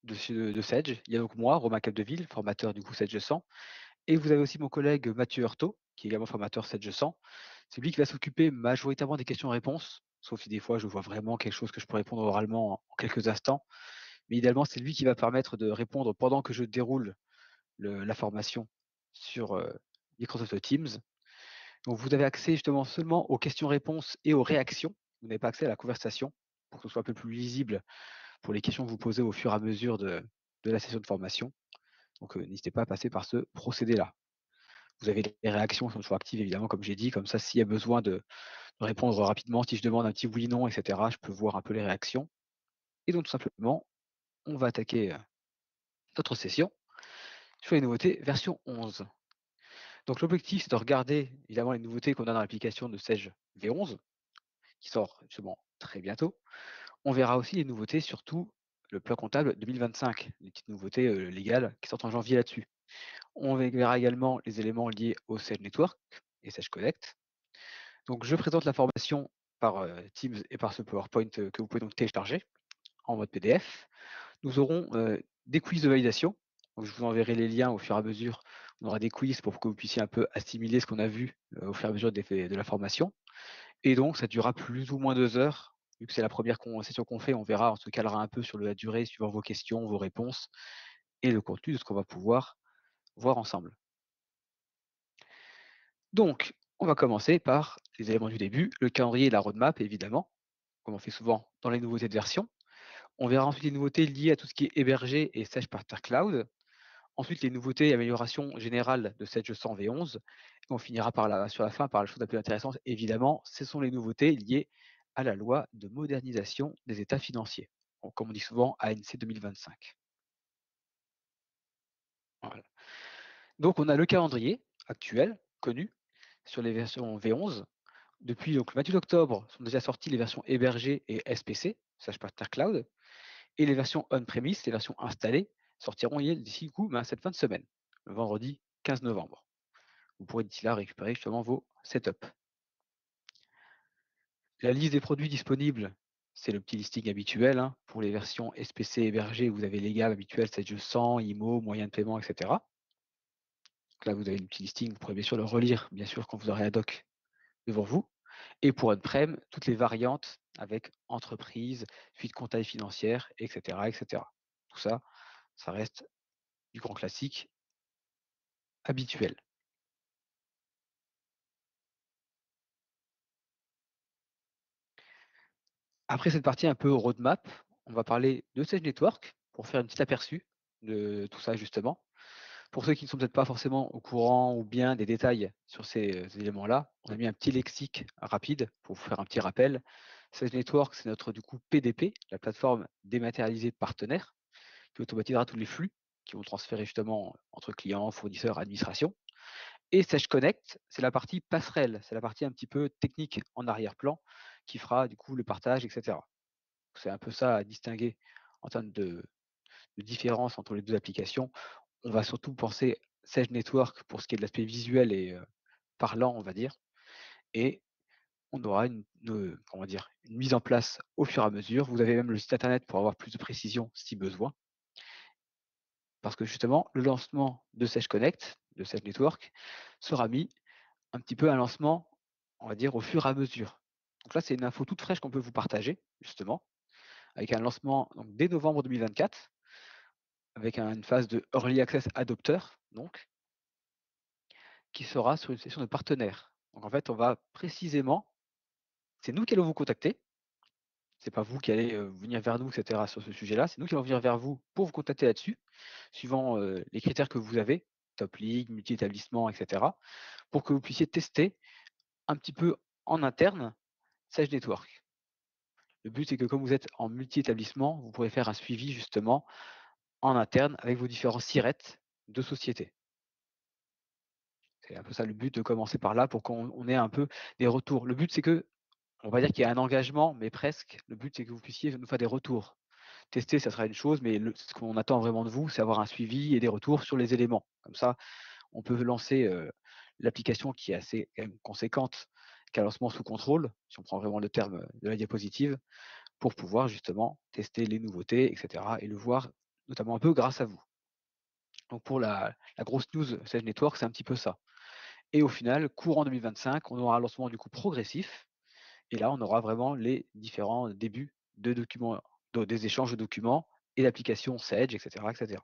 de Sedge. Il y a donc moi, Romain Capdeville, formateur du coup Sedge 100, et vous avez aussi mon collègue Mathieu Heurtaud, qui est également formateur Sedge 100. C'est lui qui va s'occuper majoritairement des questions-réponses, sauf si des fois je vois vraiment quelque chose que je peux répondre oralement en quelques instants. Mais idéalement, c'est lui qui va permettre de répondre pendant que je déroule la formation sur Microsoft Teams. Donc vous avez accès justement seulement aux questions-réponses et aux réactions. Vous n'avez pas accès à la conversation pour que ce soit un peu plus lisible pour les questions que vous posez au fur et à mesure de la session de formation. Donc n'hésitez pas à passer par ce procédé-là. Vous avez les réactions qui sont toujours actives évidemment, comme j'ai dit, comme ça s'il y a besoin de répondre rapidement, si je demande un petit oui, non, etc., je peux voir un peu les réactions. Et donc tout simplement, on va attaquer notre session sur les nouveautés version 11. Donc l'objectif, c'est de regarder évidemment les nouveautés qu'on a dans l'application de Sage V11, qui sort justement très bientôt. On verra aussi les nouveautés, surtout le plan comptable 2025, les petites nouveautés légales qui sortent en janvier là-dessus. On verra également les éléments liés au Sage Network et Sage Connect. Donc je présente la formation par Teams et par ce PowerPoint que vous pouvez donc télécharger en mode PDF. Nous aurons des quiz de validation. Donc, je vous enverrai les liens au fur et à mesure. On aura des quiz pour que vous puissiez un peu assimiler ce qu'on a vu au fur et à mesure de la formation. Et donc, ça durera plus ou moins 2 heures. Vu que c'est la première session qu'on fait, on verra, on se calera un peu sur la durée suivant vos questions, vos réponses et le contenu de ce qu'on va pouvoir voir ensemble. Donc, on va commencer par les éléments du début, le calendrier et la roadmap, évidemment, comme on fait souvent dans les nouveautés de version. On verra ensuite les nouveautés liées à tout ce qui est hébergé et Sage Partner Cloud. Ensuite, les nouveautés et améliorations générales de Sedge 100 V11. Et on finira sur la fin par la chose la plus intéressante, évidemment, ce sont les nouveautés liées à la loi de modernisation des états financiers. Donc, comme on dit souvent, ANC 2025. Voilà. Donc, on a le calendrier actuel, connu, sur les versions V11. Depuis donc, le 28 octobre, sont déjà sorties les versions hébergées et SPC, Sage Partner Cloud, et les versions on-premise, les versions installées, sortiront d'ici cette fin de semaine, le vendredi 15 novembre. Vous pourrez d'ici là récupérer justement vos setups. La liste des produits disponibles, c'est le petit listing habituel. Pour les versions SPC hébergées, vous avez les gammes habituelles, c'est 100, IMO, moyen de paiement, etc. Donc là, vous avez le petit listing, vous pourrez bien sûr le relire, bien sûr, quand vous aurez la doc devant vous. Et pour on-prem, toutes les variantes avec entreprise, suite comptable financière, etc., etc. Tout ça, ça reste du grand classique habituel. Après cette partie un peu roadmap, on va parler de Sage Network pour faire un petit aperçu de tout ça justement. Pour ceux qui ne sont peut-être pas forcément au courant ou bien des détails sur ces éléments-là, on a mis un petit lexique rapide pour vous faire un petit rappel. Sage Network, c'est notre du coup PDP, la plateforme dématérialisée partenaire, qui automatisera tous les flux qui vont transférer justement entre clients, fournisseurs, administration. Et Sage Connect, c'est la partie passerelle, c'est la partie un petit peu technique en arrière-plan qui fera du coup le partage, etc. C'est un peu ça à distinguer en termes de différence entre les deux applications. On va surtout penser Sage Network pour ce qui est de l'aspect visuel et parlant, on va dire, et on aura une mise en place au fur et à mesure. Vous avez même le site internet pour avoir plus de précision si besoin. Parce que justement, le lancement de Sage Connect, de Sage Network, sera mis un petit peu un lancement, on va dire, au fur et à mesure. Donc là, c'est une info toute fraîche qu'on peut vous partager, justement, avec un lancement donc, dès novembre 2024, avec une phase de Early Access Adopter, donc, qui sera sur une session de partenaires. Donc en fait, on va précisément, c'est nous qui allons vous contacter, c'est pas vous qui allez venir vers nous, etc. sur ce sujet-là, c'est nous qui allons venir vers vous pour vous contacter là-dessus, suivant les critères que vous avez, top league, multi-établissement, etc., pour que vous puissiez tester un petit peu en interne Sage Network. Le but, c'est que comme vous êtes en multi-établissement, vous pourrez faire un suivi justement en interne avec vos différents SIRET de société. C'est un peu ça le but de commencer par là pour qu'on ait un peu des retours. Le but, c'est que, on va dire qu'il y a un engagement, mais presque. Le but, c'est que vous puissiez nous faire des retours. Tester, ça sera une chose, mais ce qu'on attend vraiment de vous, c'est avoir un suivi et des retours sur les éléments. Comme ça, on peut lancer l'application qui est assez quand même conséquente, qu'un lancement sous contrôle, si on prend vraiment le terme de la diapositive, pour pouvoir justement tester les nouveautés, etc. et le voir notamment un peu grâce à vous. Donc pour la grosse news Sage Network, c'est un petit peu ça. Et au final, courant 2025, on aura un lancement du coup progressif et là, on aura vraiment les différents débuts de documents, des échanges de documents et d'applications Sage et cetera et cetera.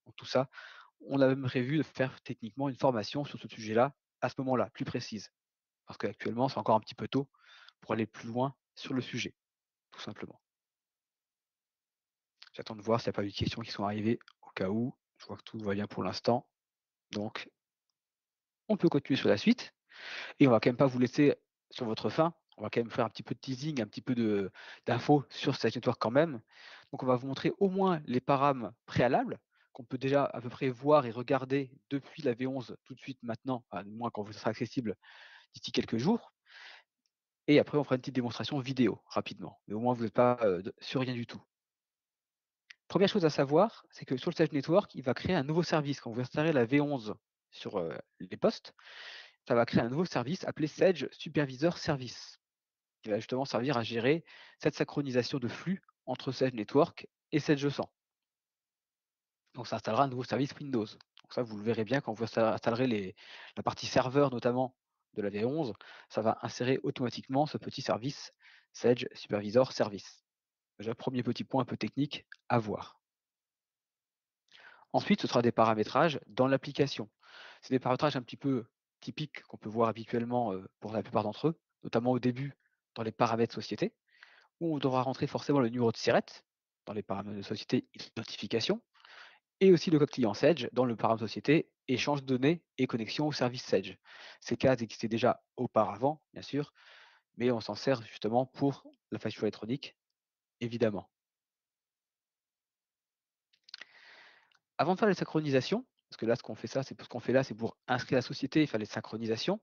Donc tout ça, on a même prévu de faire techniquement une formation sur ce sujet-là, à ce moment-là, plus précise. Parce qu'actuellement, c'est encore un petit peu tôt pour aller plus loin sur le sujet, tout simplement. J'attends de voir s'il n'y a pas eu de questions qui sont arrivées au cas où. Je vois que tout va bien pour l'instant. Donc, on peut continuer sur la suite. Et on va quand même pas vous laisser sur votre faim. On va quand même faire un petit peu de teasing, un petit peu d'infos sur Sage Network quand même. Donc on va vous montrer au moins les param préalables qu'on peut déjà à peu près voir et regarder depuis la V11 tout de suite maintenant, à moins quand vous sera accessible d'ici quelques jours. Et après, on fera une petite démonstration vidéo rapidement. Mais au moins, vous n'êtes pas sur rien du tout. Première chose à savoir, c'est que sur le Sage Network, il va créer un nouveau service. Quand vous installerez la V11 sur les postes, ça va créer un nouveau service appelé Sage Supervisor Service, qui va justement servir à gérer cette synchronisation de flux entre Sage Network et Sage 100. Donc ça installera un nouveau service Windows. Donc ça, vous le verrez bien quand vous installerez la partie serveur notamment de la V11, ça va insérer automatiquement ce petit service Sage Supervisor Service. Déjà, premier petit point un peu technique à voir. Ensuite, ce sera des paramétrages dans l'application. C'est des paramétrages un petit peu typiques qu'on peut voir habituellement pour la plupart d'entre eux, notamment au début dans les paramètres société, où on devra rentrer forcément le numéro de SIRET dans les paramètres de société notification, et aussi le code client Sage dans le paramètre société échange de données et connexion au service Sage. Ces cas existaient déjà auparavant, bien sûr, mais on s'en sert justement pour la facture électronique, évidemment. Avant de faire les synchronisations, parce que là, ce qu'on fait là, c'est pour inscrire la société et faire les synchronisations,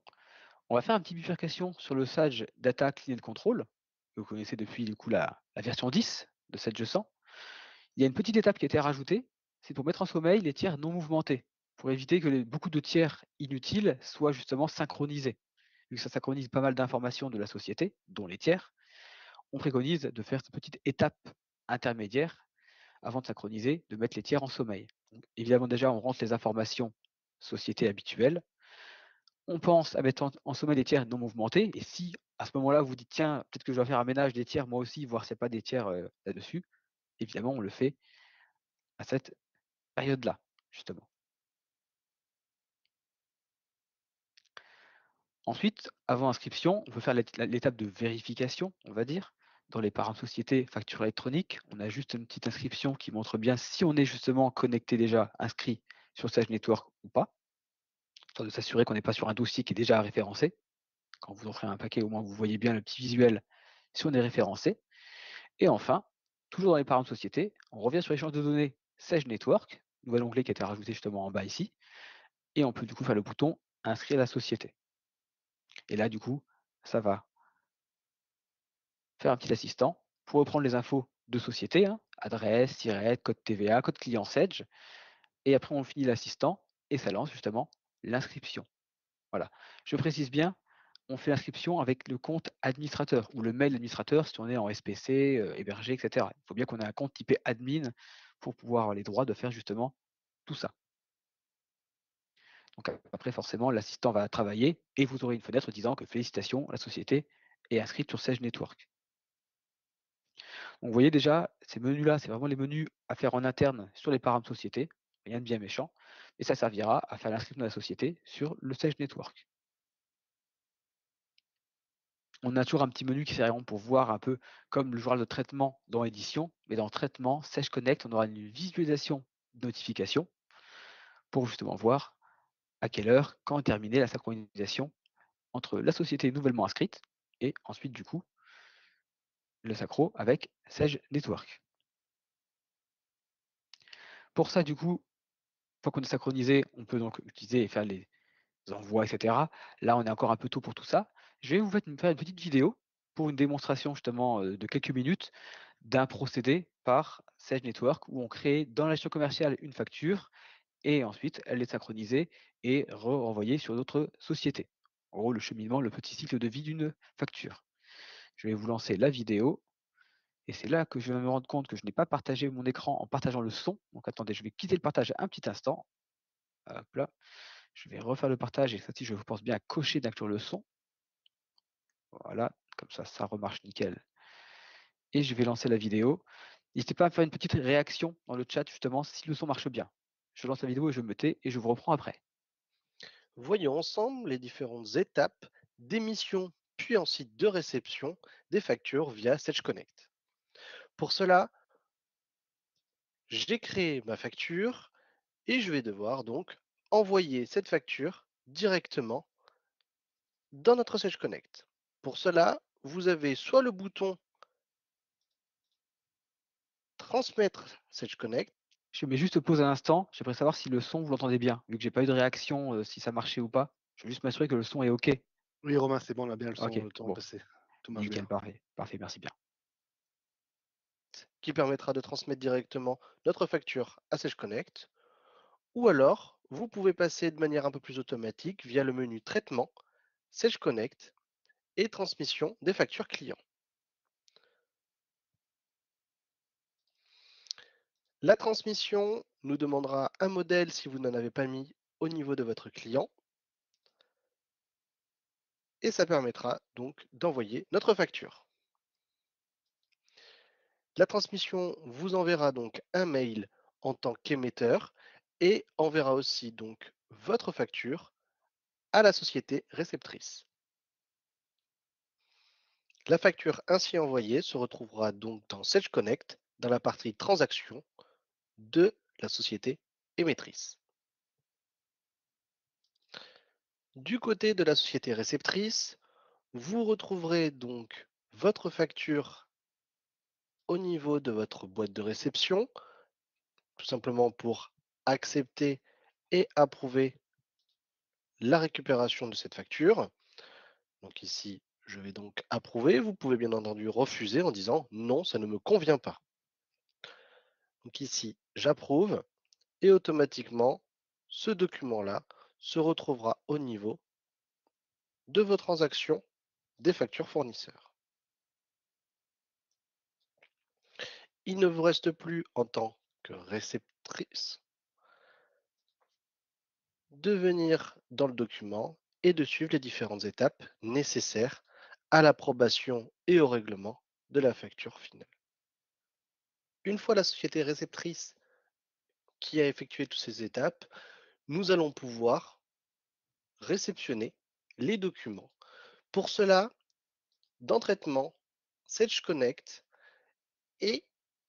on va faire une petite bifurcation sur le Sage Data Clean Control, que vous connaissez depuis du coup la version 10 de Sage 100. Il y a une petite étape qui a été rajoutée, c'est pour mettre en sommeil les tiers non mouvementés, pour éviter que beaucoup de tiers inutiles soient justement synchronisés. Vu que ça synchronise pas mal d'informations de la société, dont les tiers, on préconise de faire cette petite étape intermédiaire avant de synchroniser, de mettre les tiers en sommeil. Donc, évidemment, déjà, on rentre les informations société habituelles. On pense à mettre en sommeil les tiers non mouvementés. Et si à ce moment-là, vous dites, tiens, peut-être que je dois faire un ménage des tiers moi aussi, voir s'il n'y a pas des tiers là-dessus, évidemment, on le fait à cette période-là, justement. Ensuite, avant inscription, on peut faire l'étape de vérification, on va dire. Dans les paramètres société facture électronique, on a juste une petite inscription qui montre bien si on est justement connecté déjà, inscrit sur Sage Network ou pas, histoire de s'assurer qu'on n'est pas sur un dossier qui est déjà référencé. Quand vous offrez un paquet, au moins vous voyez bien le petit visuel si on est référencé. Et enfin, toujours dans les paramètres société, on revient sur l'échange de données Sage Network, nouvel onglet qui a été rajouté justement en bas ici, et on peut du coup faire le bouton inscrire la société. Et là, du coup, ça va faire un petit assistant pour reprendre les infos de société, hein, adresse, SIRET, code TVA, code client Sage, et après on finit l'assistant et ça lance justement l'inscription. Voilà. Je précise bien, on fait l'inscription avec le compte administrateur ou le mail administrateur si on est en SPC, hébergé, etc. Il faut bien qu'on ait un compte typé admin pour pouvoir avoir les droits de faire justement tout ça. Donc après, forcément, l'assistant va travailler et vous aurez une fenêtre disant que félicitations, la société est inscrite sur Sage Network. Donc vous voyez déjà, ces menus-là, c'est vraiment les menus à faire en interne sur les paramètres société, rien de bien méchant, et ça servira à faire l'inscription de la société sur le Sage Network. On a toujours un petit menu qui sert vraiment pour voir un peu comme le journal de traitement dans édition, mais dans traitement, Sage Connect, on aura une visualisation de notification pour justement voir à quelle heure, quand est terminée la synchronisation entre la société nouvellement inscrite et ensuite du coup le synchro avec Sage Network. Pour ça, du coup, une fois qu'on est synchronisé, on peut donc utiliser et faire les envois, etc. Là, on est encore un peu tôt pour tout ça. Je vais vous faire une petite vidéo pour une démonstration justement de quelques minutes d'un procédé par Sage Network où on crée dans la gestion commerciale une facture et ensuite elle est synchronisée et renvoyée sur d'autres sociétés. En gros, le cheminement, le petit cycle de vie d'une facture. Je vais vous lancer la vidéo et c'est là que je vais me rendre compte que je n'ai pas partagé mon écran en partageant le son. Donc attendez, je vais quitter le partage un petit instant. Hop là, je vais refaire le partage et cette fois-ci, je pense bien à cocher d'inclure le son. Voilà, comme ça remarche nickel et je vais lancer la vidéo. N'hésitez pas à faire une petite réaction dans le chat justement si le son marche bien. Je lance la vidéo et je me tais et je vous reprends après. Voyons ensemble les différentes étapes d'émission puis ensuite de réception des factures via Sage Connect. Pour cela, j'ai créé ma facture et je vais devoir donc envoyer cette facture directement dans notre Sage Connect. Pour cela, vous avez soit le bouton transmettre Sage Connect. Je mets juste pause à l'instant, j'aimerais savoir si le son vous l'entendez bien, vu que j'ai pas eu de réaction, si ça marchait ou pas. Je veux juste m'assurer que le son est OK. Oui, Romain, c'est bon, on a bien OK, le temps est bon, passé. Tout marche nickel, bien. parfait, parfait, merci bien. Qui permettra de transmettre directement notre facture à Sage Connect. Ou alors, vous pouvez passer de manière un peu plus automatique via le menu Traitement, Sage Connect et Transmission des factures clients. La transmission nous demandera un modèle si vous n'en avez pas mis au niveau de votre client. Et ça permettra donc d'envoyer notre facture. La transmission vous enverra donc un mail en tant qu'émetteur et enverra aussi donc votre facture à la société réceptrice. La facture ainsi envoyée se retrouvera donc dans Sage Connect dans la partie Transactions de la société émettrice. Du côté de la société réceptrice, vous retrouverez donc votre facture au niveau de votre boîte de réception, tout simplement pour accepter et approuver la récupération de cette facture. Donc ici, je vais donc approuver. Vous pouvez bien entendu refuser en disant non, ça ne me convient pas. Donc ici, j'approuve et automatiquement, ce document-là se retrouvera au niveau de vos transactions des factures fournisseurs. Il ne vous reste plus en tant que réceptrice de venir dans le document et de suivre les différentes étapes nécessaires à l'approbation et au règlement de la facture finale. Une fois la société réceptrice qui a effectué toutes ces étapes, nous allons pouvoir réceptionner les documents. Pour cela, dans Traitement, Sage Connect et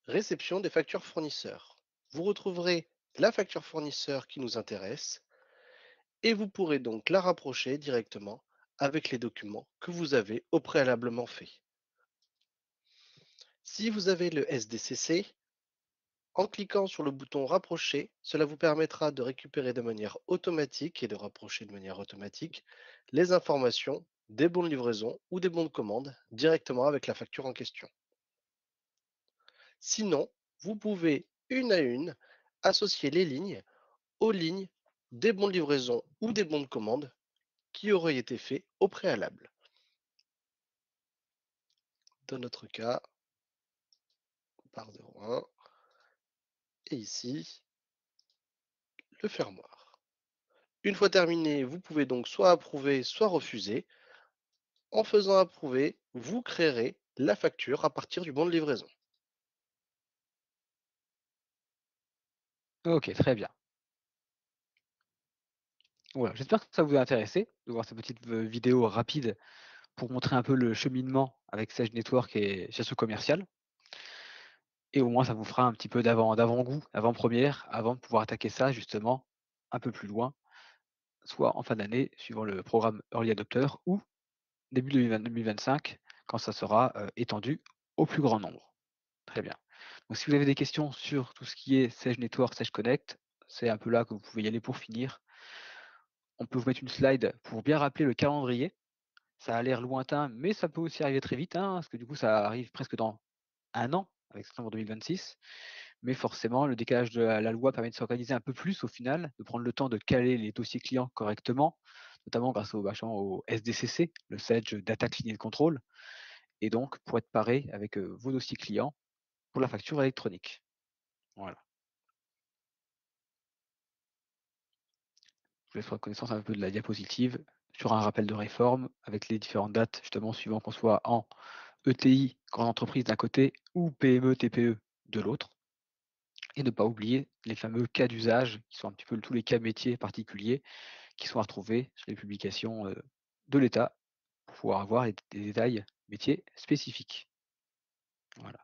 Réception des factures fournisseurs. Vous retrouverez la facture fournisseur qui nous intéresse et vous pourrez donc la rapprocher directement avec les documents que vous avez au préalablement faits. Si vous avez le SDCC, en cliquant sur le bouton Rapprocher, cela vous permettra de récupérer de manière automatique et de rapprocher de manière automatique les informations des bons de livraison ou des bons de commande directement avec la facture en question. Sinon, vous pouvez une à une associer les lignes aux lignes des bons de livraison ou des bons de commande qui auraient été faits au préalable. Dans notre cas, barre 01 et ici, le fermoir. Une fois terminé, vous pouvez donc soit approuver, soit refuser. En faisant approuver, vous créerez la facture à partir du bon de livraison. OK, très bien. Voilà, j'espère que ça vous a intéressé de voir cette petite, vidéo rapide pour montrer un peu le cheminement avec Sage Network et gestion commerciale et au moins ça vous fera un petit peu d'avant-goût, avant-première, avant de pouvoir attaquer ça justement un peu plus loin, soit en fin d'année suivant le programme Early Adopter ou début 2025 quand ça sera, étendu au plus grand nombre. Très bien. Donc si vous avez des questions sur tout ce qui est Sage Network, Sage Connect, c'est un peu là que vous pouvez y aller pour finir. On peut vous mettre une slide pour bien rappeler le calendrier. Ça a l'air lointain, mais ça peut aussi arriver très vite, hein, parce que du coup, ça arrive presque dans un an, avec septembre 2026. Mais forcément, le décalage de la loi permet de s'organiser un peu plus au final, de prendre le temps de caler les dossiers clients correctement, notamment grâce au SDCC, le Sage Data Clean and Control. et donc pour être paré avec vos dossiers clients pour la facture électronique. Voilà. Je vous laisse prendre connaissance un peu de la diapositive sur un rappel de réforme avec les différentes dates, justement, suivant qu'on soit en ETI, grande entreprise d'un côté, ou PME, TPE de l'autre. Et ne pas oublier les fameux cas d'usage, qui sont un petit peu tous les cas métiers particuliers, qui sont à retrouver sur les publications de l'État pour pouvoir avoir des détails métiers spécifiques. Voilà.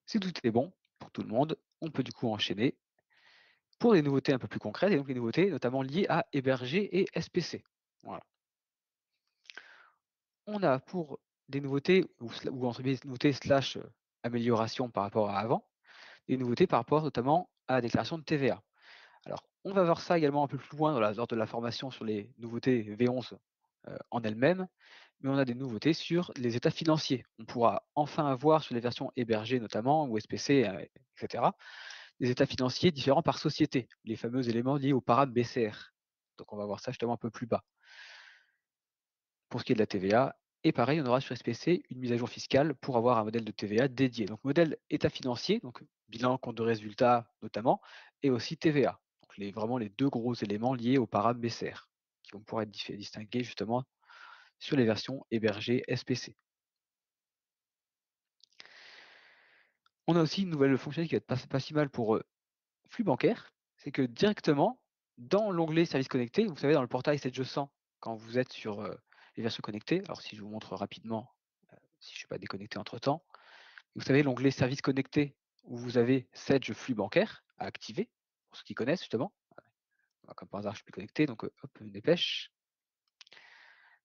Si tout est bon pour tout le monde, on peut du coup enchaîner pour des nouveautés un peu plus concrètes, et donc les nouveautés notamment liées à héberger et SPC. Voilà. On a pour des nouveautés ou entre guillemets nouveautés slash améliorations par rapport à avant, des nouveautés par rapport notamment à la déclaration de TVA. Alors, on va voir ça également un peu plus loin lors de la formation sur les nouveautés V11 en elles-mêmes, mais on a des nouveautés sur les états financiers. On pourra enfin avoir sur les versions hébergées notamment, ou SPC, etc., des états financiers différents par société, les fameux éléments liés au param BCR. Donc on va voir ça justement un peu plus bas. Pour ce qui est de la TVA, et pareil, on aura sur SPC une mise à jour fiscale pour avoir un modèle de TVA dédié. Donc modèle état financier, donc bilan, compte de résultat notamment, et aussi TVA. Donc vraiment les deux gros éléments liés au param BCR, qui vont pouvoir être distingués justement sur les versions hébergées SPC. On a aussi une nouvelle fonctionnalité qui va être pas si mal pour flux bancaire, c'est que directement, dans l'onglet services connectés, vous savez, dans le portail 7G100, quand vous êtes sur les versions connectées, alors si je vous montre rapidement, si je ne suis pas déconnecté entre-temps, vous savez, l'onglet services connectés, où vous avez Sedge flux bancaire à activer, pour ceux qui connaissent justement. Comme par hasard, je suis plus connecté, donc hop, je me dépêche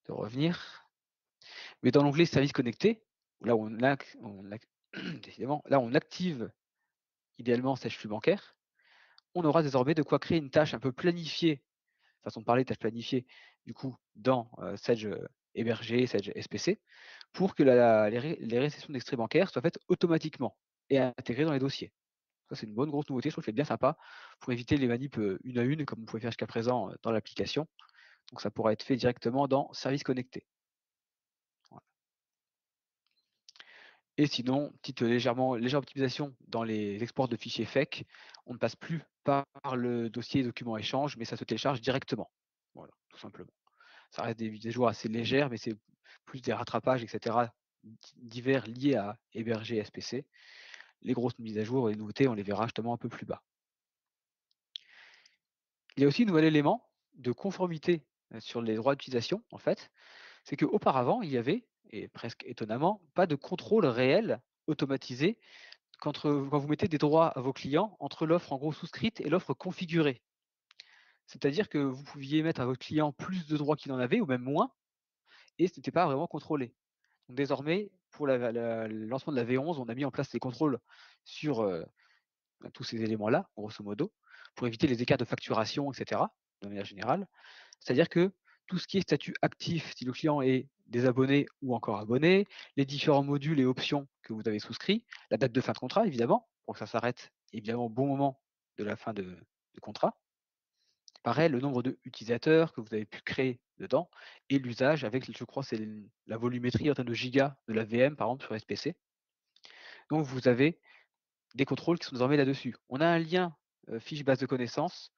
de revenir. Mais dans l'onglet services connectés, là où décidément, là on active idéalement Sedge flux bancaire, on aura désormais de quoi créer une tâche un peu planifiée, façon de parler, tâche planifiée, du coup, dans Sedge hébergé, Sedge SPC, pour que les récessions d'extraits bancaires soient faites automatiquement et intégrées dans les dossiers. Ça, c'est une bonne grosse nouveauté, je trouve que c'est bien sympa pour éviter les manips une à une, comme on pouvait faire jusqu'à présent dans l'application. Donc ça pourra être fait directement dans Services connectés. Voilà. Et sinon, petite légère optimisation dans les exports de fichiers FEC. On ne passe plus par le dossier document échange, mais ça se télécharge directement. Voilà, tout simplement. Ça reste des mises à jour assez légères, mais c'est plus des rattrapages, etc., divers liés à héberger SPC. Les grosses mises à jour, les nouveautés, on les verra justement un peu plus bas. Il y a aussi un nouvel élément de conformité sur les droits d'utilisation, en fait. C'est qu'auparavant, il y avait, et presque étonnamment, pas de contrôle réel automatisé quand vous mettez des droits à vos clients entre l'offre en gros souscrite et l'offre configurée. C'est-à-dire que vous pouviez mettre à votre client plus de droits qu'il en avait, ou même moins, et ce n'était pas vraiment contrôlé. Donc désormais, pour le lancement de la V11, on a mis en place des contrôles sur tous ces éléments-là, grosso modo, pour éviter les écarts de facturation, etc., de manière générale. C'est-à-dire que tout ce qui est statut actif, si le client est désabonné ou encore abonné, les différents modules et options que vous avez souscrits, la date de fin de contrat, évidemment, pour que ça s'arrête évidemment au bon moment de la fin de contrat. Pareil, le nombre d'utilisateurs que vous avez pu créer dedans et l'usage avec, je crois, c'est la volumétrie en termes de gigas de la VM, par exemple, sur SPC. Donc, vous avez des contrôles qui sont désormais là-dessus. On a un lien fiche base de connaissances.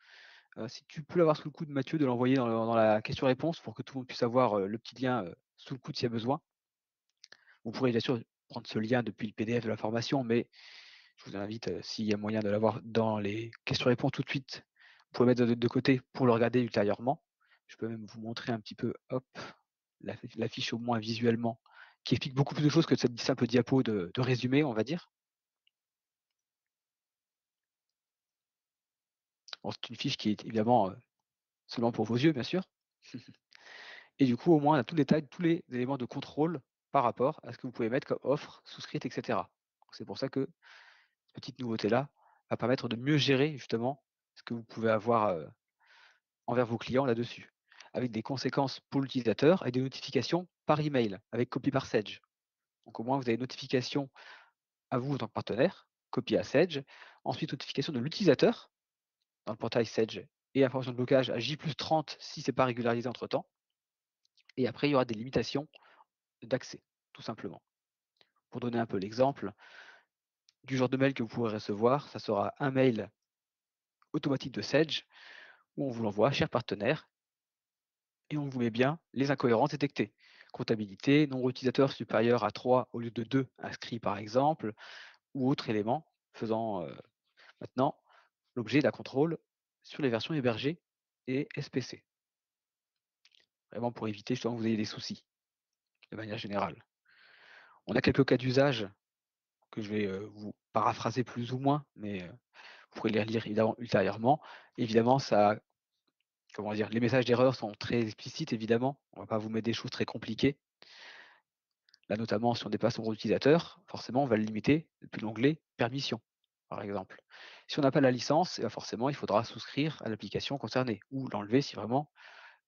Si tu peux l'avoir sous le coude, Mathieu, de l'envoyer dans la question-réponse pour que tout le monde puisse avoir le petit lien sous le coude s'il y a besoin. Vous pourrez bien sûr prendre ce lien depuis le PDF de la formation, mais je vous invite, s'il y a moyen de l'avoir dans les questions-réponses tout de suite, vous pouvez mettre de côté pour le regarder ultérieurement. Je peux même vous montrer un petit peu, hop, la fiche au moins visuellement, qui explique beaucoup plus de choses que cette simple diapo de résumé, on va dire. Bon, c'est une fiche qui est évidemment seulement pour vos yeux, bien sûr. Et du coup, au moins, on a tout le détail, tous les éléments de contrôle par rapport à ce que vous pouvez mettre comme offre, souscrite, etc. C'est pour ça que cette petite nouveauté-là va permettre de mieux gérer justement ce que vous pouvez avoir envers vos clients là-dessus, avec des conséquences pour l'utilisateur et des notifications par email, avec copie par Sedge. Donc au moins, vous avez une notification à vous en tant que partenaire, copie à Sedge, ensuite notification de l'utilisateur dans le portail Sedge et information de blocage à J+30 si ce n'est pas régularisé entre-temps. Et après, il y aura des limitations d'accès, tout simplement. Pour donner un peu l'exemple du genre de mail que vous pourrez recevoir, ça sera un mail automatique de Sage où on vous l'envoie: «Cher partenaire», et on vous met bien les incohérences détectées. Comptabilité, nombre d'utilisateurs supérieur à 3 au lieu de 2 inscrits par exemple, ou autre élément faisant, maintenant l'objet d'un contrôle sur les versions hébergées et SPC. Vraiment pour éviter justement que vous ayez des soucis, de manière générale. On a quelques cas d'usage que je vais, vous paraphraser plus ou moins, mais, vous pourrez les relire évidemment ultérieurement. Évidemment, ça comment dire? Les messages d'erreur sont très explicites évidemment. On va pas vous mettre des choses très compliquées. Là, notamment, si on dépasse son nombre d'utilisateurs, forcément, on va le limiter depuis l'onglet «Permissions», par exemple. Si on n'a pas la licence, et bah, forcément, il faudra souscrire à l'application concernée ou l'enlever si vraiment,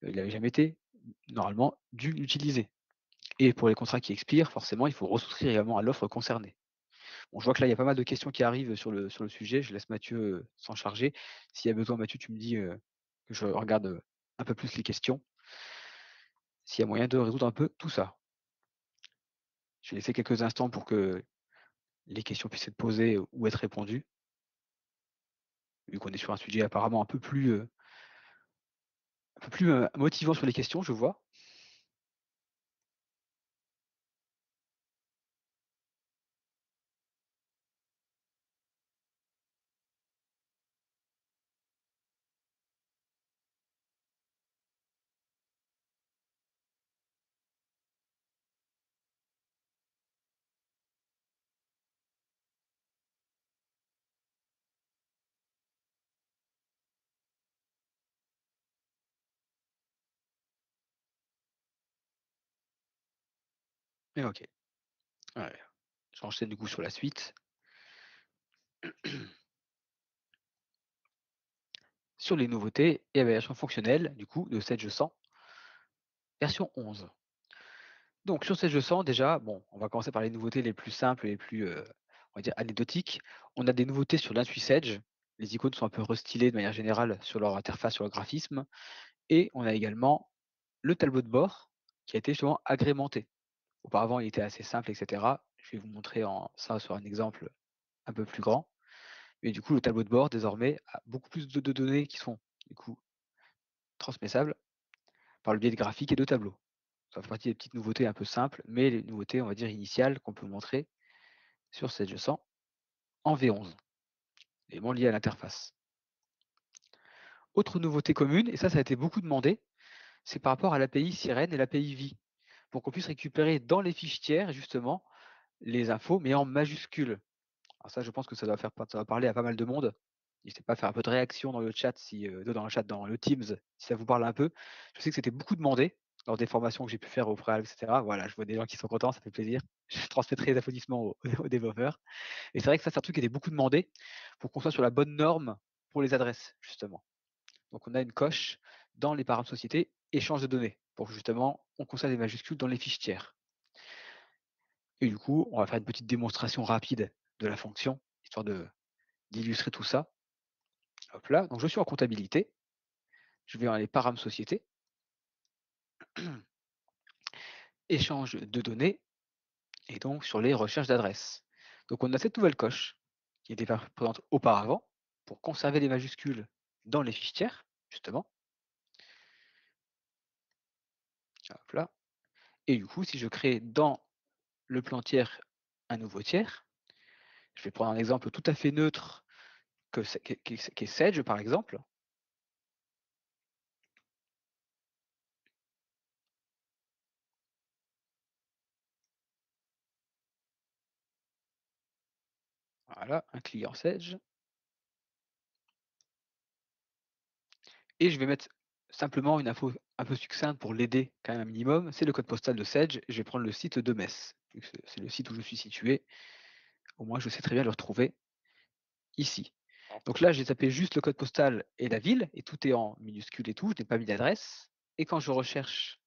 il n'avait jamais été, normalement, dû l'utiliser. Et pour les contrats qui expirent, forcément, il faut resouscrire également à l'offre concernée. Bon, je vois que là, il y a pas mal de questions qui arrivent sur le sujet. Je laisse Mathieu, s'en charger. S'il y a besoin, Mathieu, tu me dis, que je regarde, un peu plus les questions, s'il y a moyen de résoudre un peu tout ça. Je vais laisser quelques instants pour que les questions puissent être posées ou être répondues, vu qu'on est sur un sujet apparemment un peu plus motivant sur les questions, je vois. Mais OK. Ouais. J'enchaîne du coup sur la suite. Sur les nouveautés et évaluation fonctionnelle, du coup, de Sage 100, version 11. Donc sur Sage 100, déjà, bon, on va commencer par les nouveautés les plus simples et les plus, on va dire anecdotiques. On a des nouveautés sur l'InTuit Sage. Les icônes sont un peu restylées de manière générale sur leur interface, sur leur graphisme. Et on a également le tableau de bord qui a été justement agrémenté. Auparavant, il était assez simple, et cetera. Je vais vous montrer ça sur un exemple un peu plus grand. Et du coup, le tableau de bord, désormais, a beaucoup plus de données qui sont, du coup, transmessables par le biais de graphiques et de tableaux. Ça fait partie des petites nouveautés un peu simples, mais les nouveautés, on va dire, initiales qu'on peut montrer sur Sage 100 en V11, éléments liés à l'interface. Autre nouveauté commune, et ça a été beaucoup demandé, c'est par rapport à l'API Sirène et l'API Vi, pour qu'on puisse récupérer dans les fiches tiers, justement, les infos, mais en majuscules. Alors ça, je pense que ça va parler à pas mal de monde. N'hésitez pas à faire un peu de réaction dans le chat dans le Teams, si ça vous parle un peu. Je sais que c'était beaucoup demandé lors des formations que j'ai pu faire au préalable, et cetera. Voilà, je vois des gens qui sont contents, ça fait plaisir. Je transmettrai les applaudissements aux développeurs. Et c'est vrai que ça, c'est un truc qui était beaucoup demandé pour qu'on soit sur la bonne norme pour les adresses, justement. Donc on a une coche dans les paramètres société, échange de données, pour que justement, on conserve les majuscules dans les fiches tiers. Et du coup, on va faire une petite démonstration rapide de la fonction, histoire d'illustrer tout ça. Hop là, donc je suis en comptabilité, je vais dans les param société, échange de données, et donc sur les recherches d'adresses. Donc on a cette nouvelle coche qui était présente auparavant pour conserver les majuscules dans les fiches tiers, justement. Hop là. Et du coup, si je crée dans le plan tiers un nouveau tiers, je vais prendre un exemple tout à fait neutre qui est Sage, par exemple. Voilà, un client Sage. Et je vais mettre simplement une info un peu succincte pour l'aider quand même un minimum, c'est le code postal de Sage. Je vais prendre le site de Metz, vu que c'est le site où je suis situé. Au moins, je sais très bien le retrouver ici. Donc là, j'ai tapé juste le code postal et la ville, et tout est en minuscule et tout, je n'ai pas mis d'adresse. Et quand je recherche,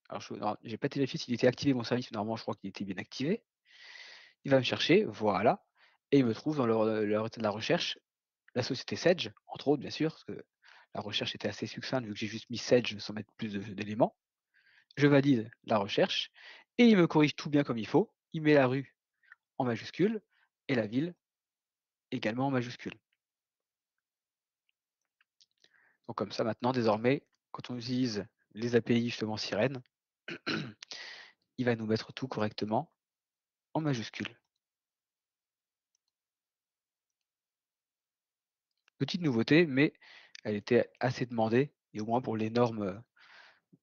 alors je n'ai pas vérifié s'il était activé mon service, mais normalement, je crois qu'il était bien activé. Il va me chercher, voilà, et il me trouve dans le résultat de la recherche la société Sage, entre autres, bien sûr, parce que la recherche était assez succincte vu que j'ai juste mis Sage sans mettre plus d'éléments. Je valide la recherche et il me corrige tout bien comme il faut. Il met la rue en majuscule et la ville également en majuscule. Donc comme ça maintenant désormais, quand on utilise les API justement Sirène, il va nous mettre tout correctement en majuscule. Petite nouveauté, mais elle était assez demandée et au moins pour les normes,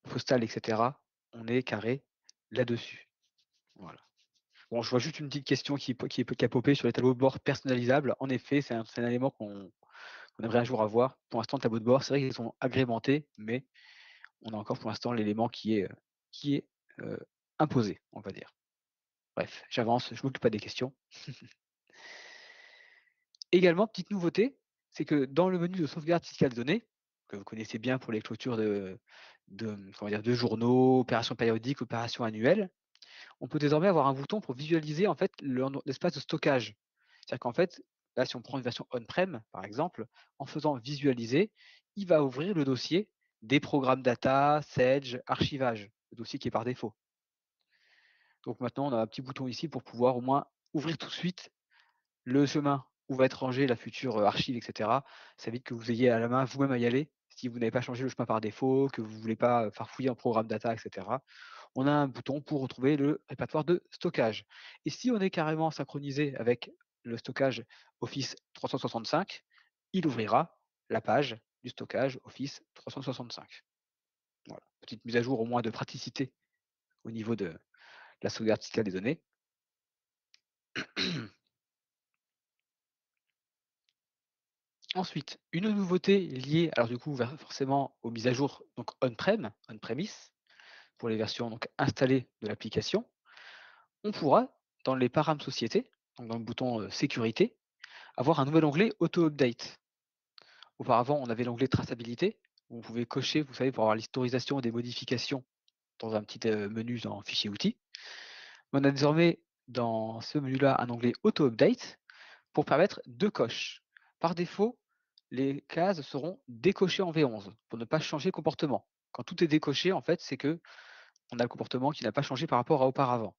postales et cetera, on est carré là-dessus. Voilà. Bon, je vois juste une petite question qui a popé sur les tableaux de bord personnalisables. En effet, c'est un élément qu'on aimerait un jour avoir. Pour l'instant, le tableau de bord, c'est vrai qu'ils sont agrémentés, mais on a encore pour l'instant l'élément qui est, heu, imposé, on va dire. Bref, j'avance, je m'occupe pas des questions. Également, petite nouveauté, c'est que dans le menu de sauvegarde fiscale donnée, que vous connaissez bien pour les clôtures comment dire, de journaux, opérations périodiques, opérations annuelles, on peut désormais avoir un bouton pour visualiser en fait l'espace de stockage. C'est-à-dire qu'en fait, là, si on prend une version on-prem, par exemple, en faisant visualiser, il va ouvrir le dossier des programmes data, Sage, archivage, le dossier qui est par défaut. Donc maintenant, on a un petit bouton ici pour pouvoir au moins ouvrir tout de suite le chemin où va être rangée la future, archive et cetera. Ça évite que vous ayez à la main vous-même à y aller, si vous n'avez pas changé le chemin par défaut, que vous ne voulez pas, farfouiller en programme data et cetera. On a un bouton pour retrouver le répertoire de stockage et si on est carrément synchronisé avec le stockage Office 365, il ouvrira la page du stockage Office 365. Voilà, petite mise à jour au moins de praticité au niveau de la sauvegarde fiscale des données. Ensuite, une nouveauté liée, alors du coup, forcément aux mises à jour donc on-premise, pour les versions donc installées de l'application. On pourra, dans les paramètres société, donc dans le bouton sécurité, avoir un nouvel onglet auto-update. Auparavant, on avait l'onglet traçabilité, où on pouvait cocher, vous savez, pour avoir l'historisation des modifications dans un petit menu dans fichier outils. On a désormais dans ce menu-là un onglet auto-update pour permettre 2 coches. Par défaut, les cases seront décochées en V11 pour ne pas changer le comportement. Quand tout est décoché, en fait, c'est que on a le comportement qui n'a pas changé par rapport à auparavant.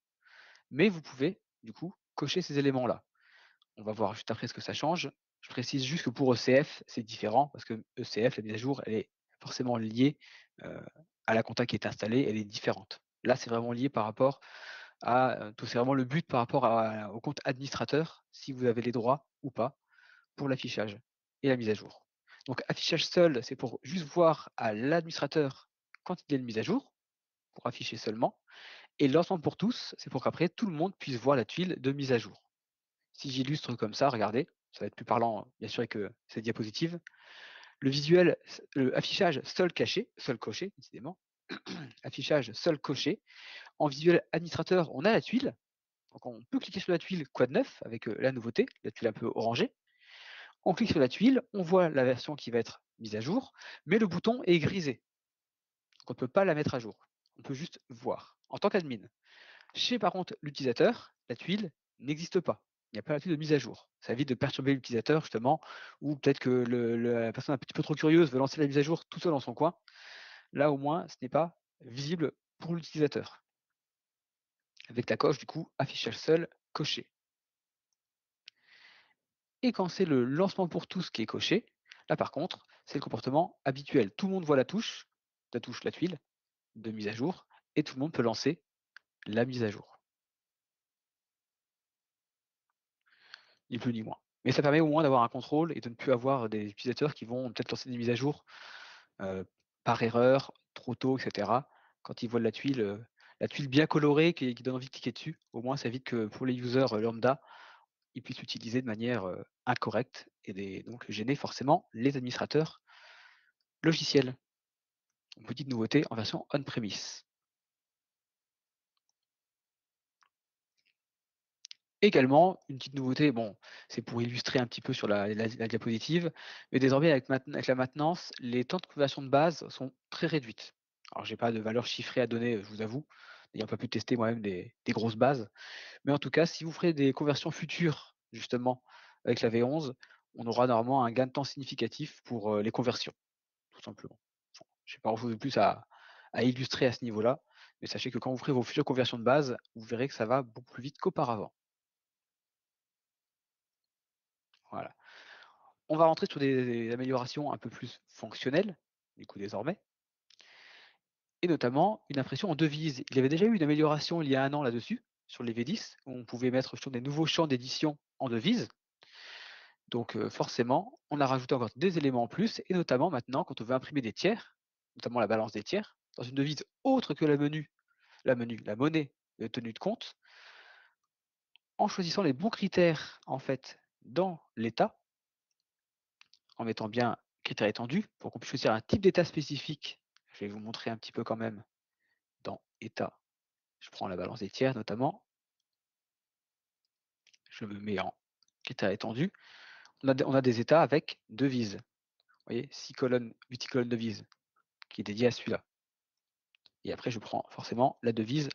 Mais vous pouvez, du coup, cocher ces éléments-là. On va voir juste après ce que ça change. Je précise juste que pour ECF, c'est différent parce que ECF, la mise à jour, elle est forcément liée, heu, à la compta qui est installée, elle est différente. Là, c'est vraiment lié par rapport à, tout c'est vraiment le but par rapport au compte administrateur, si vous avez les droits ou pas pour l'affichage et la mise à jour. Donc affichage seul, c'est pour juste voir à l'administrateur quand il y a une mise à jour, pour afficher seulement. Et lancement pour tous, c'est pour qu'après tout le monde puisse voir la tuile de mise à jour. Si j'illustre comme ça, regardez, ça va être plus parlant bien sûr avec cette diapositive. Le visuel, le affichage seul caché, seul coché, décidément. Affichage seul coché. En visuel administrateur, on a la tuile. Donc on peut cliquer sur la tuile quoi de neuf avec la nouveauté, la tuile un peu orangée. On clique sur la tuile, on voit la version qui va être mise à jour, mais le bouton est grisé. Donc on ne peut pas la mettre à jour. On peut juste voir en tant qu'admin. Chez par contre l'utilisateur, la tuile n'existe pas. Il n'y a pas la tuile de mise à jour. Ça évite de perturber l'utilisateur justement, ou peut-être que la personne un petit peu trop curieuse veut lancer la mise à jour tout seul dans son coin. Là au moins, ce n'est pas visible pour l'utilisateur. Avec la coche du coup affichage seul coché. Et quand c'est le lancement pour tous qui est coché, là par contre, c'est le comportement habituel. Tout le monde voit la tuile de mise à jour, et tout le monde peut lancer la mise à jour. Ni plus ni moins. Mais ça permet au moins d'avoir un contrôle et de ne plus avoir des utilisateurs qui vont peut-être lancer des mises à jour heu, par erreur, trop tôt, et cetera. Quand ils voient la tuile bien colorée qui donne envie de cliquer dessus, au moins ça évite que pour les users lambda, ils puissent l'utiliser de manière incorrecte et donc gêner forcément les administrateurs logiciels. Une petite nouveauté en version on-premise. Également, une petite nouveauté, bon, c'est pour illustrer un petit peu sur la diapositive, mais désormais avec la maintenance, les temps de conversion de base sont très réduites. Alors j'ai pas de valeur chiffrée à donner, je vous avoue, n'ayant pas pu tester moi-même des grosses bases. Mais en tout cas, si vous ferez des conversions futures, justement, avec la V11, on aura normalement un gain de temps significatif pour, les conversions, tout simplement. J'ai pas grand chose de plus à illustrer à ce niveau-là, Mais sachez que quand vous ferez vos futures conversions de base, vous verrez que ça va beaucoup plus vite qu'auparavant. Voilà. On va rentrer sur des améliorations un peu plus fonctionnelles, du coup désormais, et notamment une impression en devise. Il y avait déjà eu une amélioration il y a 1 an là-dessus, sur les V10, où on pouvait mettre sur des nouveaux champs d'édition en devise. Donc forcément, on a rajouté encore des éléments en plus, et notamment maintenant, quand on veut imprimer des tiers, notamment la balance des tiers, dans une devise autre que la monnaie de tenue de compte, en choisissant les bons critères en fait dans l'état, en mettant bien critères étendus pour qu'on puisse choisir un type d'état spécifique. Je vais vous montrer un petit peu quand même dans état. Je prends la balance des tiers notamment, je me mets en critères étendus. On a des états avec devise. Vous voyez, 6 colonnes, 8 colonnes de devise qui est dédié à celui-là. Et après, je prends forcément la devise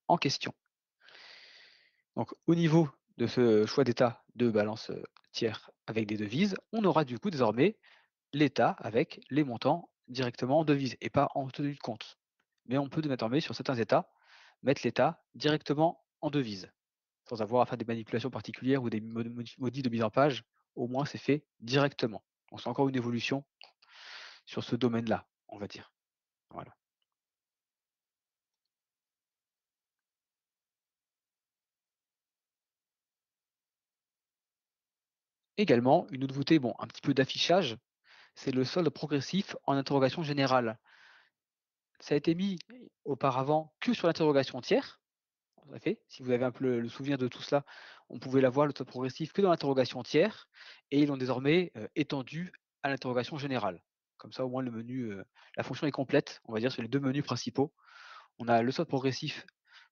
en question. Donc, au niveau de ce choix d'état de balance tiers avec des devises, on aura du coup désormais l'état avec les montants directement en devises et pas en tenue de compte. Mais on peut désormais, sur certains états, mettre l'état directement en devises, sans avoir à faire des manipulations particulières ou des modifs de mise en page. Au moins, c'est fait directement. Donc, c'est encore une évolution sur ce domaine-là, on va dire. Voilà. Également, une autre nouveauté, bon, un petit peu d'affichage, c'est le solde progressif en interrogation générale. Ça a été mis auparavant que sur l'interrogation tiers. En effet, si vous avez un peu le souvenir de tout cela, on pouvait l'avoir, le solde progressif, que dans l'interrogation tiers, et ils l'ont désormais étendu à l'interrogation générale. Comme ça, au moins, le menu, la fonction est complète, on va dire, sur les 2 menus principaux. On a le solde progressif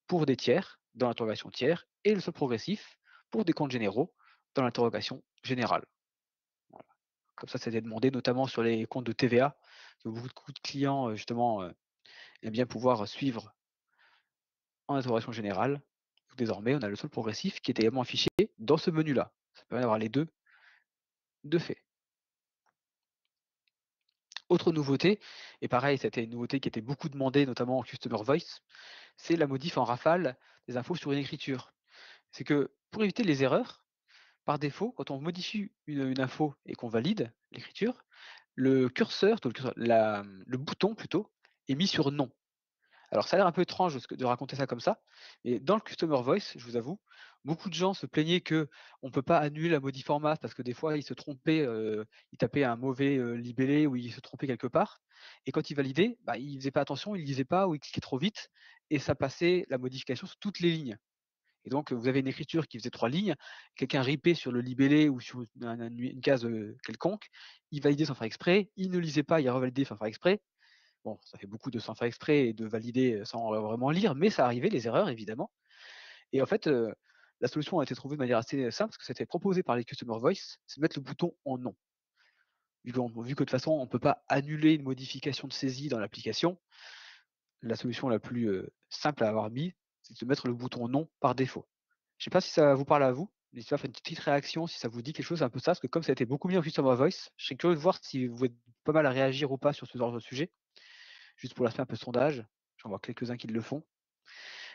pour des tiers, dans l'interrogation tiers, et le solde progressif pour des comptes généraux, dans l'interrogation générale. Voilà. Comme ça c'est demandé, notamment sur les comptes de TVA, que beaucoup de clients, justement, aiment bien pouvoir suivre en interrogation générale. Donc désormais, on a le solde progressif qui est également affiché dans ce menu-là. Ça permet d'avoir les 2 de fait. Autre nouveauté, et pareil, c'était une nouveauté qui était beaucoup demandée, notamment en Customer Voice, c'est la modif en rafale des infos sur une écriture. C'est que pour éviter les erreurs, par défaut, quand on modifie une info et qu'on valide l'écriture, le curseur, le bouton plutôt, est mis sur non. Alors ça a l'air un peu étrange de raconter ça comme ça, mais dans le Customer Voice, je vous avoue, beaucoup de gens se plaignaient qu'on ne peut pas annuler la modif format parce que des fois ils se trompaient, ils tapaient un mauvais libellé ou ils se trompaient quelque part, et quand ils validaient, bah, ils faisaient pas attention, ils lisaient pas ou ils cliquaient trop vite, et ça passait la modification sur toutes les lignes. Et donc vous avez une écriture qui faisait 3 lignes, quelqu'un ripait sur le libellé ou sur une case quelconque, il validait sans faire exprès, il ne lisait pas, il revalidait sans faire exprès. Bon, ça fait beaucoup de sans faire exprès et de valider sans vraiment lire, mais ça arrivait, les erreurs évidemment. Et en fait, la solution a été trouvée de manière assez simple, parce que c'était proposé par les Customer Voice, c'est de mettre le bouton en non. Vu que de toute façon, on ne peut pas annuler une modification de saisie dans l'application, la solution la plus simple à avoir mis, c'est de mettre le bouton non par défaut. Je ne sais pas si ça vous parle à vous. N'hésitez pas à faire une petite réaction si ça vous dit quelque chose un peu ça, parce que comme ça a été beaucoup mis en Customer Voice, je serais curieux de voir si vous êtes pas mal à réagir ou pas sur ce genre de sujet. Juste pour l'aspect un peu sondage, j'en vois quelques-uns qui le font.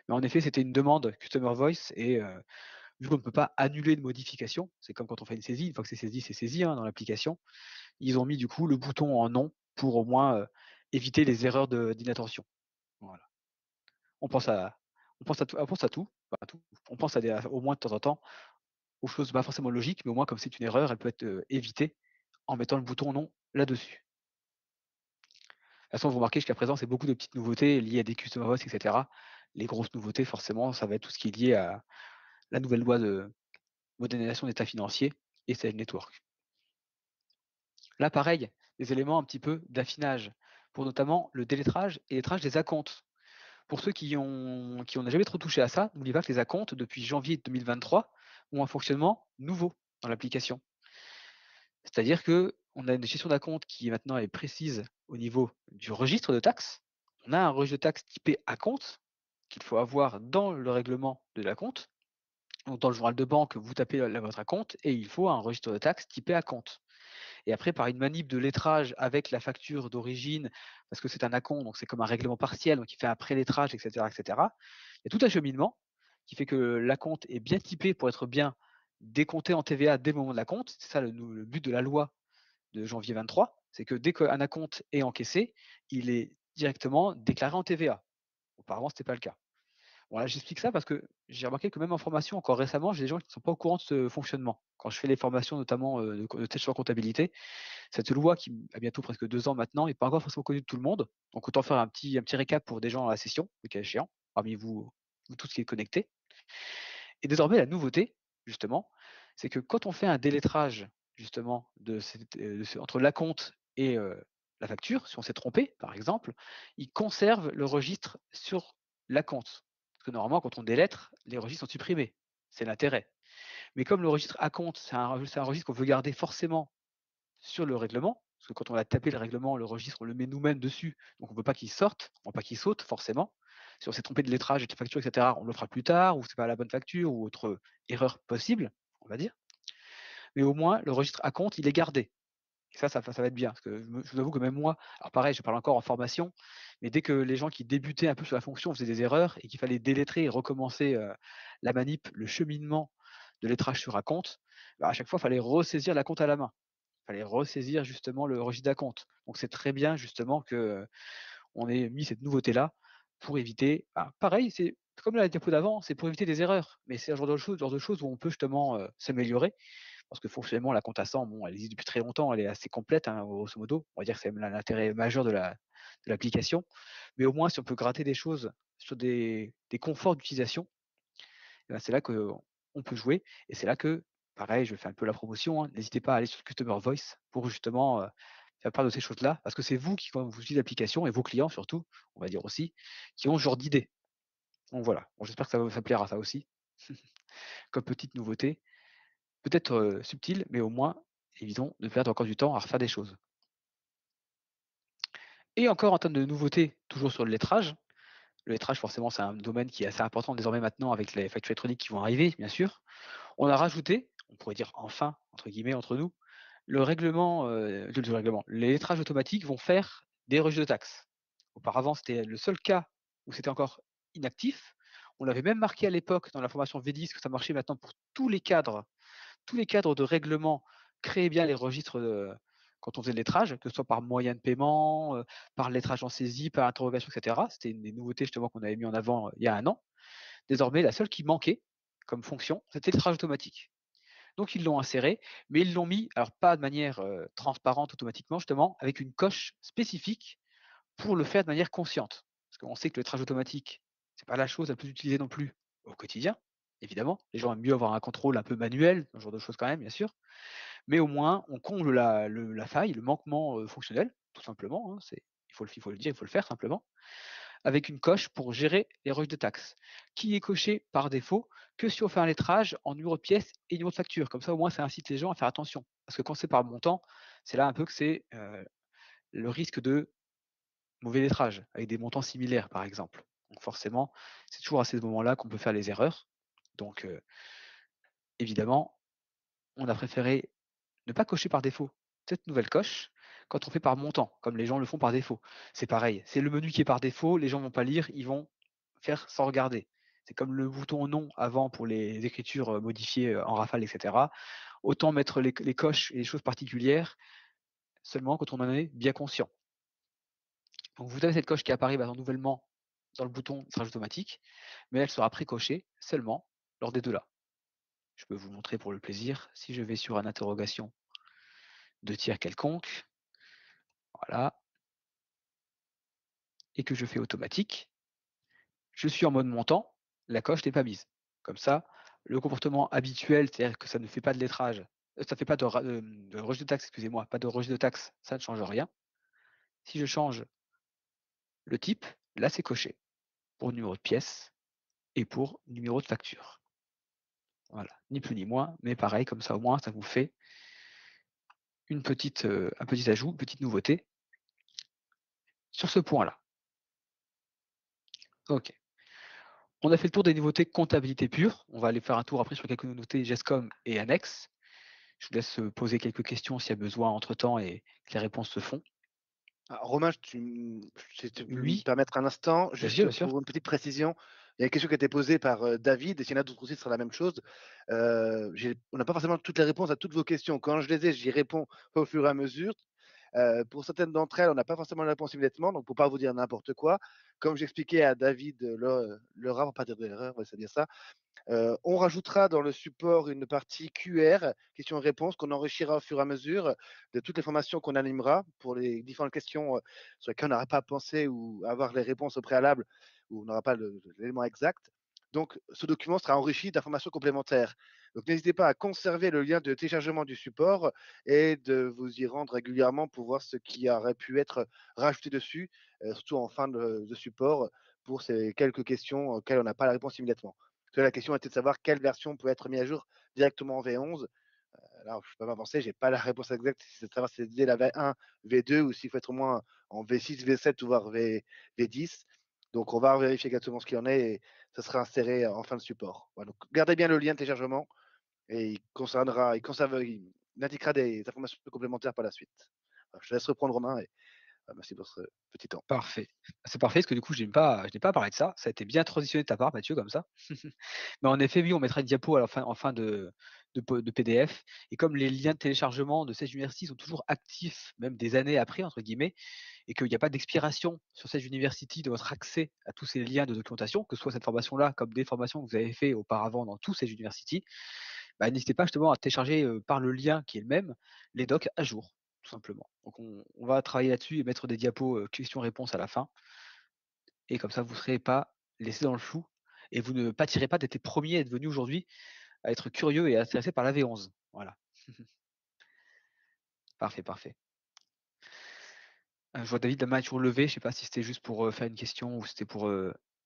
Mais en effet, c'était une demande Customer Voice, et vu qu'on ne peut pas annuler une modification, c'est comme quand on fait une saisie, une fois que c'est saisi hein, dans l'application, ils ont mis du coup le bouton en non pour au moins éviter les erreurs d'inattention. Voilà. On pense à, on pense à tout, enfin, à tout. On pense au moins de temps en temps aux choses pas forcément logiques, mais au moins comme c'est une erreur, elle peut être évitée en mettant le bouton non là-dessus. De toute façon, vous remarquez jusqu'à présent, c'est beaucoup de petites nouveautés liées à des Customer Voice, etc. Les grosses nouveautés, forcément, ça va être tout ce qui est lié à la nouvelle loi de modernisation d'état financier et Sage Network. Là, pareil, des éléments un petit peu d'affinage pour notamment le délettrage et lettrage des acomptes. Pour ceux qui n'ont jamais trop touché à ça, n'oubliez pas que les acomptes, depuis janvier 2023, ont un fonctionnement nouveau dans l'application. C'est-à-dire qu'on a une gestion d'acompte qui maintenant est précise au niveau du registre de taxes. On a un registre de taxes typé acompte qu'il faut avoir dans le règlement de l'acompte. Donc dans le journal de banque, vous tapez votre acompte et il faut un registre de taxes typé acompte. Et après, par une manip de lettrage avec la facture d'origine, parce que c'est un acompte, donc c'est comme un règlement partiel, donc il fait un pré-lettrage, etc., etc. Il y a tout un cheminement qui fait que l'acompte est bien typé pour être bien décompté en TVA dès le moment de l'acompte. C'est ça le but de la loi de janvier 23, c'est que dès qu'un acompte est encaissé, il est directement déclaré en TVA. Auparavant, ce n'était pas le cas. Voilà, j'explique ça parce que j'ai remarqué que même en formation, encore récemment, j'ai des gens qui ne sont pas au courant de ce fonctionnement. Quand je fais les formations, notamment de test sur la comptabilité, cette loi qui a bientôt presque 2 ans maintenant n'est pas encore forcément connue de tout le monde. Donc autant faire un petit récap pour des gens à la session, le cas échéant, parmi vous tous qui êtes connectés. Et désormais, la nouveauté, justement, c'est que quand on fait un délettrage, justement, entre l'acompte et la facture, si on s'est trompé, par exemple, il conserve le registre sur l'acompte. Parce que normalement, quand on délettre, les registres sont supprimés. C'est l'intérêt. Mais comme le registre acompte, c'est un registre qu'on veut garder forcément sur le règlement, parce que quand on a tapé le règlement, le registre, on le met nous-mêmes dessus, donc on ne veut pas qu'il sorte, on ne veut pas qu'il saute forcément. Si on s'est trompé de lettrage et de facture, etc., on le fera plus tard, ou c'est pas la bonne facture, ou autre erreur possible, on va dire. Mais au moins, le registre à compte, il est gardé. Et ça va être bien, parce que je vous avoue que même moi, alors pareil, je parle encore en formation, mais dès que les gens qui débutaient un peu sur la fonction faisaient des erreurs et qu'il fallait délettrer et recommencer la manip, le cheminement de lettrage sur acompte, bah, à chaque fois, il fallait ressaisir la compte à la main. Il fallait ressaisir justement le registre d'acompte. Donc c'est très bien justement que on ait mis cette nouveauté-là pour éviter, pareil, c'est comme la diapo d'avant, c'est pour éviter des erreurs. Mais c'est un genre de choses où on peut justement s'améliorer. Parce que fonctionnellement, la compte à 100, bon, elle existe depuis très longtemps, elle est assez complète, hein, grosso modo. On va dire que c'est l'intérêt majeur de l'application. Mais au moins, si on peut gratter des choses sur des conforts d'utilisation, eh ben, c'est là qu'on peut jouer. Et c'est là que, pareil, je fais un peu la promotion, hein, n'hésitez pas à aller sur Customer Voice pour justement faire part de ces choses-là. Parce que c'est vous qui, quand vous utilisez l'application, et vos clients surtout, on va dire aussi, qui ont ce genre d'idées. Donc voilà, bon, j'espère que ça plaira, ça aussi, comme petite nouveauté. Peut-être subtil, mais au moins, évitons de perdre encore du temps à refaire des choses. Et encore en termes de nouveautés, toujours sur le lettrage. Le lettrage, forcément, c'est un domaine qui est assez important désormais maintenant avec les factures électroniques qui vont arriver, bien sûr. On a rajouté, on pourrait dire enfin, entre guillemets, entre nous, le règlement, les lettrages automatiques vont faire des registres de taxes. Auparavant, c'était le seul cas où c'était encore inactif. On l'avait même marqué à l'époque dans la formation V10 que ça marchait maintenant pour tous les cadres de règlement créaient bien les registres quand on faisait le lettrage, que ce soit par moyen de paiement, par lettrage en saisie, par interrogation, etc. C'était une des nouveautés justement qu'on avait mis en avant il y a 1 an. Désormais, la seule qui manquait comme fonction, c'était le lettrage automatique. Donc ils l'ont inséré, mais ils l'ont mis, alors pas de manière transparente automatiquement, justement, avec une coche spécifique pour le faire de manière consciente. Parce qu'on sait que le lettrage automatique, c'est pas la chose la plus utilisée non plus au quotidien, évidemment. Les gens aiment mieux avoir un contrôle un peu manuel, ce genre de choses quand même, bien sûr. Mais au moins, on comble la faille, le manquement fonctionnel, tout simplement. Hein, il faut le dire, il faut le faire simplement, avec une coche pour gérer les registres de taxes, qui est coché par défaut que si on fait un lettrage en numéro de pièce et numéro de facture. Comme ça, au moins, ça incite les gens à faire attention. Parce que quand c'est par montant, c'est là un peu que c'est le risque de mauvais lettrage, avec des montants similaires, par exemple. Donc forcément, c'est toujours à ces moments-là qu'on peut faire les erreurs. Donc évidemment, on a préféré ne pas cocher par défaut cette nouvelle coche quand on fait par montant, comme les gens le font par défaut. C'est pareil, c'est le menu qui est par défaut, les gens vont pas lire, ils vont faire sans regarder. C'est comme le bouton non avant pour les écritures modifiées en rafale, etc. Autant mettre les coches et les choses particulières seulement quand on en est bien conscient. Donc vous avez cette coche qui apparaît nouvellement dans le bouton lettrage automatique, mais elle sera précochée seulement lors des 2 là. Je peux vous montrer pour le plaisir. Si je vais sur une interrogation de tiers quelconque, voilà, et que je fais automatique, je suis en mode montant, la coche n'est pas mise. Comme ça, le comportement habituel, c'est-à-dire que ça ne fait pas de lettrage, ça ne fait pas de rejet de taxe, excusez-moi, pas de rejet de taxe, ça ne change rien. Si je change le type, là c'est coché pour numéro de pièce et pour numéro de facture. Voilà, ni plus ni moins, mais pareil, comme ça au moins, ça vous fait un petit ajout, une petite nouveauté sur ce point-là. OK. On a fait le tour des nouveautés comptabilité pure. On va aller faire un tour après sur quelques nouveautés GESCOM et annexes. Je vous laisse poser quelques questions s'il y a besoin entre-temps et que les réponses se font. Ah, Romain, si tu peux me Oui, permettre un instant, bien sûr, juste bien sûr. pour une petite précision. Il y a une question qui a été posée par David, et s'il y en a d'autres aussi, ce sera la même chose. On n'a pas forcément toutes les réponses à toutes vos questions. Quand je les ai, j'y réponds au fur et à mesure. Pour certaines d'entre elles, on n'a pas forcément la réponse immédiatement, donc pour pas vous dire n'importe quoi, comme j'expliquais à David Laura, pour pas dire d'erreur, on va dire ça, on rajoutera dans le support une partie QR, questions-réponses, qu'on enrichira au fur et à mesure de toutes les formations qu'on animera pour les différentes questions sur lesquelles on n'aura pas pensé ou avoir les réponses au préalable, ou on n'aura pas l'élément exact. Donc, ce document sera enrichi d'informations complémentaires. Donc, n'hésitez pas à conserver le lien de téléchargement du support et de vous y rendre régulièrement pour voir ce qui aurait pu être rajouté dessus, surtout en fin de support, pour ces quelques questions auxquelles on n'a pas la réponse immédiatement. La question était de savoir quelle version peut être mise à jour directement en V11. Alors, je ne peux pas m'avancer, je n'ai pas la réponse exacte si c'est de savoir si c'est dès la V1, V2 ou s'il faut être au moins en V6, V7 ou voire V10. Donc, on va vérifier exactement ce qu'il en est et ça sera inséré en fin de support. Voilà, donc, gardez bien le lien de téléchargement et il indiquera des informations complémentaires par la suite. Je te laisse reprendre Romain et merci pour ce petit temps. Parfait. C'est parfait parce que du coup, je n'ai pas parlé de ça. Ça a été bien transitionné de ta part, Mathieu, comme ça. Mais en effet, oui, on mettra une diapo à la fin, en fin de PDF. Et comme les liens de téléchargement de Sage University sont toujours actifs, même des années après, entre guillemets, et qu'il n'y a pas d'expiration sur Sage University de votre accès à tous ces liens de documentation, que ce soit cette formation-là, comme des formations que vous avez fait auparavant dans tous Sage University, bah, n'hésitez pas justement à télécharger par le lien qui est le même, les docs à jour, tout simplement. Donc on va travailler là-dessus et mettre des diapos questions-réponses à la fin. Et comme ça, vous ne serez pas laissé dans le flou et vous ne pâtirez pas d'être les premiers à être venus aujourd'hui à être curieux et intéressés par la V11. Voilà. Parfait, parfait. Je vois David la main est toujours levée. Je ne sais pas si c'était juste pour faire une question ou c'était pour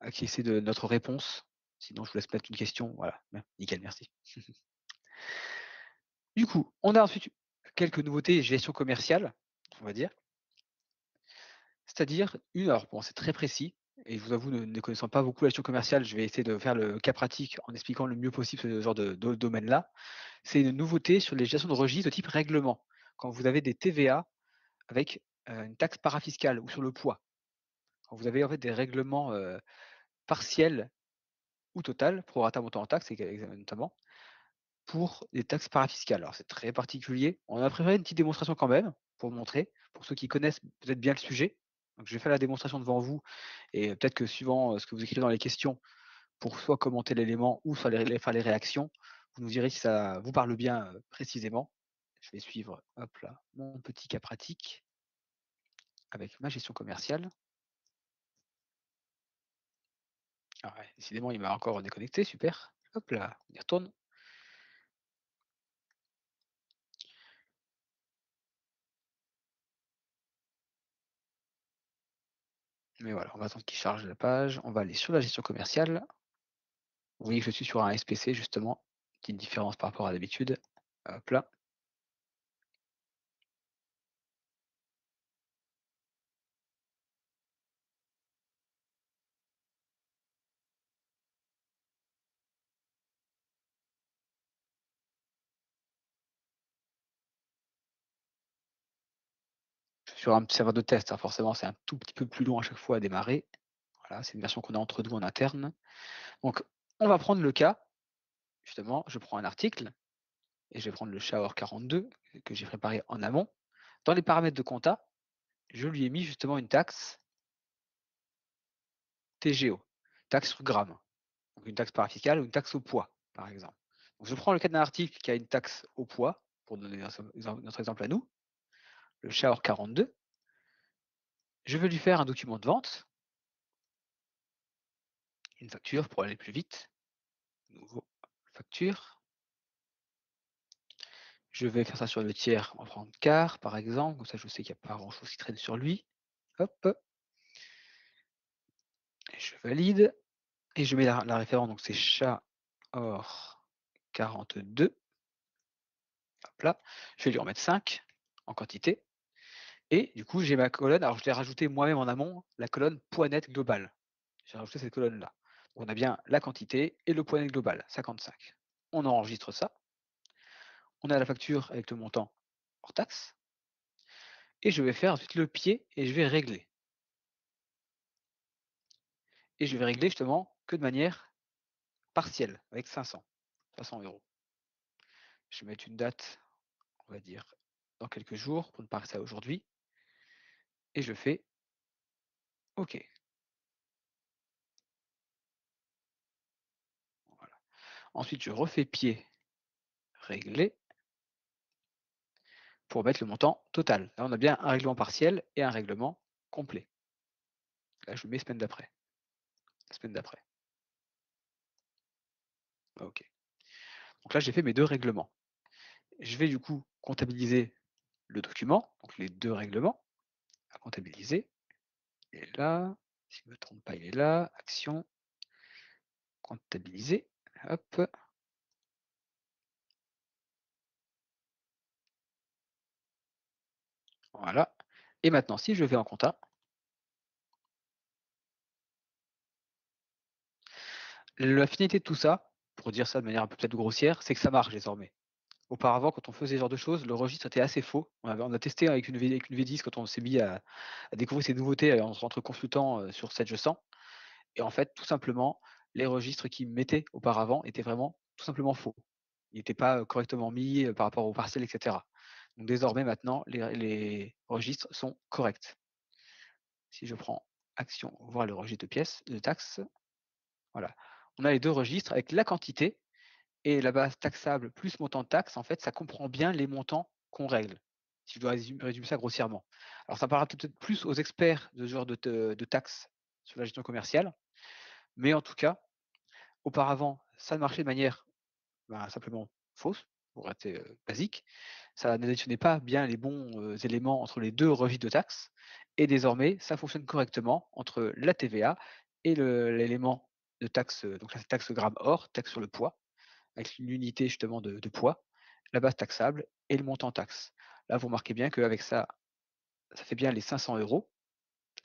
acquiescer de notre réponse. Sinon, je vous laisse mettre une question. Voilà. Nickel, merci. Du coup, on a ensuite quelques nouveautés gestion commerciale, on va dire. C'est-à-dire alors bon, c'est très précis et je vous avoue, ne connaissant pas beaucoup la gestion commerciale, je vais essayer de faire le cas pratique en expliquant le mieux possible ce genre de domaine-là. C'est une nouveauté sur les gestions de registres de type règlement. Quand vous avez des TVA avec, une taxe parafiscale ou sur le poids. Quand vous avez en fait des règlements, partiels ou total, prorata montant en taxe notamment, pour les taxes parafiscales. Alors c'est très particulier. On a préparé une petite démonstration quand même pour montrer, pour ceux qui connaissent peut-être bien le sujet. Donc je vais faire la démonstration devant vous et peut-être que suivant, ce que vous écrivez dans les questions, pour soit commenter l'élément ou soit faire les réactions, vous nous direz si ça vous parle bien, précisément. Je vais suivre, hop là, mon petit cas pratique avec ma gestion commerciale. Ah ouais, décidément, il m'a encore déconnecté, super. Hop là, on y retourne. Mais voilà, on va attendre qu'il charge la page. On va aller sur la gestion commerciale. Vous voyez que je suis sur un SPC justement, petite différence par rapport à d'habitude. Hop là. Je suis sur un serveur de test, hein, forcément, c'est un tout petit peu plus long à chaque fois à démarrer. Voilà, c'est une version qu'on a entre nous en interne. Donc, on va prendre le cas, justement, je prends un article et je vais prendre le shower 42 que j'ai préparé en amont. Dans les paramètres de compta, je lui ai mis justement une taxe TGO, taxe sur gramme. Donc une taxe parafiscale ou une taxe au poids, par exemple. Donc je prends le cas d'un article qui a une taxe au poids, pour donner notre exemple à nous, le shower 42. Je vais lui faire un document de vente, une facture pour aller plus vite. Nouveau facture. Je vais faire ça sur le tiers en prendre quart, par exemple. Comme ça, je sais qu'il n'y a pas grand-chose qui traîne sur lui. Hop. Et je valide. Et je mets la référence, donc c'est chat or 42. Hop là. Je vais lui remettre 5 en quantité. Et du coup, j'ai ma colonne. Alors, je l'ai rajouté moi-même en amont, la colonne poids net global. J'ai rajouté cette colonne-là. On a bien la quantité et le poids net global, 55. On enregistre ça. on a la facture avec le montant hors taxe et je vais faire ensuite le pied et je vais régler. Et je vais régler justement que de manière partielle avec 500 €. Je vais mettre une date, on va dire dans quelques jours pour ne pas rester à aujourd'hui et je fais OK. Voilà. Ensuite, je refais pied, régler pour mettre le montant total. Là, on a bien un règlement partiel et un règlement complet. Là, je mets semaine d'après, la semaine d'après. OK. Donc là, j'ai fait mes 2 règlements. Je vais du coup comptabiliser le document, donc les 2 règlements à comptabiliser. Il est là, si je ne me trompe pas, il est là, action, comptabiliser, hop. Voilà. Et maintenant, si je vais en compta, la finalité de tout ça, pour dire ça de manière un peu peut-être grossière, c'est que ça marche désormais. Auparavant, quand on faisait ce genre de choses, le registre était assez faux. On a testé avec une V10 quand on s'est mis à découvrir ces nouveautés, entre consultants, sur 7G100 et en fait, tout simplement, les registres qu'ils mettaient auparavant étaient vraiment tout simplement faux. Ils n'étaient pas, correctement mis, par rapport aux parcelles et cetera. Donc désormais maintenant, les registres sont corrects. Si je prends action, voir le registre de pièces, de taxes, voilà. On a les 2 registres avec la quantité et la base taxable plus montant de taxe, en fait, ça comprend bien les montants qu'on règle, si je dois résumer ça grossièrement. Alors ça parlera peut-être plus aux experts de ce genre de taxes sur la gestion commerciale, mais en tout cas, auparavant, ça marchait de manière, simplement fausse, pour être, basique. Ça n'additionnait pas bien les bons, éléments entre les 2 registres de taxes et désormais, ça fonctionne correctement entre la TVA et l'élément de taxe, donc la taxe gramme hors, taxe sur le poids, avec l'unité justement de poids, la base taxable et le montant taxe. Là, vous remarquez bien qu'avec ça, ça fait bien les 500 €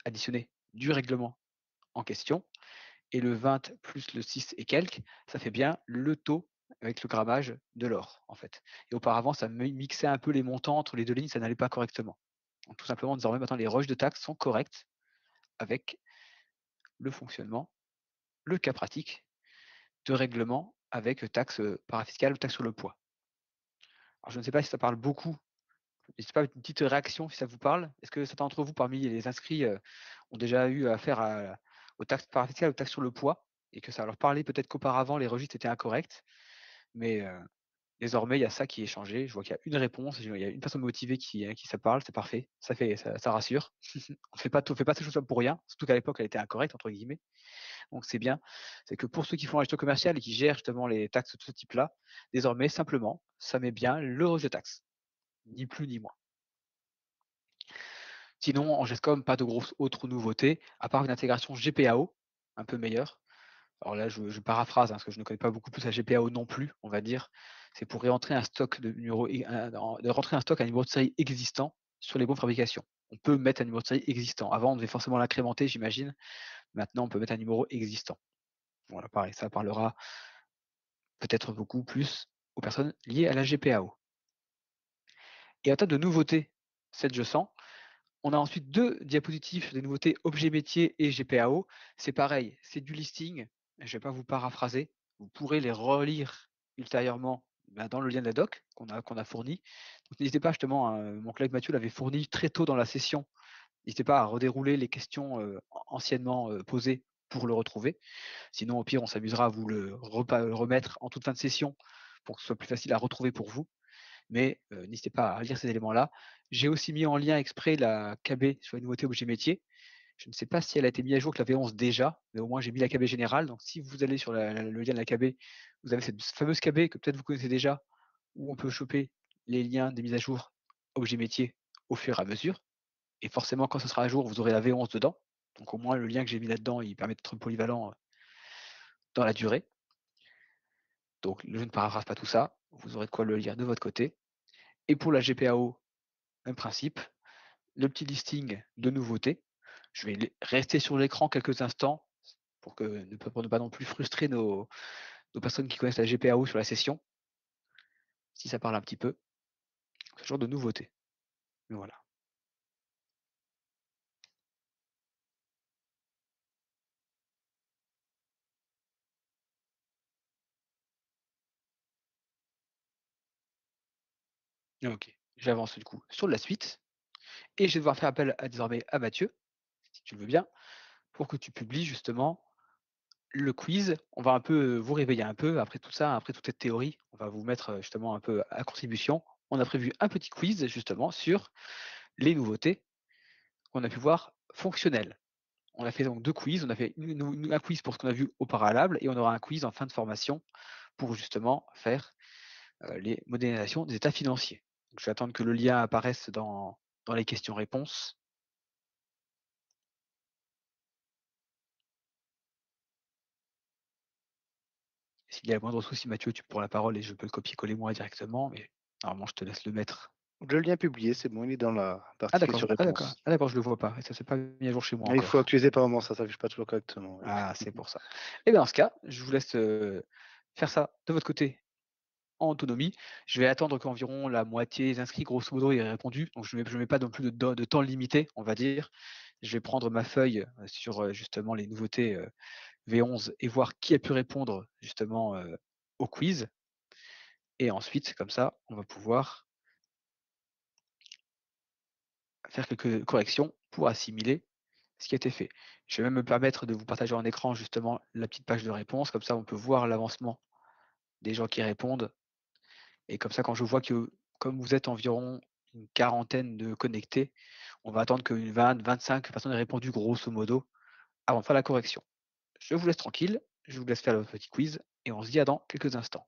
additionnés du règlement en question et le 20 plus le 6 et quelques, ça fait bien le taux avec le grammage de l'or, en fait. Et auparavant, ça mixait un peu les montants entre les 2 lignes, ça n'allait pas correctement. Donc tout simplement, désormais, maintenant, les registres de taxes sont corrects avec le fonctionnement, le cas pratique de règlement avec taxe, parafiscale ou taxe sur le poids. Alors je ne sais pas si ça parle beaucoup. N'hésitez pas à mettre une petite réaction si ça vous parle. Est-ce que certains d'entre vous parmi les inscrits, ont déjà eu affaire aux taxes parafiscales, aux taxes sur le poids et que ça leur parlait peut-être qu'auparavant les registres étaient incorrects, mais désormais il y a ça qui est changé. Je vois qu'il y a une réponse, il y a une personne motivée qui ça parle, c'est parfait, ça rassure. On fait pas ces choses-là pour rien, surtout qu'à l'époque elle était «incorrecte» entre guillemets, donc c'est bien. C'est que pour ceux qui font la gestion commerciale et qui gèrent justement les taxes de ce type-là, désormais simplement, ça met bien le registre de taxes, ni plus ni moins. Sinon, en GESCOM, pas de grosses autres nouveautés, à part une intégration GPAO, un peu meilleure. Alors là, je paraphrase, parce que je ne connais pas beaucoup plus la GPAO non plus, on va dire. C'est pour réentrer un stock de rentrer un stock à un numéro de série existant sur les bons de fabrication. On peut mettre un numéro de série existant. Avant, on devait forcément l'incrémenter, j'imagine. Maintenant, on peut mettre un numéro existant. Voilà, pareil, ça parlera peut-être beaucoup plus aux personnes liées à la GPAO. Et en termes de nouveautés, 7G100, on a ensuite 2 diapositives des nouveautés objet métier et GPAO. C'est pareil, c'est du listing, je ne vais pas vous paraphraser. Vous pourrez les relire ultérieurement, dans le lien de la doc qu'on a fourni. Donc n'hésitez pas justement, mon collègue Mathieu l'avait fourni très tôt dans la session. N'hésitez pas à redérouler les questions, anciennement, posées pour le retrouver. Sinon, au pire, on s'amusera à vous le remettre en toute fin de session pour que ce soit plus facile à retrouver pour vous. Mais n'hésitez pas à lire ces éléments-là. J'ai aussi mis en lien exprès la KB sur les nouveautés objets métiers. Je ne sais pas si elle a été mise à jour avec la V11 déjà, mais au moins j'ai mis la KB générale. Donc si vous allez sur le lien de la KB, vous avez cette fameuse KB que peut-être vous connaissez déjà, où on peut choper les liens des mises à jour objets métiers au fur et à mesure. Et forcément, quand ce sera à jour, vous aurez la V11 dedans. Donc au moins le lien que j'ai mis là-dedans, il permet d'être polyvalent dans la durée. Donc je ne paraphrase pas tout ça. Vous aurez de quoi le lire de votre côté. Et pour la GPAO, même principe, le petit listing de nouveautés. Je vais rester sur l'écran quelques instants pour ne pas non plus frustrer nos personnes qui connaissent la GPAO sur la session. si ça parle un petit peu, ce genre de nouveauté. Voilà. OK. J'avance du coup sur la suite et je vais devoir faire appel à désormais à Mathieu, si tu le veux bien, pour que tu publies justement le quiz. On va un peu, vous réveiller un peu après tout ça, après toute cette théorie. On va vous mettre, justement un peu à contribution. On a prévu un petit quiz justement sur les nouveautés qu'on a pu voir fonctionnelles. On a fait donc 2 quiz. On a fait un quiz pour ce qu'on a vu au préalable et on aura un quiz en fin de formation pour justement faire, les modélisations des états financiers. Donc je vais attendre que le lien apparaisse dans les questions-réponses. S'il y a le moindre souci, Mathieu, tu prends la parole et je peux le copier-coller moi directement, mais normalement je te laisse le mettre. Le lien publié, c'est bon, il est dans la Ah partie d'accord, ah d'accord, questions-réponses. ah d'accord, je le vois pas et ça s'est pas mis à jour chez moi Il faut encore. actualiser par moment, ça s'affiche pas toujours correctement, oui. Ah, c'est pour ça. Et bien dans ce cas, je vous laisse, faire ça de votre côté en autonomie. Je vais attendre qu'environ la moitié des inscrits, grosso modo, aient répondu. Donc je mets pas non plus de temps limité, on va dire. Je vais prendre ma feuille, sur, justement les nouveautés, V11 et voir qui a pu répondre justement, au quiz et ensuite comme ça, on va pouvoir faire quelques corrections pour assimiler ce qui a été fait. Je vais même me permettre de vous partager en écran justement la petite page de réponse, comme ça on peut voir l'avancement des gens qui répondent et comme ça quand je vois que comme vous êtes environ une quarantaine de connectés, on va attendre qu'une 20-25 personnes aient répondu grosso modo avant de faire la correction. Je vous laisse tranquille, je vous laisse faire le petit quiz et on se dit à dans quelques instants.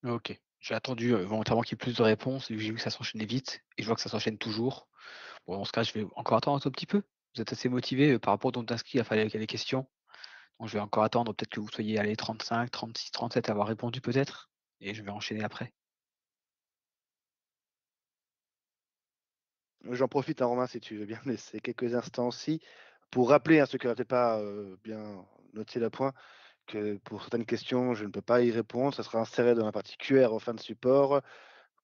OK. J'ai attendu, volontairement qu'il y ait plus de réponses et j'ai vu que ça s'enchaînait vite et je vois que ça s'enchaîne toujours. Bon, dans ce cas, je vais encore attendre un tout petit peu. Vous êtes assez motivés, par rapport au nombre d'inscrits, il y a les questions. Donc je vais encore attendre, peut-être que vous soyez, allez, 35, 36, 37 à avoir répondu peut-être et je vais enchaîner après. J'en profite, hein, Romain, si tu veux bien me laisser quelques instants aussi, pour rappeler, à ceux qui n'auraient peut-être pas, bien noté le point, que pour certaines questions, je ne peux pas y répondre. Ça sera inséré dans la partie QR en fin de support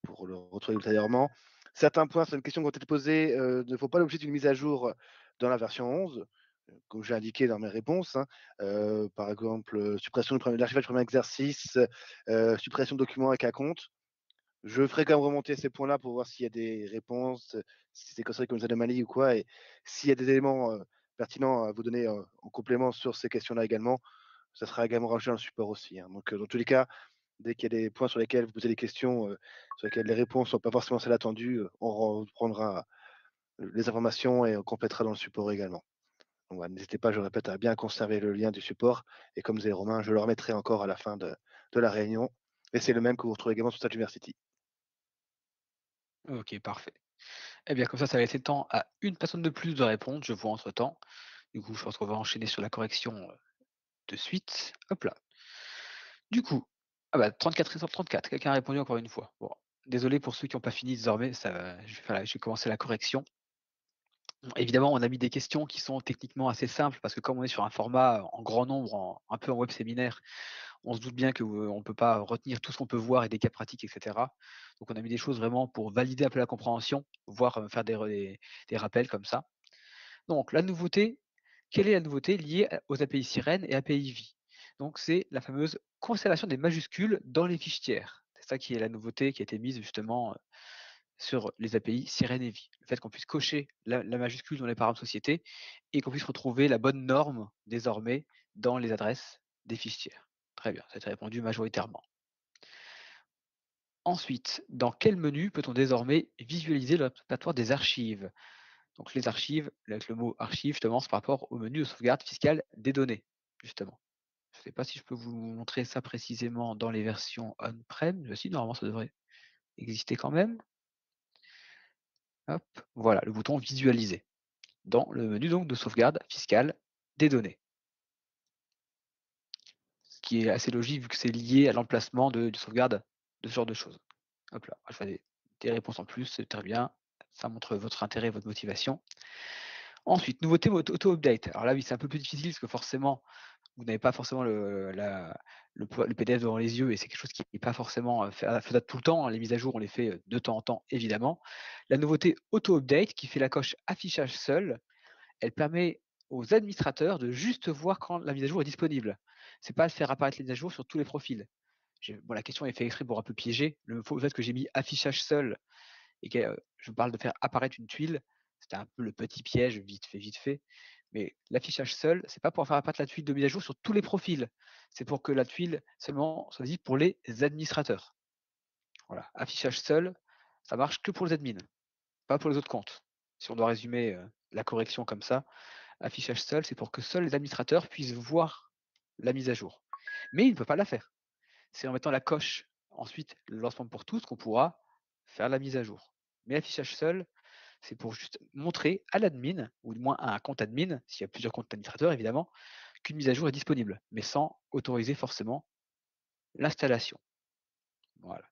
pour le retrouver ultérieurement. Certains points, certaines questions qui ont été posées, ne font pas l'objet d'une mise à jour dans la version 11, comme j'ai indiqué dans mes réponses, hein. Par exemple, suppression de l'archivage du premier exercice, suppression de documents avec un compte. Je ferai quand même remonter ces points-là pour voir s'il y a des réponses, si c'est considéré comme une anomalie ou quoi, et s'il y a des éléments, pertinents à vous donner, en complément sur ces questions-là également, ça sera également rajouté dans le support aussi, hein. Donc, dans tous les cas, dès qu'il y a des points sur lesquels vous posez des questions, sur lesquelles les réponses sont pas forcément celles attendues, on reprendra les informations et on complétera dans le support également. Donc voilà, n'hésitez pas, je répète, à bien conserver le lien du support, et comme disait Romain, je le remettrai encore à la fin de la réunion, et c'est le même que vous retrouvez également sur Statuversity. OK, parfait. Eh bien, comme ça va laisser le temps à une personne de plus de répondre, je vois entre-temps. Du coup, je pense qu'on va enchaîner sur la correction, de suite. Hop là. Du coup, ah bah 34 sur 34, quelqu'un a répondu encore une fois. Bon, désolé pour ceux qui ont pas fini désormais, je vais commencer la correction. Bon, évidemment, on a mis des questions qui sont techniquement assez simples parce que comme on est sur un format en grand nombre, un peu en web séminaire, on se doute bien que, on ne peut pas retenir tout ce qu'on peut voir et des cas pratiques et cetera. Donc on a mis des choses vraiment pour valider un peu la compréhension, voire, faire des rappels comme ça. Donc la nouveauté, quelle est la nouveauté liée aux API Sirène et API Vi? Donc c'est la fameuse conservation des majuscules dans les fiches tiers. C'est ça qui est la nouveauté qui a été mise justement, sur les API Sirène et Vi. Le fait qu'on puisse cocher la majuscule dans les paramètres société et qu'on puisse retrouver la bonne norme désormais dans les adresses des fiches tiers. Très bien, ça a été répondu majoritairement. Ensuite, dans quel menu peut-on désormais visualiser le répertoire des archives? Donc les archives, avec le mot archive, justement, c'est par rapport au menu de sauvegarde fiscale des données, justement. Je ne sais pas si je peux vous montrer ça précisément dans les versions on-prem. Si, normalement, ça devrait exister quand même. Hop, voilà, le bouton visualiser dans le menu donc de sauvegarde fiscale des données. Ce qui est assez logique vu que c'est lié à l'emplacement de sauvegarde de ce genre de choses. Hop là, je fais des réponses en plus, c'est très bien. Ça montre votre intérêt, votre motivation. Ensuite, nouveauté auto-update. Alors là, oui, c'est un peu plus difficile parce que forcément, vous n'avez pas forcément le PDF devant les yeux et c'est quelque chose qui n'est pas forcément faisable tout le temps, hein. Les mises à jour, on les fait de temps en temps, évidemment. La nouveauté auto-update qui fait la coche affichage seul, elle permet aux administrateurs de juste voir quand la mise à jour est disponible. C'est pas de faire apparaître les mises à jour sur tous les profils. Bon, la question est faite exprès pour un peu piéger. Le fait que j'ai mis affichage seul et que je parle de faire apparaître une tuile, c'était un peu le petit piège, vite fait. Mais l'affichage seul, c'est pas pour faire apparaître la tuile de mise à jour sur tous les profils. C'est pour que la tuile seulement soit visible pour les administrateurs. Voilà, affichage seul, ça marche que pour les admins, pas pour les autres comptes. Si on doit résumer la correction comme ça, affichage seul, c'est pour que seuls les administrateurs puissent voir la mise à jour. Mais ils ne peuvent pas la faire. C'est en mettant la coche ensuite le lancement pour tous qu'on pourra faire la mise à jour. Mais l'affichage seul, c'est pour juste montrer à l'admin, ou du moins à un compte admin, s'il y a plusieurs comptes administrateurs évidemment, qu'une mise à jour est disponible, mais sans autoriser forcément l'installation. Voilà.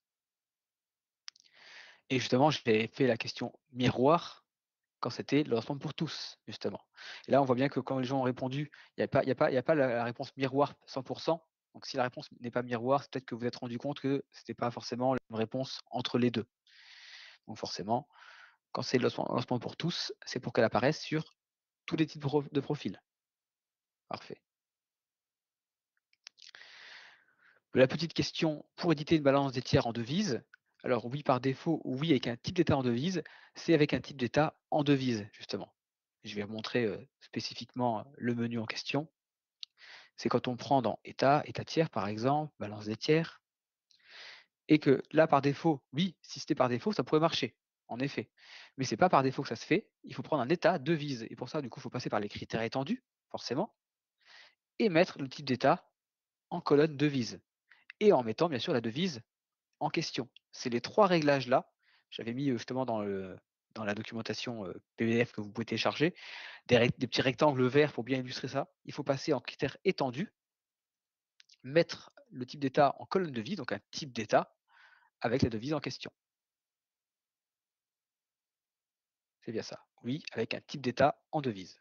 Et justement, j'ai fait la question miroir quand c'était le lancement pour tous, justement. Et là, on voit bien que quand les gens ont répondu, il y a pas la réponse miroir 100%. Donc si la réponse n'est pas miroir, c'est peut-être que vous vous êtes rendu compte que ce n'était pas forcément la même réponse entre les deux. Donc forcément, quand c'est le lancement pour tous, c'est pour qu'elle apparaisse sur tous les types de profils. Parfait. La petite question, pour éditer une balance des tiers en devise, alors oui par défaut ou oui avec un type d'état en devise, c'est avec un type d'état en devise, justement. Je vais vous montrer spécifiquement le menu en question. C'est quand on prend dans état, état tiers par exemple, balance des tiers, et que là par défaut, oui, si c'était par défaut, ça pourrait marcher, en effet. Mais c'est pas par défaut que ça se fait, il faut prendre un état devise. Et pour ça, du coup, il faut passer par les critères étendus, forcément, et mettre le type d'état en colonne devise. Et en mettant bien sûr la devise en question. C'est les 3 réglages-là. J'avais mis, justement dans la documentation, PDF que vous pouvez télécharger, des petits rectangles verts pour bien illustrer ça. Il faut passer en critères étendus, mettre le type d'état en colonne de vie, donc un type d'état avec la devise en question. C'est bien ça. Oui, avec un type d'état en devise.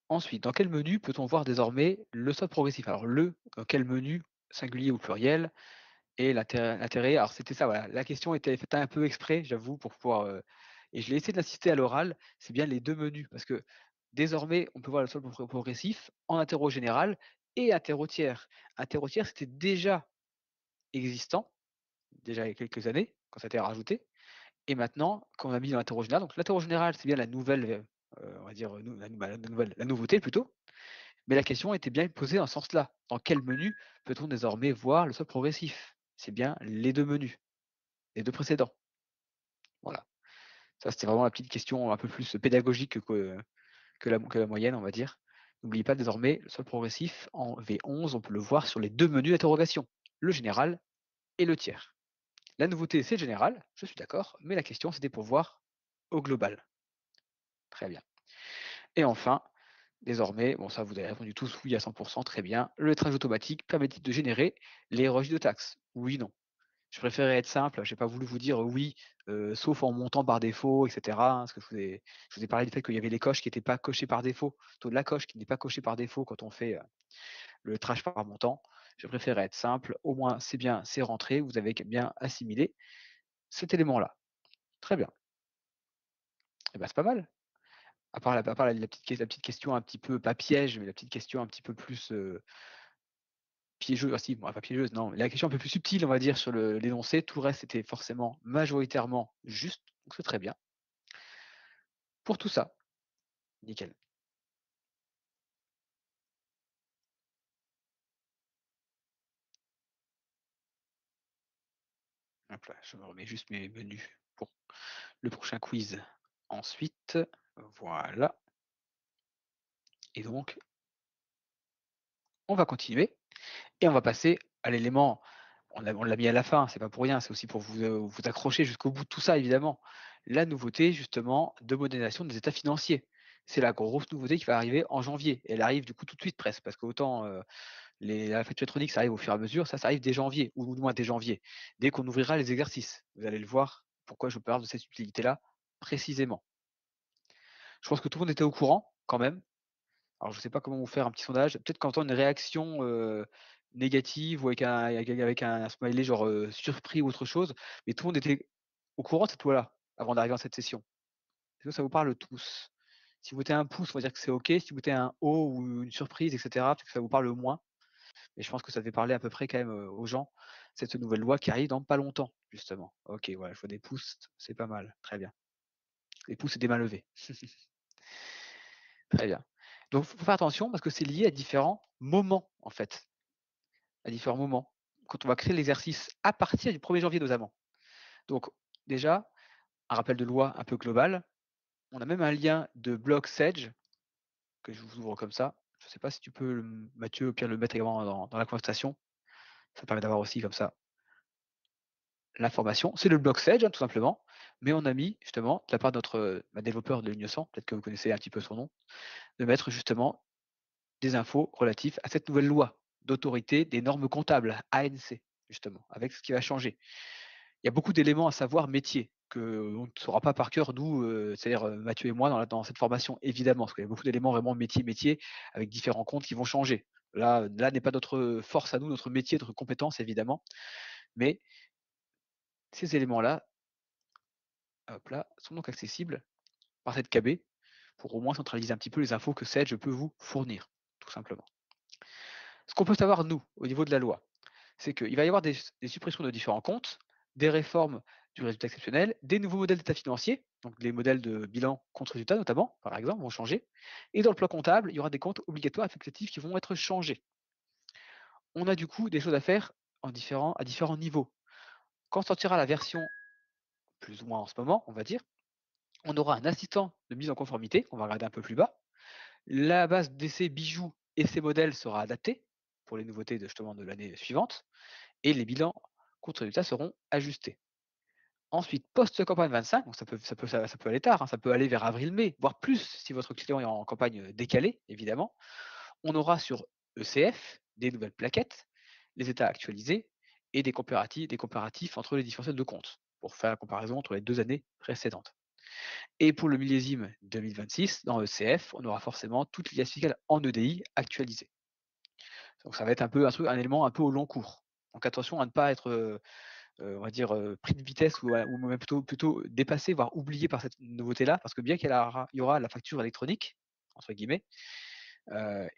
Ensuite, dans quel menu peut-on voir désormais le solde progressif? Alors dans quel menu, singulier ou pluriel? Et l'intérêt alors c'était ça, voilà, la question était faite un peu exprès, j'avoue, pour pouvoir, et je l'ai essayé de l'insister à l'oral, c'est bien les 2 menus parce que désormais, on peut voir le solde progressif en interro général et interro tiers. Interro tiers, c'était déjà existant, déjà il y a quelques années, quand ça a été rajouté et maintenant, quand on a mis dans l'interro général, donc l'interro général, c'est bien la nouvelle, on va dire, nou la nou bah, la nouveauté plutôt, mais la question était bien posée dans ce sens-là. Dans quel menu peut-on désormais voir le solde progressif? C'est bien les 2 menus, les 2 précédents. Voilà. Ça, c'était vraiment la petite question un peu plus pédagogique que la moyenne, on va dire. N'oubliez pas désormais, le solde progressif en V11, on peut le voir sur les 2 menus d'interrogation, le général et le tiers. La nouveauté, c'est le général, je suis d'accord, mais la question, c'était pour voir au global. Très bien. Et enfin, désormais, bon ça vous avez répondu tous oui à 100 très bien, le lettrage automatique permet-il de générer les registres de taxes? Oui, non. Je préférais être simple, j'ai pas voulu vous dire, oui, sauf en montant par défaut et cetera, hein, parce que je vous ai parlé du fait qu'il y avait les coches qui étaient pas cochées par défaut, plutôt de la coche qui n'est pas cochée par défaut quand on fait, le lettrage par montant. Je préférais être simple, au moins c'est bien, c'est rentré, vous avez bien assimilé cet élément-là. Très bien, et bah, c'est pas mal. À part la petite question un petit peu pas piège, mais la petite question un petit peu plus, piégeuse, ah si, bon, pas piégeuse, non, la question un peu plus subtile, on va dire, sur l'énoncé, tout le reste était forcément majoritairement juste, donc c'est très bien. Pour tout ça, nickel. Hop là, je me remets juste mes menus pour le prochain quiz. Ensuite, voilà, et donc on va continuer et on va passer à l'élément, on l'a mis à la fin, c'est pas pour rien, c'est aussi pour vous accrocher jusqu'au bout de tout ça évidemment. La nouveauté justement de modélisation des états financiers. C'est la grosse nouveauté qui va arriver en janvier. Elle arrive du coup tout de suite presque, parce qu'autant, la facture électronique, ça arrive au fur et à mesure, ça arrive dès janvier, ou du moins dès janvier, dès qu'on ouvrira les exercices. Vous allez le voir, pourquoi je parle de cette utilité-là précisément. Je pense que tout le monde était au courant quand même. Alors je ne sais pas comment vous faire un petit sondage, peut-être qu'en une réaction, négative ou avec un smiley genre, surpris ou autre chose, mais tout le monde était au courant de cette loi-là, avant d'arriver dans cette session. Est-ce que ça vous parle tous? Si vous mettez un pouce, on va dire que c'est OK, si vous mettez un O ou une surprise et cetera, peut-être que ça vous parle moins. Et je pense que ça devait parler à peu près quand même, aux gens, cette nouvelle loi qui arrive dans pas longtemps, justement. OK, voilà, je vois des pouces, c'est pas mal, très bien. Des pouces et des mains levées. Très bien. Donc faut faire attention parce que c'est lié à différents moments, en fait, à différents moments. Quand on va créer l'exercice à partir du 1er janvier notamment. Donc déjà, un rappel de loi un peu global. On a même un lien de bloc Sedge que je vous ouvre comme ça. Je ne sais pas si tu peux Mathieu, au pire le mettre également dans la conversation. Ça permet d'avoir aussi comme ça l'information. C'est le bloc Sage, hein, tout simplement, mais on a mis justement, de la part de notre, développeur de l'Union100, peut-être que vous connaissez un petit peu son nom, de mettre justement des infos relatives à cette nouvelle loi d'autorité des normes comptables, ANC, justement, avec ce qui va changer. Il y a beaucoup d'éléments à savoir métier qu'on ne saura pas par cœur, nous, c'est-à-dire, Mathieu et moi dans cette formation, évidemment, parce qu'il y a beaucoup d'éléments vraiment métier, avec différents comptes qui vont changer. Là n'est pas notre force à nous, notre métier, notre compétence évidemment, mais ces éléments-là, hop là, sont donc accessibles par cette KB pour au moins centraliser un petit peu les infos que Sedge peut vous fournir, tout simplement. Ce qu'on peut savoir, nous, au niveau de la loi, c'est qu'il va y avoir des suppressions de différents comptes, des réformes du résultat exceptionnel, des nouveaux modèles d'état financier, donc les modèles de bilan contre résultat notamment, par exemple, vont changer. Et dans le plan comptable, il y aura des comptes obligatoires et facultatifs qui vont être changés. On a du coup des choses à faire à différents niveaux. Quand sortira la version, plus ou moins en ce moment, on va dire, on aura un assistant de mise en conformité, qu'on va regarder un peu plus bas. La base d'essai bijoux et ses modèles sera adaptée pour les nouveautés justement de l'année suivante et les bilans contre résultats seront ajustés. Ensuite, post-campagne 25, donc ça peut aller tard, hein, ça peut aller vers avril-mai, voire plus si votre client est en campagne décalée, évidemment. On aura sur ECF des nouvelles plaquettes, les états actualisés, et des comparatifs entre les différents sets de comptes, pour faire la comparaison entre les 2 années précédentes. Et pour le millésime 2026, dans ECF, on aura forcément toutes les liasses fiscales en EDI actualisées. Donc ça va être un élément un peu au long cours. Donc attention à ne pas être, on va dire, pris de vitesse ou même plutôt dépassé, voire oublié par cette nouveauté-là, parce que bien il y aura la facture électronique, entre guillemets,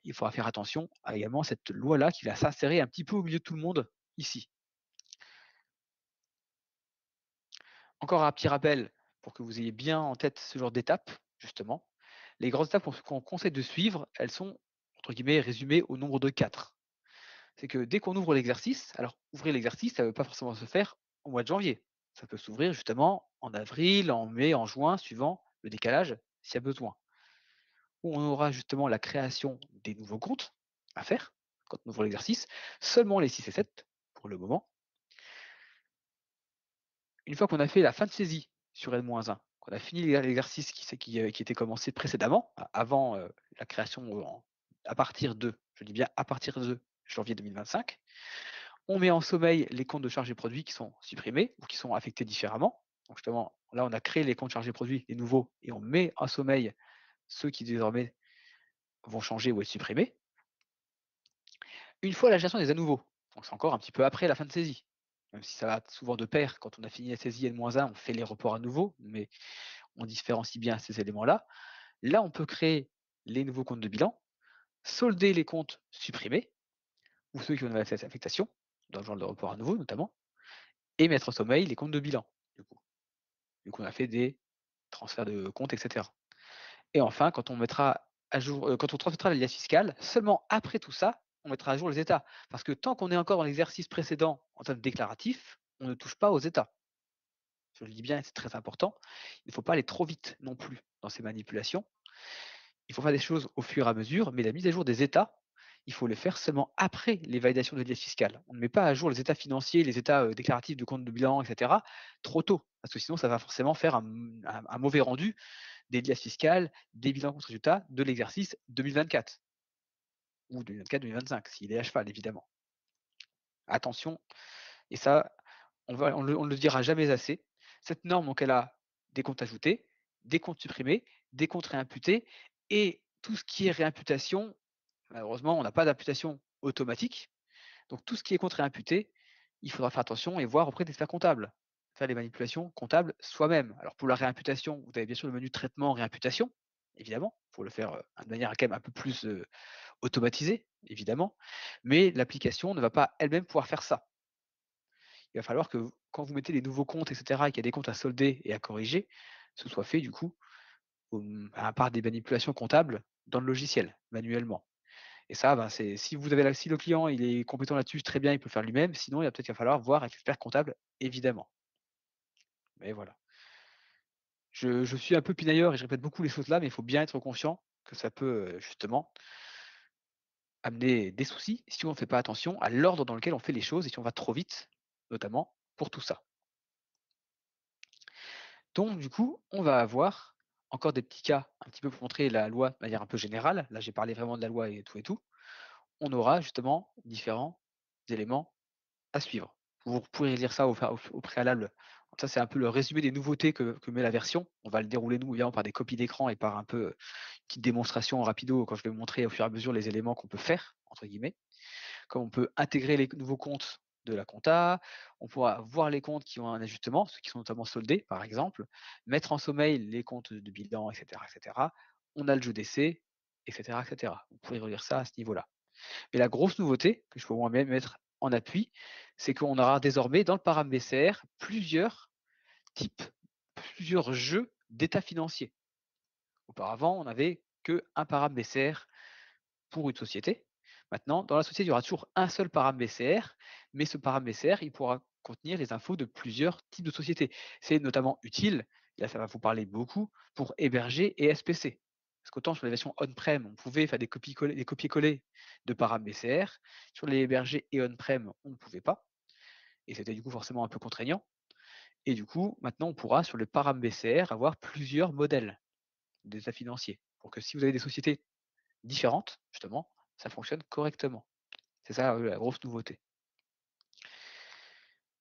il faudra faire attention à également cette loi-là qui va s'insérer un petit peu au milieu de tout le monde ici. Encore un petit rappel pour que vous ayez bien en tête ce genre d'étapes, justement. Les grandes étapes qu'on conseille de suivre, elles sont, entre guillemets, résumées au nombre de 4. C'est que dès qu'on ouvre l'exercice, alors ouvrir l'exercice, ça ne veut pas forcément se faire au mois de janvier. Ça peut s'ouvrir justement en avril, en mai, en juin, suivant le décalage, s'il y a besoin. Où on aura justement la création des nouveaux comptes à faire quand on ouvre l'exercice, seulement les 6 et 7 pour le moment. Une fois qu'on a fait la fin de saisie sur N-1, qu'on a fini l'exercice qui était commencé précédemment, avant la création à partir de, je dis bien à partir de janvier 2025, on met en sommeil les comptes de charges et produits qui sont supprimés ou qui sont affectés différemment. Donc justement, là, on a créé les comptes charges et produits, les nouveaux, et on met en sommeil ceux qui désormais vont changer ou être supprimés. Une fois la gestion des à nouveaux, donc c'est encore un petit peu après la fin de saisie, même si ça va souvent de pair, quand on a fini la saisie N-1, on fait les reports à nouveau, mais on différencie bien ces éléments-là. Là, on peut créer les nouveaux comptes de bilan, solder les comptes supprimés, ou ceux qui ont une affectation, dans le genre de report à nouveau notamment, et mettre en sommeil les comptes de bilan, du coup. Vu qu'on a fait des transferts de comptes, etc. Et enfin, quand on mettra à jour, quand on transmettra la liasse fiscale, seulement après tout ça, on mettra à jour les états. Parce que tant qu'on est encore dans l'exercice précédent en termes déclaratifs, on ne touche pas aux états. Je le dis bien, c'est très important. Il ne faut pas aller trop vite non plus dans ces manipulations. Il faut faire des choses au fur et à mesure, mais la mise à jour des états, il faut les faire seulement après les validations de liasse fiscale. On ne met pas à jour les états financiers, les états déclaratifs de compte de bilan, etc., trop tôt, parce que sinon ça va forcément faire un mauvais rendu des liasses fiscales, des bilans contre résultats de l'exercice 2024 ou 2024-2025, s'il est à cheval, évidemment. Attention, et ça, on ne le dira jamais assez. Cette norme, donc, elle a des comptes ajoutés, des comptes supprimés, des comptes réimputés, et tout ce qui est réimputation, malheureusement, on n'a pas d'imputation automatique. Donc, tout ce qui est compte réimputé, il faudra faire attention et voir auprès des experts comptables. Faire les manipulations comptables soi-même. Alors, pour la réimputation, vous avez bien sûr le menu traitement réimputation, évidemment, pour le faire de manière quand même un peu plus automatisée, évidemment. Mais l'application ne va pas elle-même pouvoir faire ça. Il va falloir que quand vous mettez les nouveaux comptes, etc., et qu'il y a des comptes à solder et à corriger, ce soit fait du coup par des manipulations comptables dans le logiciel, manuellement. Et ça, ben, si le client il est compétent là-dessus, très bien, il peut le faire lui-même. Sinon, il va falloir voir avec l'expert comptable, évidemment. Mais voilà. Je suis un peu pinailleur et je répète beaucoup les choses là, mais il faut bien être conscient que ça peut justement amener des soucis si on ne fait pas attention à l'ordre dans lequel on fait les choses et si on va trop vite, notamment pour tout ça. Donc du coup, on va avoir encore des petits cas un petit peu pour montrer la loi de manière un peu générale. Là, j'ai parlé vraiment de la loi et tout et tout. On aura justement différents éléments à suivre. Vous pourrez lire ça au préalable. Ça, c'est un peu le résumé des nouveautés que met la version. On va le dérouler nous évidemment par des copies d'écran et par un peu petite démonstration rapido quand je vais vous montrer au fur et à mesure les éléments qu'on peut faire, entre guillemets. Comme on peut intégrer les nouveaux comptes de la compta, on pourra voir les comptes qui ont un ajustement, ceux qui sont notamment soldés, par exemple, mettre en sommeil les comptes de bilan, etc., etc. On a le jeu d'essai, etc., etc. Vous pourrez relire ça à ce niveau-là. Mais la grosse nouveauté, que je peux moi même mettre en appui, c'est qu'on aura désormais dans le paramètre BCR plusieurs types, plusieurs jeux d'état financier. Auparavant, on n'avait qu'un paramètre BCR pour une société. Maintenant, dans la société, il y aura toujours un seul paramètre BCR, mais ce paramètre BCR, il pourra contenir les infos de plusieurs types de sociétés. C'est notamment utile, là ça va vous parler beaucoup, pour héberger et SPC. Parce qu'autant sur les versions on-prem, on pouvait faire des copier-coller de paramètres BCR. Sur les hébergés et on-prem, on ne pouvait pas. Et c'était du coup forcément un peu contraignant. Et du coup, maintenant, on pourra, sur le paramètre BCR, avoir plusieurs modèles d'état financier. Pour que si vous avez des sociétés différentes, justement, ça fonctionne correctement. C'est ça la grosse nouveauté.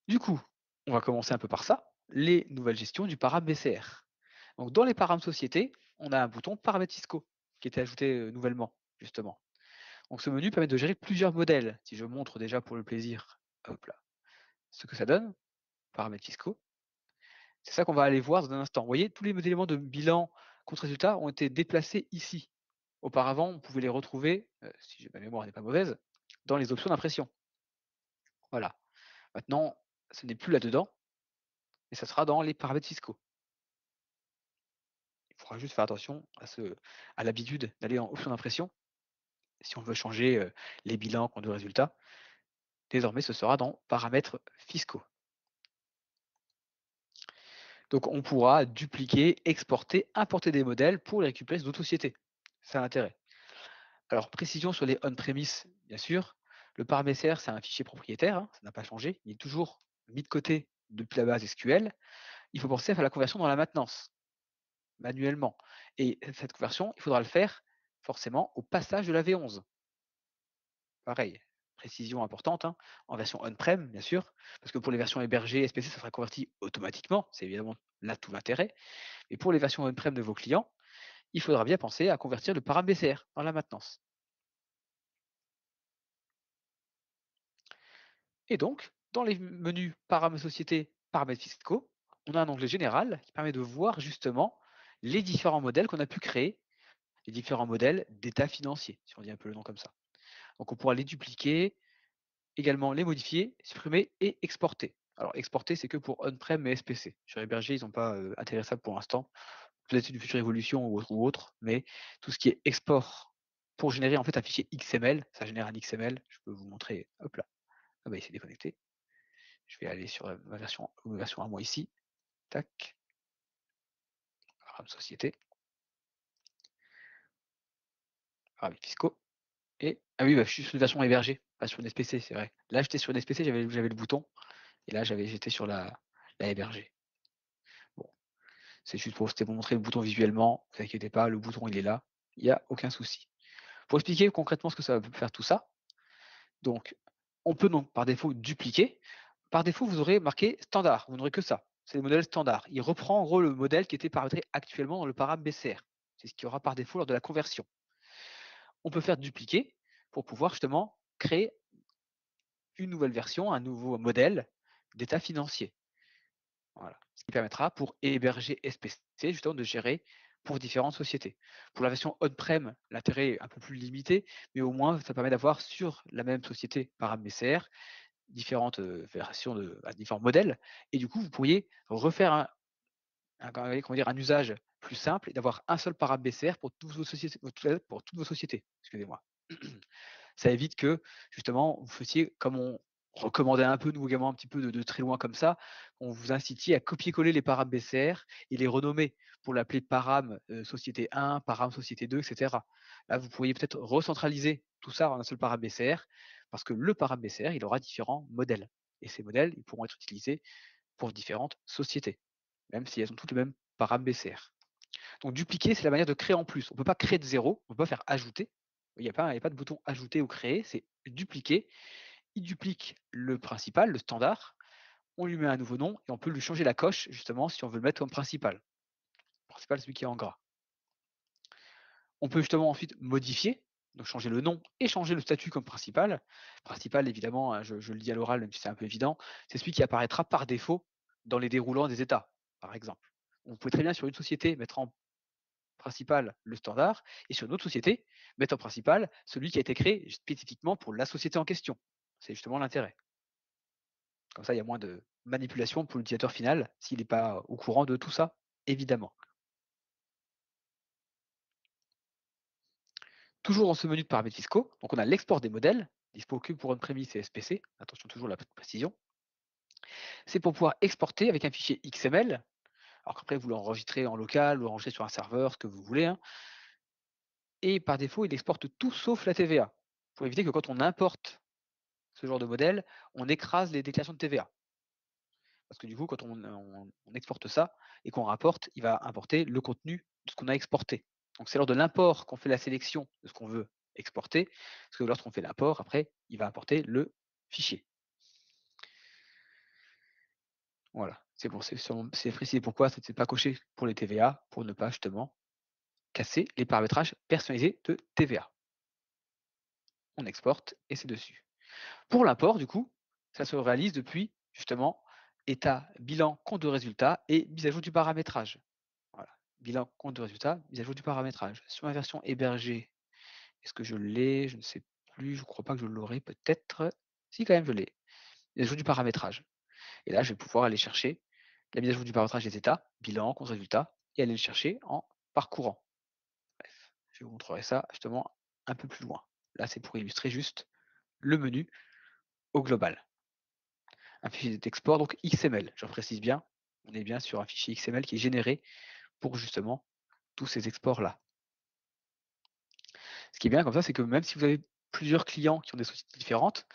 Du coup, on va commencer un peu par ça, les nouvelles gestions du param BCR. Donc dans les param sociétés, on a un bouton paramètres fiscaux qui était ajouté nouvellement, justement. Donc ce menu permet de gérer plusieurs modèles. Si je montre déjà pour le plaisir, hop là, ce que ça donne, paramètres fiscaux, c'est ça qu'on va aller voir dans un instant. Vous voyez, tous les éléments de bilan compte résultat ont été déplacés ici. Auparavant, on pouvait les retrouver, si ma mémoire n'est pas mauvaise, dans les options d'impression. Voilà. Maintenant, ce n'est plus là-dedans, mais ça sera dans les paramètres fiscaux. Il faudra juste faire attention à l'habitude d'aller en option d'impression. Si on veut changer les bilans, compte de résultats, désormais ce sera dans paramètres fiscaux. Donc on pourra dupliquer, exporter, importer des modèles pour les récupérer sur d'autres sociétés. C'est l'intérêt. Alors précision sur les on-premise, bien sûr. Le paramètre, c'est un fichier propriétaire, hein, ça n'a pas changé. Il est toujours mis de côté depuis la base SQL. Il faut penser à faire la conversion dans la maintenance, manuellement. Et cette conversion, il faudra le faire forcément au passage de la V11. Pareil, précision importante, hein, en version on-prem, bien sûr, parce que pour les versions hébergées, SPC, ça sera converti automatiquement. C'est évidemment là tout l'intérêt. Et pour les versions on-prem de vos clients, il faudra bien penser à convertir le param BCR dans la maintenance. Et donc, dans les menus paramètres société, paramètres fiscaux, on a un onglet général qui permet de voir justement les différents modèles qu'on a pu créer, les différents modèles d'état financier, si on dit un peu le nom comme ça. Donc on pourra les dupliquer, également les modifier, supprimer et exporter. Alors exporter, c'est que pour on-prem et SPC. Sur Héberger, ils n'ont pas intégré ça pour l'instant. Peut-être une future évolution ou autre, mais tout ce qui est export pour générer en fait un fichier XML, ça génère un XML, je peux vous montrer, hop là, ah bah il s'est déconnecté. Je vais aller sur ma version à moi ici, tac, RAM société, paramètres fiscaux, et ah oui, bah, je suis sur une version hébergée, pas sur une SPC, c'est vrai. Là, j'étais sur une SPC, j'avais le bouton, et là, j'étais sur la hébergée. Bon, c'est juste pour vous montrer le bouton visuellement, ne vous inquiétez pas, le bouton, il est là, il n'y a aucun souci. Pour expliquer concrètement ce que ça va faire tout ça, donc, on peut donc par défaut dupliquer. Par défaut, vous aurez marqué standard, vous n'aurez que ça. C'est le modèle standard. Il reprend en gros le modèle qui était paramétré actuellement dans le param BCR. C'est ce qu'il y aura par défaut lors de la conversion. On peut faire dupliquer pour pouvoir justement créer une nouvelle version, un nouveau modèle d'état financier. Voilà. Ce qui permettra pour héberger SPC justement de gérer pour différentes sociétés. Pour la version on-prem, l'intérêt est un peu plus limité, mais au moins ça permet d'avoir sur la même société param BCR différentes versions différents modèles, et du coup vous pourriez refaire un usage plus simple et d'avoir un seul param BCR pour toutes vos sociétés, excusez-moi. Ça évite que justement vous fassiez comme on recommandait un peu, nous également un petit peu de très loin comme ça, on vous incitiez à copier-coller les param BCR et les renommer pour l'appeler param société 1, param société 2, etc. Là, vous pourriez peut-être recentraliser tout ça en un seul param BCR parce que le param BCR, il aura différents modèles. Et ces modèles, ils pourront être utilisés pour différentes sociétés, même si elles ont toutes le même param BCR. Donc dupliquer, c'est la manière de créer en plus. On ne peut pas créer de zéro, on ne peut pas faire ajouter. Il n'y a pas de bouton ajouter ou créer, c'est dupliquer. Il duplique le principal, le standard, on lui met un nouveau nom et on peut lui changer la coche justement si on veut le mettre comme principal. Le principal, celui qui est en gras. On peut justement ensuite modifier, donc changer le nom et changer le statut comme principal. Principal, évidemment, hein, je le dis à l'oral, même si c'est un peu évident, c'est celui qui apparaîtra par défaut dans les déroulants des états, par exemple. On peut très bien sur une société mettre en principal le standard et sur une autre société mettre en principal celui qui a été créé spécifiquement pour la société en question. C'est justement l'intérêt. Comme ça, il y a moins de manipulation pour l'utilisateur final s'il n'est pas au courant de tout ça, évidemment. Toujours dans ce menu de paramètres fiscaux, donc on a l'export des modèles, dispo que pour on-premise et SPC, attention toujours à la précision. C'est pour pouvoir exporter avec un fichier XML, alors qu'après vous l'enregistrez en local ou l'enregistrez sur un serveur, ce que vous voulez, hein. Et par défaut, il exporte tout sauf la TVA, pour éviter que quand on importe ce genre de modèle, on écrase les déclarations de TVA. Parce que du coup, quand on exporte ça et qu'on rapporte, il va importer le contenu de ce qu'on a exporté. Donc c'est lors de l'import qu'on fait la sélection de ce qu'on veut exporter, parce que lorsqu'on fait l'import, après, il va importer le fichier. Voilà, c'est précisé pourquoi c'est pas coché pour les TVA, pour ne pas justement casser les paramétrages personnalisés de TVA. On exporte et c'est dessus. Pour l'import, du coup, ça se réalise depuis justement état, bilan, compte de résultat et mise à jour du paramétrage. Voilà, bilan, compte de résultat, mise à jour du paramétrage. Sur ma version hébergée, est-ce que je l'ai? Je ne sais plus, je crois pas que je l'aurai peut-être. Si quand même je l'ai. Mise à jour du paramétrage. Et là, je vais pouvoir aller chercher la mise à jour du paramétrage des états, bilan, compte résultat, et aller le chercher en parcourant. Bref, je vous montrerai ça justement un peu plus loin. Là, c'est pour illustrer juste le menu au global. Un fichier d'export, donc XML, je précise bien, on est bien sur un fichier XML qui est généré pour justement tous ces exports-là. Ce qui est bien comme ça, c'est que même si vous avez plusieurs clients qui ont des sociétés différentes,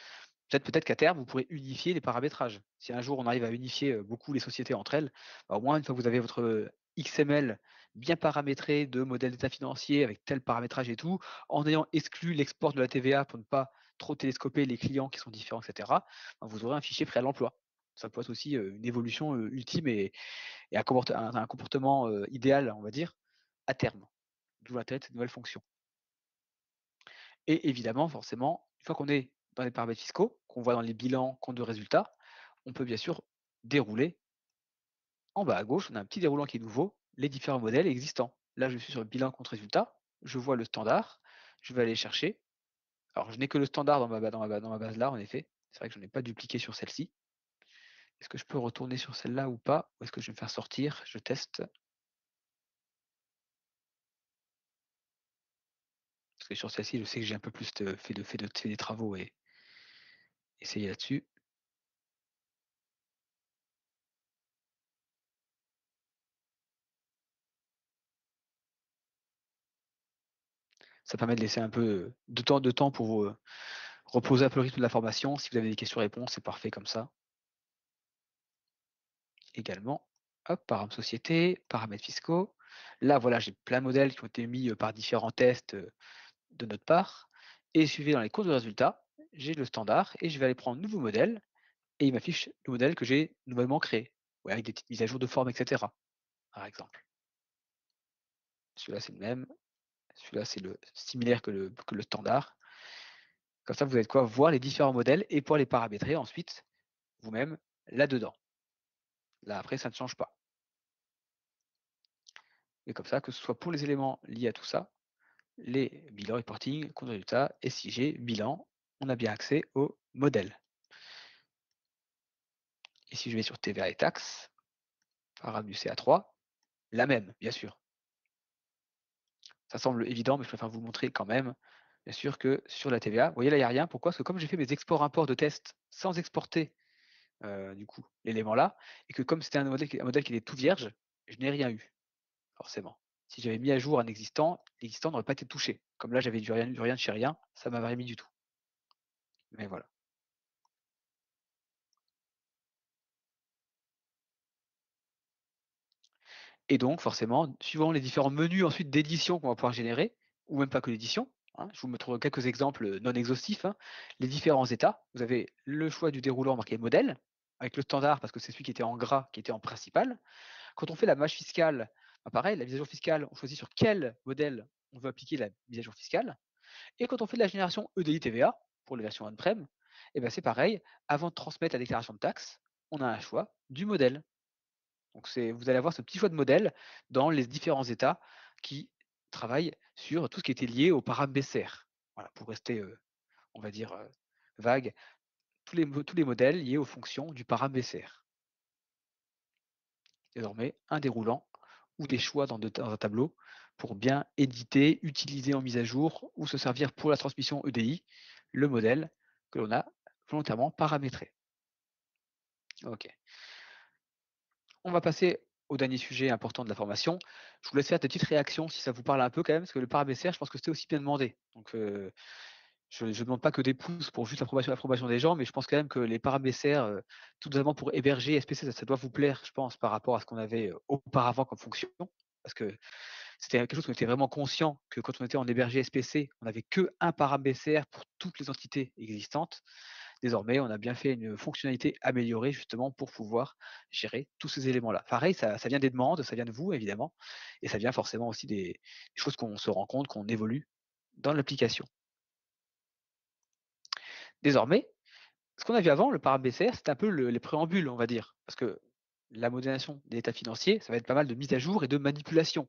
peut-être qu'à terme, vous pourrez unifier les paramétrages. Si un jour on arrive à unifier beaucoup les sociétés entre elles, bah, au moins une fois que vous avez votre XML bien paramétré de modèle d'état financier avec tel paramétrage et tout, en ayant exclu l'export de la TVA pour ne pas trop télescoper les clients qui sont différents, etc., bah, vous aurez un fichier prêt à l'emploi. Ça peut être aussi une évolution ultime et un comportement idéal, on va dire, à terme. D'où l'intérêt de cette nouvelle fonction. Et évidemment, forcément, une fois qu'on est dans les paramètres fiscaux, qu'on voit dans les bilans, comptes de résultats, on peut bien sûr dérouler. En bas à gauche, on a un petit déroulant qui est nouveau, les différents modèles existants. Là, je suis sur le bilan compte résultat, je vois le standard, je vais aller chercher. Alors, je n'ai que le standard dans ma base là, en effet. C'est vrai que je n'en ai pas dupliqué sur celle-ci. Est-ce que je peux retourner sur celle-là ou pas? Ou est-ce que je vais me faire sortir? Je teste. Parce que sur celle-ci, je sais que j'ai un peu plus fait des travaux et essayé là-dessus. Ça permet de laisser un peu de temps pour vous reposer un peu le rythme de la formation. Si vous avez des questions-réponses, c'est parfait comme ça. Également, hop, paramètres société, paramètres fiscaux. Là, voilà, j'ai plein de modèles qui ont été mis par différents tests de notre part. Et suivi dans les comptes de résultats, j'ai le standard et je vais aller prendre nouveau modèle et il m'affiche le modèle que j'ai nouvellement créé, ouais, avec des petites mises à jour de forme, etc. Par exemple. Celui-là, c'est le même. Celui-là, c'est le similaire que le standard. Comme ça, vous avez de quoi voir les différents modèles et pouvoir les paramétrer ensuite vous-même là-dedans. Là, après, ça ne change pas. Et comme ça, que ce soit pour les éléments liés à tout ça, les bilans reporting, compte de résultat, SIG, bilan, on a bien accès au modèle. Et si je vais sur TVA et taxes, paramètre du CA3, la même, bien sûr. Ça semble évident, mais je préfère vous montrer quand même, bien sûr, que sur la TVA, vous voyez là, il n'y a rien. Pourquoi? Parce que comme j'ai fait mes exports-imports de tests sans exporter du coup l'élément là, et que comme c'était un modèle qui était tout vierge, je n'ai rien eu, forcément. Si j'avais mis à jour un existant, l'existant n'aurait pas été touché. Comme là, j'avais du rien de chez rien, ça m'avait rien mis du tout. Mais voilà. Et donc forcément, suivant les différents menus ensuite d'édition qu'on va pouvoir générer, ou même pas que d'édition, hein, je vous montre quelques exemples non exhaustifs, hein, les différents états. Vous avez le choix du déroulant marqué modèle, avec le standard parce que c'est celui qui était en gras, qui était en principal. Quand on fait la mâche fiscale, bah pareil, la mise à jour fiscale, on choisit sur quel modèle on veut appliquer la mise à jour fiscale. Et quand on fait de la génération EDI TVA, pour les versions on-prem, eh ben c'est pareil, avant de transmettre la déclaration de taxe, on a un choix du modèle. Donc vous allez avoir ce petit choix de modèle dans les différents états qui travaillent sur tout ce qui était lié au paramètre BCR. Voilà, pour rester, on va dire, vague, tous les modèles liés aux fonctions du paramètre BCR. Désormais, un déroulant ou des choix dans un tableau pour bien éditer, utiliser en mise à jour ou se servir pour la transmission EDI, le modèle que l'on a volontairement paramétré. OK. On va passer au dernier sujet important de la formation. Je vous laisse faire des petites réactions si ça vous parle un peu quand même, parce que le paramécère, je pense que c'était aussi bien demandé. Donc, je ne demande pas que des pouces pour juste l'approbation des gens, mais je pense quand même que les paramécères, tout notamment pour héberger SPC, ça doit vous plaire, je pense, par rapport à ce qu'on avait auparavant comme fonction. Parce que c'était quelque chose qu'on était vraiment conscient que quand on était en hébergé SPC, on n'avait qu'un paramécère pour toutes les entités existantes. Désormais, on a bien fait une fonctionnalité améliorée justement pour pouvoir gérer tous ces éléments-là. Pareil, ça vient des demandes, ça vient de vous évidemment, et ça vient forcément aussi des choses qu'on se rend compte, qu'on évolue dans l'application. Désormais, ce qu'on a vu avant, le paraBCR, c'était un peu les préambules, on va dire, parce que la modélisation des états financiers, ça va être pas mal de mise à jour et de manipulation.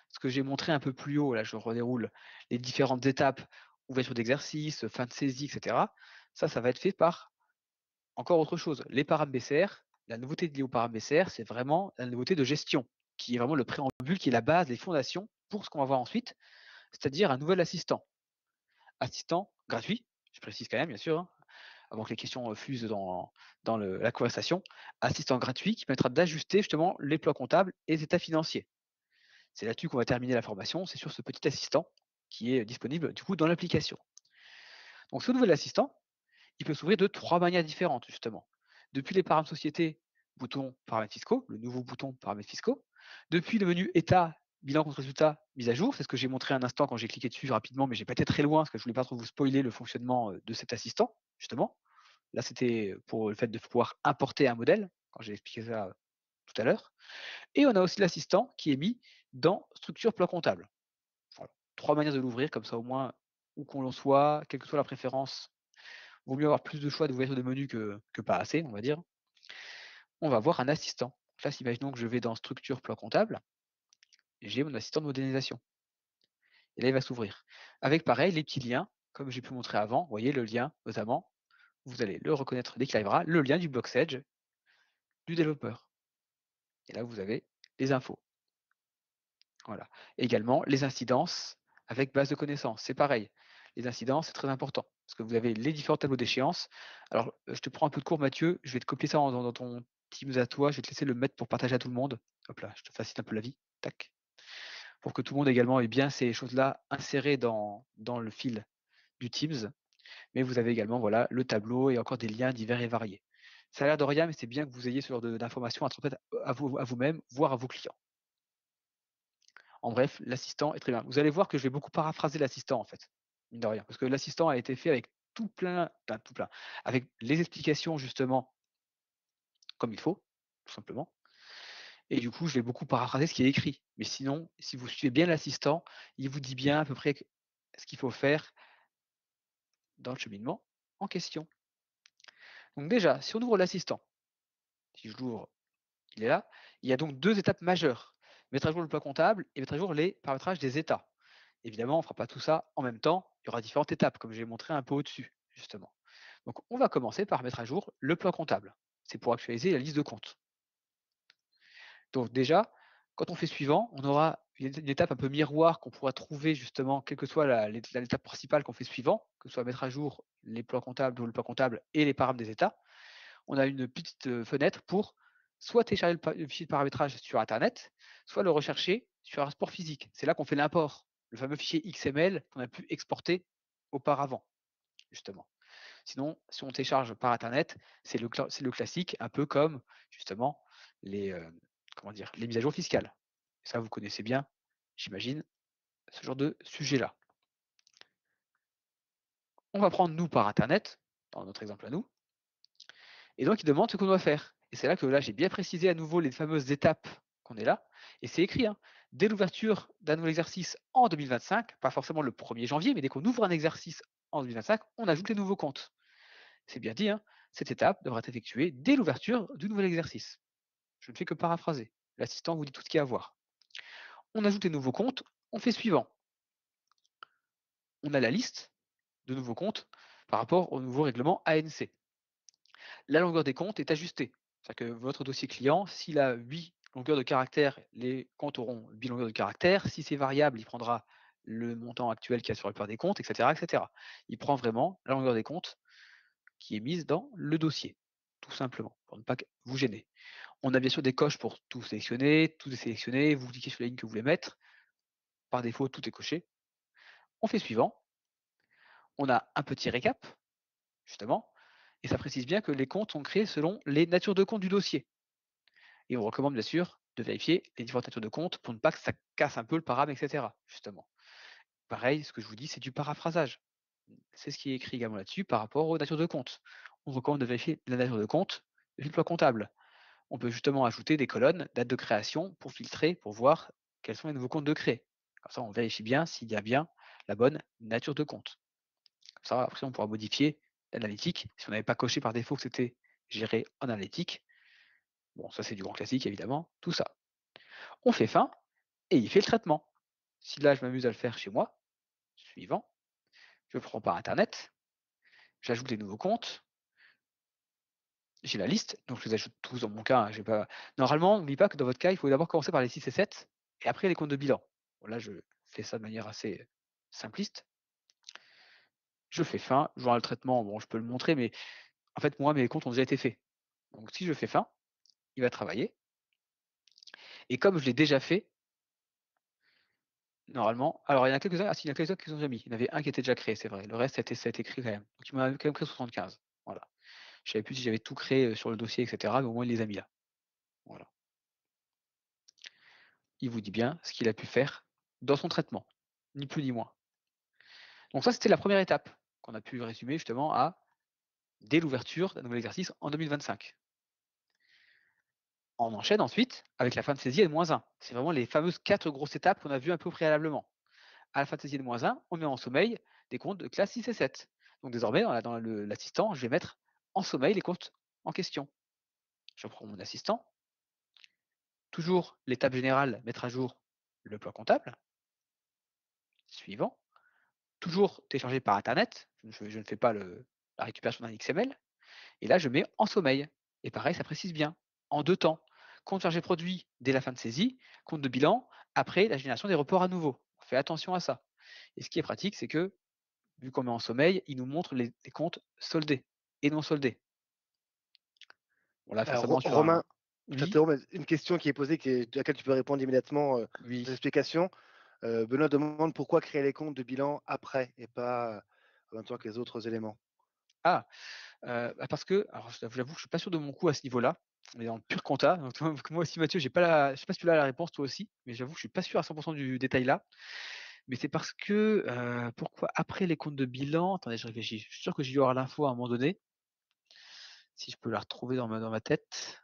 Ce que j'ai montré un peu plus haut, là je redéroule les différentes étapes, ouverture d'exercice, fin de saisie, etc. Ça va être fait par encore autre chose. Les param-BCR, la nouveauté liée au param-BCR, c'est vraiment la nouveauté de gestion, qui est vraiment le préambule, qui est la base, les fondations pour ce qu'on va voir ensuite, c'est-à-dire un nouvel assistant. Assistant gratuit, je précise quand même, bien sûr, hein, avant que les questions fusent dans la conversation. Assistant gratuit qui permettra d'ajuster justement les plans comptables et les états financiers. C'est là-dessus qu'on va terminer la formation, c'est sur ce petit assistant qui est disponible du coup dans l'application. Donc ce nouvel assistant, il peut s'ouvrir de 3 manières différentes, justement. Depuis les paramètres société, bouton paramètres fiscaux, le nouveau bouton paramètres fiscaux. Depuis le menu état, bilan contre résultat, mise à jour. C'est ce que j'ai montré un instant quand j'ai cliqué dessus rapidement, mais j'ai pas été très loin parce que je voulais pas trop vous spoiler le fonctionnement de cet assistant, justement. Là, c'était pour le fait de pouvoir importer un modèle, quand j'ai expliqué ça tout à l'heure. Et on a aussi l'assistant qui est mis dans structure plan comptable. Voilà. 3 manières de l'ouvrir, comme ça au moins, où qu'on en soit, quelle que soit la préférence, vaut mieux avoir plus de choix d'ouverture de menu que pas assez, on va dire. On va avoir un assistant. Là, imaginons que je vais dans structure plan comptable, et j'ai mon assistant de modélisation. Et là, il va s'ouvrir. Avec pareil, les petits liens, comme j'ai pu montrer avant, vous voyez le lien notamment, vous allez le reconnaître dès qu'il arrivera, le lien du Box Edge du développeur. Et là, vous avez les infos. Voilà. Également, les incidences avec base de connaissances. C'est pareil. Les incidences, c'est très important parce que vous avez les différents tableaux d'échéance. Alors, je te prends un peu de cours, Mathieu. Je vais te copier ça dans ton Teams à toi. Je vais te laisser le mettre pour partager à tout le monde. Hop là, je te facilite un peu la vie. Tac. Pour que tout le monde également ait bien ces choses-là insérées dans le fil du Teams. Mais vous avez également voilà, le tableau et encore des liens divers et variés. Ça a l'air de rien, mais c'est bien que vous ayez ce genre d'informations à transmettre à vous-même, voire à vos clients. En bref, l'assistant est très bien. Vous allez voir que je vais beaucoup paraphraser l'assistant, en fait, mine de rien, parce que l'assistant a été fait avec tout plein, avec les explications justement comme il faut, tout simplement. Et du coup, je vais beaucoup paraphraser ce qui est écrit. Mais sinon, si vous suivez bien l'assistant, il vous dit bien à peu près ce qu'il faut faire dans le cheminement en question. Donc déjà, si on ouvre l'assistant, si je l'ouvre, il est là, il y a donc 2 étapes majeures. Mettre à jour le plan comptable et mettre à jour les paramétrages des états. Évidemment, on ne fera pas tout ça en même temps. Il y aura différentes étapes, comme j'ai montré un peu au-dessus, justement. Donc, on va commencer par mettre à jour le plan comptable. C'est pour actualiser la liste de comptes. Donc déjà, quand on fait suivant, on aura une étape un peu miroir qu'on pourra trouver justement, quelle que soit l'étape principale qu'on fait suivant, que ce soit mettre à jour les plans comptables ou le plan comptable et les paramètres des états. On a une petite fenêtre pour soit télécharger le fichier de paramétrage sur Internet, soit le rechercher sur un support physique. C'est là qu'on fait l'import, le fameux fichier XML qu'on a pu exporter auparavant, justement. Sinon, si on télécharge par Internet, c'est le classique, un peu comme justement les, les mises à jour fiscales. Ça, vous connaissez bien, j'imagine, ce genre de sujet-là. On va prendre nous par Internet, dans notre exemple à nous, et donc il demande ce qu'on doit faire. Et c'est là que j'ai bien précisé à nouveau les fameuses étapes qu'on est là, et c'est écrit, hein, dès l'ouverture d'un nouvel exercice en 2025, pas forcément le 1er janvier, mais dès qu'on ouvre un exercice en 2025, on ajoute les nouveaux comptes. C'est bien dit, hein, cette étape devra être effectuée dès l'ouverture du nouvel exercice. Je ne fais que paraphraser. L'assistant vous dit tout ce qu'il y a à voir. On ajoute les nouveaux comptes, on fait suivant. On a la liste de nouveaux comptes par rapport au nouveau règlement ANC. La longueur des comptes est ajustée. C'est-à-dire que votre dossier client, s'il a 8 longueurs de caractères, les comptes auront 8 longueurs de caractères. Si c'est variable, il prendra le montant actuel qu'il y a sur la plupart des comptes, etc., etc. Il prend vraiment la longueur des comptes qui est mise dans le dossier, tout simplement, pour ne pas vous gêner. On a bien sûr des coches pour tout désélectionner, vous cliquez sur la ligne que vous voulez mettre. Par défaut, tout est coché. On fait suivant. On a un petit récap, justement, et ça précise bien que les comptes sont créés selon les natures de compte du dossier. Et on recommande bien sûr de vérifier les différentes natures de compte pour ne pas que ça casse un peu le paramètre, etc. Justement. Pareil, ce que je vous dis, c'est du paraphrasage. C'est ce qui est écrit également là-dessus par rapport aux natures de compte. on recommande de vérifier la nature de compte de l'emploi comptable. On peut justement ajouter des colonnes, date de création, pour filtrer, pour voir quels sont les nouveaux comptes de créer. Comme ça, on vérifie bien s'il y a bien la bonne nature de compte. Comme ça, après, on pourra modifier l'analytique. Si on n'avait pas coché par défaut que c'était géré en analytique, bon, ça c'est du grand classique évidemment, tout ça. On fait fin et il fait le traitement. Si là, je m'amuse à le faire chez moi, suivant, je prends par internet, j'ajoute les nouveaux comptes, j'ai la liste, donc je les ajoute tous dans mon cas, hein, j'ai pas normalement, n'oublie pas que dans votre cas, il faut d'abord commencer par les 6 et 7 et après les comptes de bilan. Bon là, je fais ça de manière assez simpliste. Je fais fin, genre le traitement, bon je peux le montrer, mais en fait moi mes comptes ont déjà été faits. Donc si je fais fin, il va travailler et comme je l'ai déjà fait, normalement alors il y en a quelques-uns ah si, il y en a quelques-uns qui sont déjà mis. Il y en avait un qui était déjà créé, c'est vrai. Le reste ça a été créé quand même. Donc il m'en a quand même créé 75. Voilà. Je savais plus si j'avais tout créé, sur le dossier et cetera, mais au moins il les a mis là. Voilà. Il vous dit bien ce qu'il a pu faire dans son traitement, ni plus ni moins. Donc ça, c'était la première étape qu'on a pu résumer justement à dès l'ouverture d'un nouvel exercice en 2025. On enchaîne ensuite avec la fin de saisie N-1. C'est vraiment les fameuses 4 grosses étapes qu'on a vues un peu préalablement. À la fin de saisie N-1, on met en sommeil des comptes de classe 6 et 7. Donc désormais, dans l'assistant, je vais mettre en sommeil les comptes en question. Je prends mon assistant. Toujours l'étape générale, mettre à jour le plan comptable. Suivant. Toujours téléchargé par internet. Je ne fais pas la récupération d'un XML. Et là, je mets en sommeil. Et pareil, ça précise bien. En 2 temps. Compte chargé produit dès la fin de saisie, compte de bilan après la génération des reports à nouveau. On fait attention à ça. Et ce qui est pratique, c'est que, vu qu'on met en sommeil, il nous montre les comptes soldés et non soldés. Bon là, Alors, forcément sur un Romain, je oui, t'interromps, mais une question qui est posée, à laquelle tu peux répondre immédiatement oui. sans explication. Benoît demande pourquoi créer les comptes de bilan après et pas en même temps que les autres éléments. Ah, parce que alors j'avoue que je suis pas sûr de mon coup à ce niveau-là, mais dans le pur compta, donc moi aussi Mathieu, j'ai pas je sais pas si tu as la réponse toi aussi, mais j'avoue que je suis pas sûr à 100 du détail là. Mais c'est parce que, pourquoi après les comptes de bilan? Attendez, je réfléchis. Je suis sûr que j'ai dû avoir l'info à un moment donné. Si je peux la retrouver dans ma tête.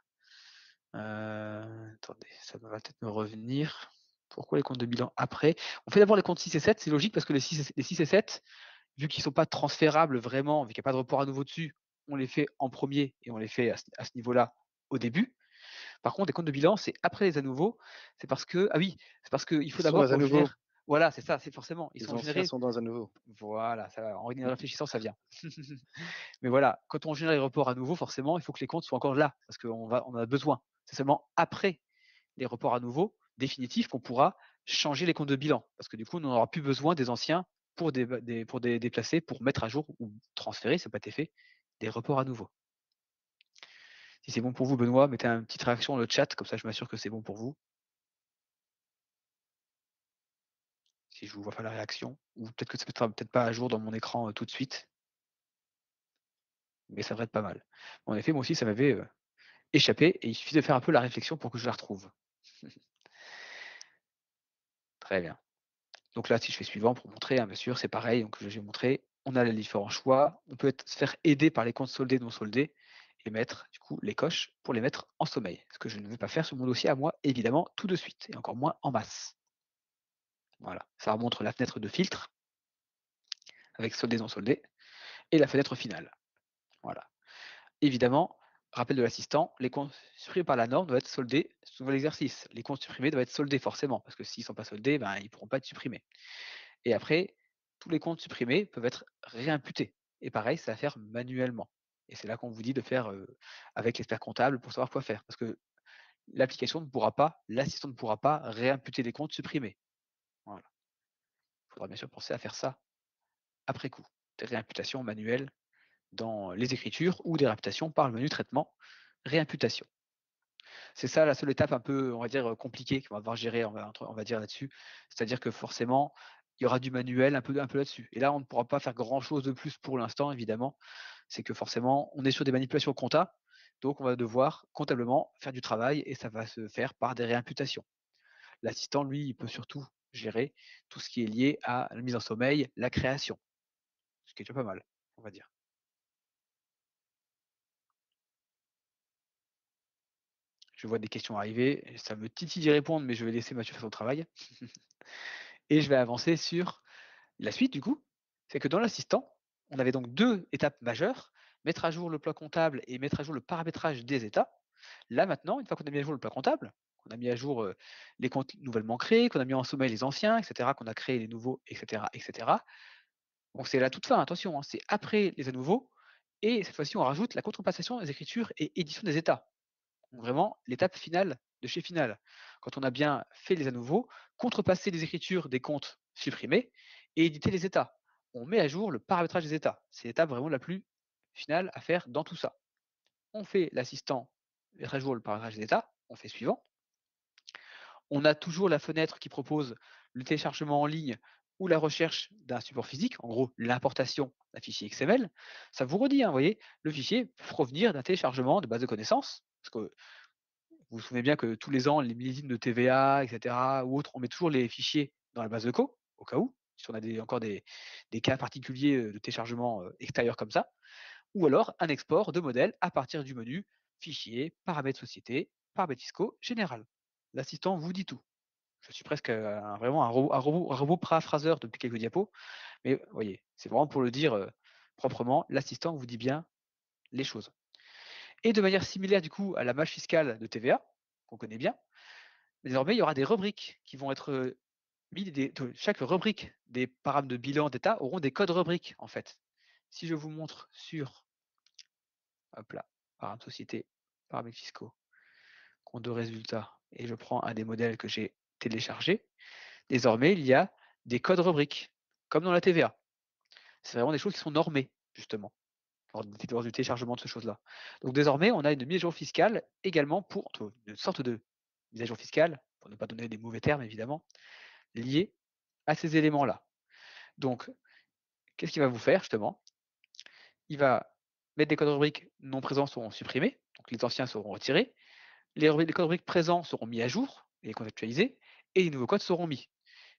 Attendez, ça va peut-être me revenir. Pourquoi les comptes de bilan après? On fait d'abord les comptes 6 et 7, c'est logique parce que les 6 et 7, vu qu'ils sont pas transférables vraiment, vu qu'il y a pas de report à nouveau dessus, on les fait en premier et on les fait à ce niveau-là au début. Par contre, les comptes de bilan, c'est après les à nouveau. C'est parce que ah oui, c'est parce qu'il Ils faut sont d'abord dans un qu'on nouveau. génère voilà, c'est ça, c'est forcément, ils Les sont anciens générés sont dans un nouveau. voilà, ça va, en y réfléchissant, ça vient. Mais voilà, quand on génère les reports à nouveau, forcément, il faut que les comptes soient encore là, parce qu'on en a besoin. C'est seulement après les reports à nouveau définitifs qu'on pourra changer les comptes de bilan, parce que du coup, on n'aura plus besoin des anciens pour déplacer, pour mettre à jour ou transférer, ça n'a pas été fait, des reports à nouveau. Si c'est bon pour vous, Benoît, mettez une petite réaction dans le chat, comme ça je m'assure que c'est bon pour vous. Si je vous vois pas la réaction, ou peut-être que ça ne sera peut-être pas à jour dans mon écran tout de suite, mais ça devrait être pas mal. En effet, moi aussi, ça m'avait échappé et il suffit de faire un peu la réflexion pour que je la retrouve. Très bien. Donc là, si je fais suivant pour montrer, hein, bien sûr, c'est pareil. Donc je vais montrer, on a les différents choix. On peut se faire aider par les comptes soldés, non soldés et mettre du coup les coches pour les mettre en sommeil. Ce que je ne veux pas faire sur mon dossier à moi, évidemment, tout de suite et encore moins en masse. Voilà, ça remonte la fenêtre de filtre avec soldé, non soldé et la fenêtre finale. Voilà. Évidemment, rappel de l'assistant, les comptes supprimés par la norme doivent être soldés sous l'exercice. Les comptes supprimés doivent être soldés forcément, parce que s'ils ne sont pas soldés, ben, ils ne pourront pas être supprimés. Et après, tous les comptes supprimés peuvent être réimputés. Et pareil, c'est à faire manuellement. Et c'est là qu'on vous dit de faire avec l'expert comptable pour savoir quoi faire. Parce que l'application ne pourra pas, l'assistant ne pourra pas réimputer les comptes supprimés. Voilà. Il faudra bien sûr penser à faire ça après coup. Des réimputations manuelles dans les écritures ou des réimputations par le menu traitement réimputation. C'est ça la seule étape un peu, on va dire, compliquée qu'on va devoir gérer, on va dire là-dessus. C'est-à-dire que forcément, il y aura du manuel un peu là-dessus. Et là, on ne pourra pas faire grand-chose de plus pour l'instant, évidemment. C'est que forcément, on est sur des manipulations compta, donc on va devoir comptablement faire du travail et ça va se faire par des réimputations. L'assistant, lui, il peut surtout gérer tout ce qui est lié à la mise en sommeil, la création, ce qui est déjà pas mal, on va dire. Je vois des questions arriver, et ça me titille d'y répondre, mais je vais laisser Mathieu faire son travail. Et je vais avancer sur la suite du coup. C'est que dans l'assistant, on avait donc 2 étapes majeures, mettre à jour le plan comptable et mettre à jour le paramétrage des états. Là maintenant, une fois qu'on a mis à jour le plan comptable, qu'on a mis à jour, les comptes nouvellement créés, qu'on a mis en sommeil les anciens et cetera, qu'on a créé les nouveaux et cetera. Donc c'est la toute fin, attention, hein, c'est après les à nouveaux et cette fois-ci on rajoute la contrepassation des écritures et édition des états. Donc vraiment l'étape finale de chez Final. Quand on a bien fait les à nouveau, contrepasser les écritures des comptes supprimés et éditer les états. On met à jour le paramétrage des états. C'est l'étape vraiment la plus finale à faire dans tout ça. On fait l'assistant, mettre à jour le paramétrage des états, on fait suivant. On a toujours la fenêtre qui propose le téléchargement en ligne ou la recherche d'un support physique, en gros l'importation d'un fichier XML. Ça vous redit, hein, vous voyez, le fichier peut provenir d'un téléchargement de base de connaissances, parce que vous vous souvenez bien que tous les ans, les millésimes de TVA, etc., ou autres, on met toujours les fichiers dans la base de co, au cas où, si on a encore des cas particuliers de téléchargement extérieur comme ça, ou alors un export de modèle à partir du menu fichier, paramètres société, paramètres fiscaux, général. L'assistant vous dit tout. Je suis presque vraiment un robot paraphraseur depuis quelques diapos, mais vous voyez, c'est vraiment pour le dire proprement, l'assistant vous dit bien les choses. Et de manière similaire du coup à la mâche fiscale de TVA, qu'on connaît bien, désormais il y aura des rubriques qui vont être mises, chaque rubrique des paramètres de bilan d'état auront des codes rubriques en fait. Si je vous montre sur, hop là, paramètres société, paramètres fiscaux, compte de résultats, et je prends un des modèles que j'ai téléchargé, désormais il y a des codes rubriques, comme dans la TVA. C'est vraiment des choses qui sont normées, justement, lors du téléchargement de ces choses-là. Donc désormais, on a une mise à jour fiscale également pour une sorte de mise à jour fiscale, pour ne pas donner des mauvais termes évidemment, liée à ces éléments-là. Donc, qu'est-ce qu'il va vous faire justement? Il va mettre des codes rubriques non présents seront supprimés, donc les anciens seront retirés, les codes rubriques présents seront mis à jour et contextualisés, et les nouveaux codes seront mis.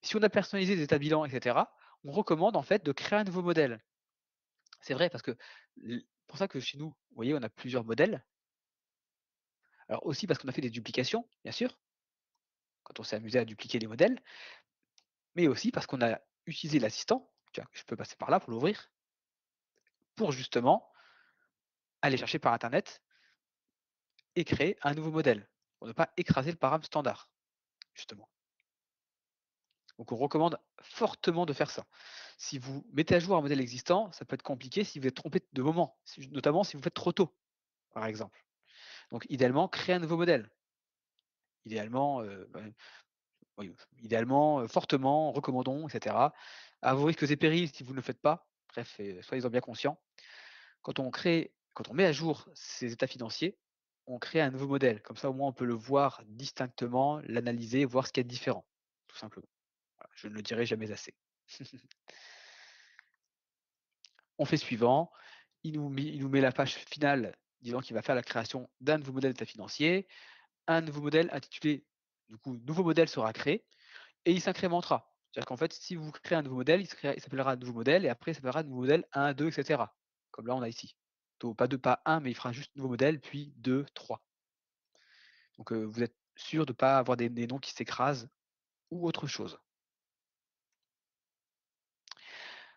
Si on a personnalisé des états bilans, etc., on recommande en fait de créer un nouveau modèle. C'est vrai parce que pour ça que chez nous, vous voyez, on a plusieurs modèles. Alors aussi parce qu'on a fait des duplications, bien sûr, quand on s'est amusé à dupliquer les modèles, mais aussi parce qu'on a utilisé l'assistant, tiens, je peux passer par là pour l'ouvrir, pour justement aller chercher par internet et créer un nouveau modèle, pour ne pas écraser le paramètre standard, justement. Donc on recommande fortement de faire ça. Si vous mettez à jour un modèle existant, ça peut être compliqué si vous êtes trompé de moment, notamment si vous faites trop tôt, par exemple. Donc idéalement, créer un nouveau modèle. Idéalement, oui, idéalement, fortement, recommandons, et cetera. À vos risques et périls si vous ne le faites pas. Bref, soyez-en bien conscients. Quand on met à jour ces états financiers, on crée un nouveau modèle. Comme ça, au moins, on peut le voir distinctement, l'analyser, voir ce qu'il y a de différent, tout simplement. Voilà, je ne le dirai jamais assez. On fait suivant. Il nous met la page finale disant qu'il va faire la création d'un nouveau modèle d'état financier. Un nouveau modèle intitulé, du coup, nouveau modèle sera créé et il s'incrémentera. C'est-à-dire qu'en fait, si vous créez un nouveau modèle, il s'appellera nouveau modèle et après, il s'appellera nouveau modèle 1, 2, etc. Comme là, on a ici. Donc, pas 1, mais il fera juste nouveau modèle, puis 2, 3. Donc, vous êtes sûr de ne pas avoir des noms qui s'écrasent ou autre chose.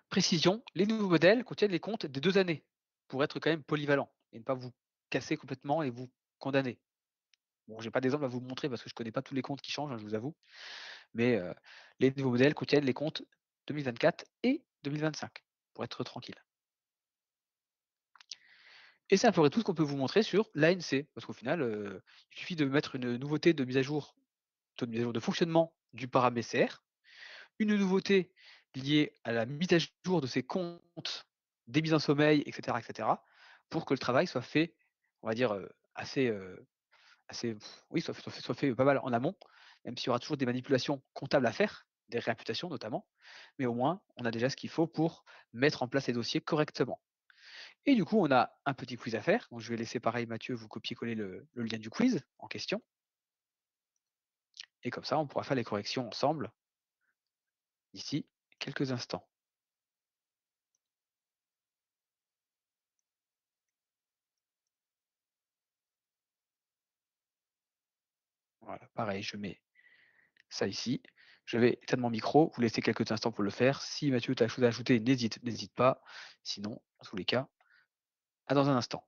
Précision, les nouveaux modèles contiennent les comptes des 2 années pour être quand même polyvalent et ne pas vous casser complètement et vous condamner. Bon, j'ai pas d'exemple à vous montrer parce que je connais pas tous les comptes qui changent, hein, je vous avoue. Mais les nouveaux modèles contiennent les comptes 2024 et 2025 pour être tranquille. Et c'est à peu près tout ce qu'on peut vous montrer sur l'ANC parce qu'au final, il suffit de mettre une nouveauté de mise à jour, de mise à jour de fonctionnement du paramètre BCR, une nouveauté liée à la mise à jour de ces comptes, des mises en sommeil, et cetera, pour que le travail soit fait, on va dire, assez, oui, soit fait pas mal en amont, même s'il y aura toujours des manipulations comptables à faire, des réimputations notamment, mais au moins, on a déjà ce qu'il faut pour mettre en place les dossiers correctement. Et du coup, on a un petit quiz à faire. Donc, je vais laisser pareil Mathieu vous copier-coller le lien du quiz en question. Et comme ça, on pourra faire les corrections ensemble d'ici quelques instants. Voilà, pareil, je mets ça ici. Je vais éteindre mon micro, vous laissez quelques instants pour le faire. Si Mathieu, tu as quelque chose à ajouter, n'hésite pas. Sinon, dans tous les cas, à dans un instant.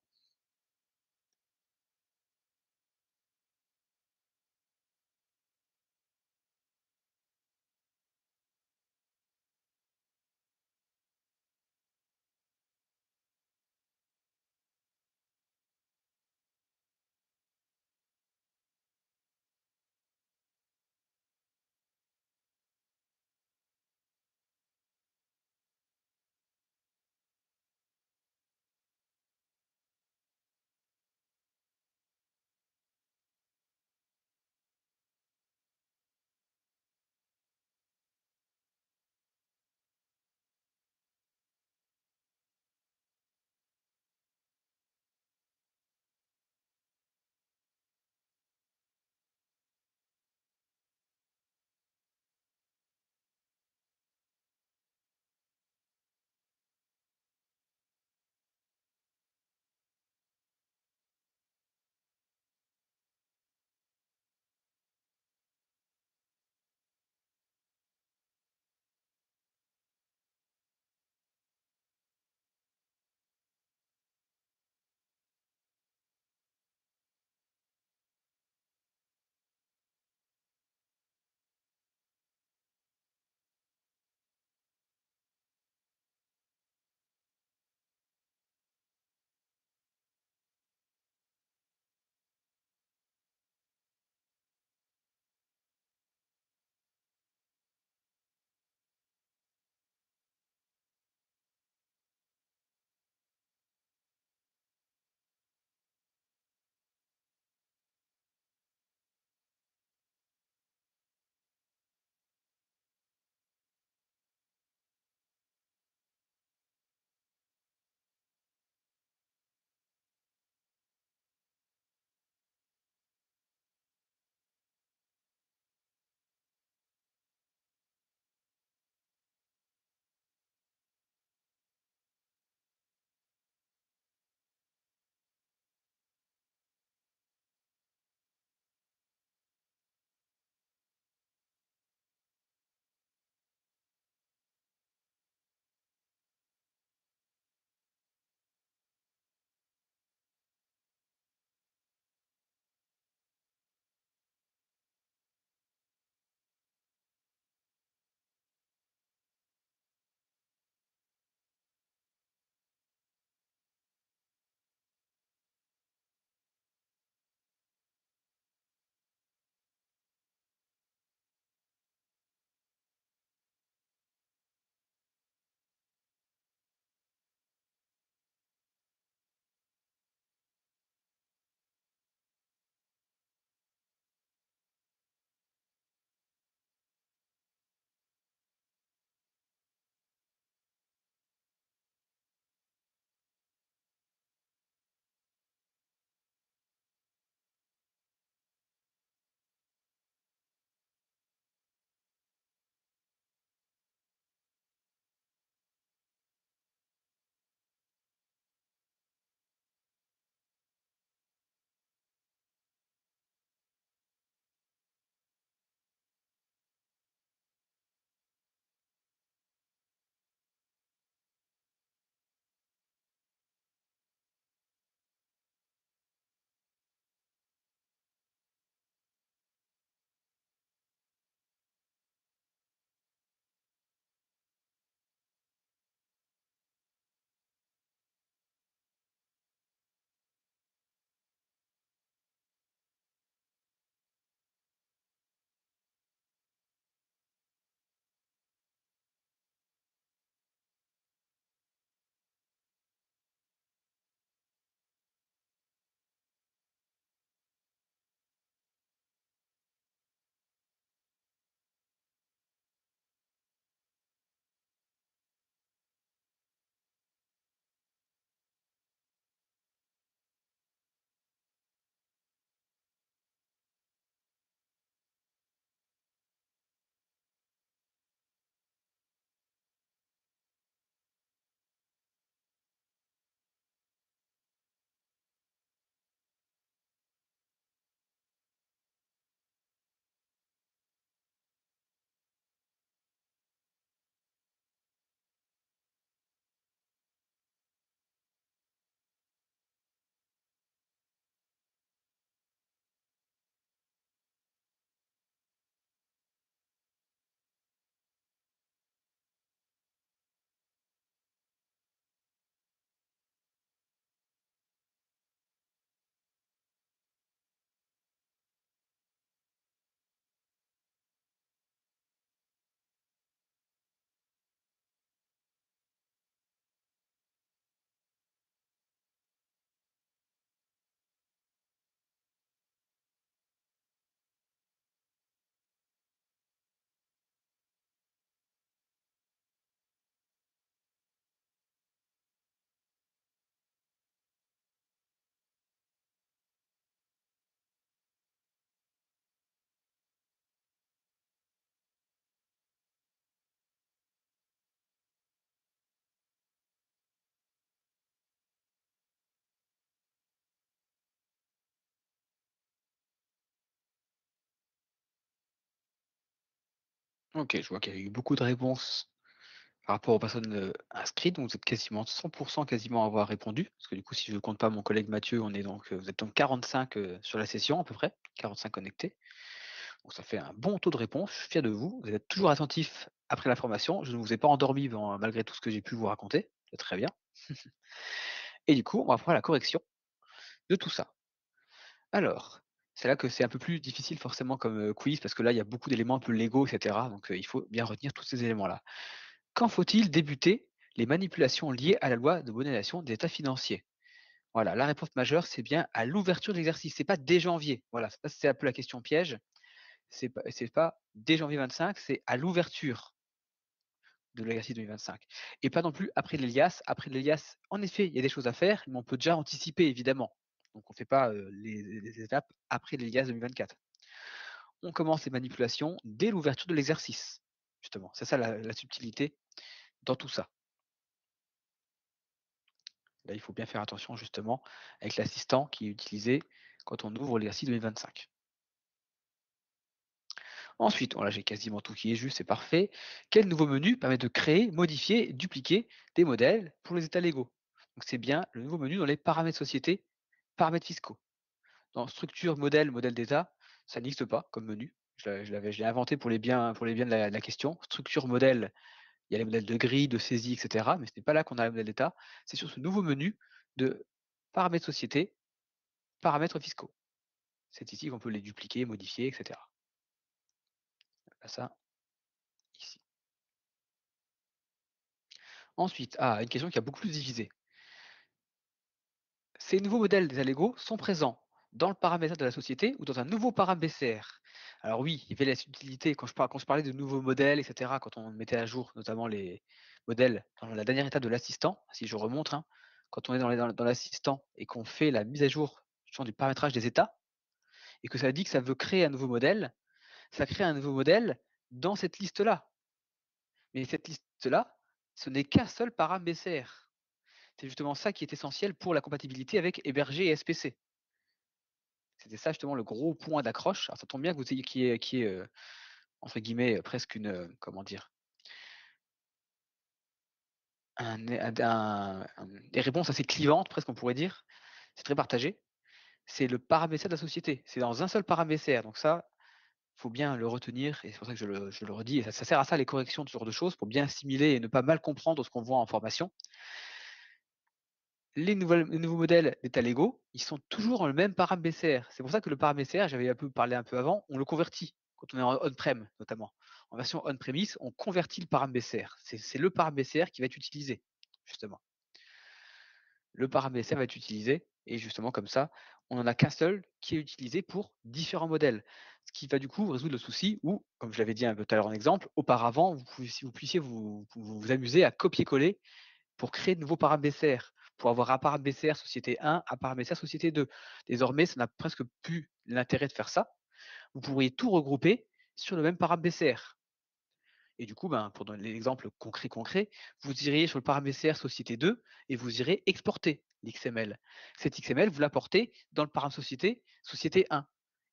OK, je vois qu'il y a eu beaucoup de réponses par rapport aux personnes, inscrites, donc vous êtes quasiment 100 quasiment à avoir répondu. Parce que du coup, si je ne compte pas mon collègue Mathieu, on est donc, vous êtes donc 45, sur la session à peu près, 45 connectés. Donc ça fait un bon taux de réponse, je suis fier de vous. Vous êtes toujours attentifs après la formation. Je ne vous ai pas endormi malgré tout ce que j'ai pu vous raconter. C'est très bien. Et du coup, on va faire la correction de tout ça. Alors, c'est là que c'est un peu plus difficile forcément comme, quiz parce que là, il y a beaucoup d'éléments un peu légaux et cetera, donc il faut bien retenir tous ces éléments-là. Quand faut-il débuter les manipulations liées à la loi de modélisation des états financiers? Voilà, la réponse majeure, c'est bien à l'ouverture de l'exercice, c'est pas dès janvier. Voilà, ça c'est un peu la question piège. C'est pas dès janvier 25, c'est à l'ouverture de l'exercice 2025 et pas non plus après l'Elias. Après l'Elias, en effet, il y a des choses à faire, mais on peut déjà anticiper évidemment. Donc on ne fait pas, les étapes après l'Elias 2024. On commence les manipulations dès l'ouverture de l'exercice, justement. C'est ça la subtilité dans tout ça. Là, il faut bien faire attention justement avec l'assistant qui est utilisé quand on ouvre l'exercice 2025. Ensuite, voilà, j'ai quasiment tout qui est juste, c'est parfait. Quel nouveau menu permet de créer, modifier, dupliquer des modèles pour les états légaux? Donc c'est bien le nouveau menu dans les paramètres société, paramètres fiscaux. Dans structure, modèle, modèle d'état, ça n'existe pas comme menu. Je l'ai inventé pour les biens de la question. Structure, modèle, il y a les modèles de grille, de saisie, etc. Mais ce n'est pas là qu'on a le modèle d'état. C'est sur ce nouveau menu de paramètres société, paramètres fiscaux. C'est ici qu'on peut les dupliquer, modifier, etc. Là, ça, ici. Ensuite, une question qui a beaucoup plus divisé. Ces nouveaux modèles des allégaux sont présents dans le paramétrage de la société ou dans un nouveau paramètre BCR. Alors oui, il y avait la subtilité quand je parlais de nouveaux modèles, etc., quand on mettait à jour notamment les modèles dans la dernière étape de l'assistant, si je remonte, hein, quand on est dans l'assistant et qu'on fait la mise à jour justement du paramétrage des états, et que ça dit que ça veut créer un nouveau modèle, ça crée un nouveau modèle dans cette liste-là. Mais cette liste-là, ce n'est qu'un seul paramètre BCR. C'est justement ça qui est essentiel pour la compatibilité avec hébergé et SPC. C'était ça justement le gros point d'accroche. Alors ça tombe bien que vous ayez qui est, entre guillemets, presque une, comment dire? Des réponses assez clivantes presque on pourrait dire. C'est très partagé. C'est le paramètre de la société. C'est dans un seul paramètre, donc ça, faut bien le retenir et c'est pour ça que je le redis et ça sert à ça les corrections de ce genre de choses, pour bien assimiler et ne pas mal comprendre ce qu'on voit en formation. Les nouveaux modèles d'états légaux, ils sont toujours dans le même paramètre BCR. C'est pour ça que le paramètre BCR, j'avais parlé un peu avant, on le convertit quand on est en on-prem notamment. En version on-premise, on convertit le paramètre BCR. C'est le paramètre BCR qui va être utilisé, justement. Le paramètre BCR va être utilisé et justement comme ça, on n'en a qu'un seul qui est utilisé pour différents modèles. Ce qui va du coup résoudre le souci où, comme je l'avais dit un peu tout à l'heure en exemple, auparavant, vous puissiez vous amuser à copier-coller pour créer de nouveaux paramètres BCR, pour avoir un paramètre BCR société 1, un paramètre BCR société 2. Désormais, ça n'a presque plus l'intérêt de faire ça. Vous pourriez tout regrouper sur le même paramètre BCR. Et du coup, pour donner l'exemple concret, vous iriez sur le paramètre BCR société 2 et vous irez exporter l'XML. Cet XML, vous l'apportez dans le paramètre société 1.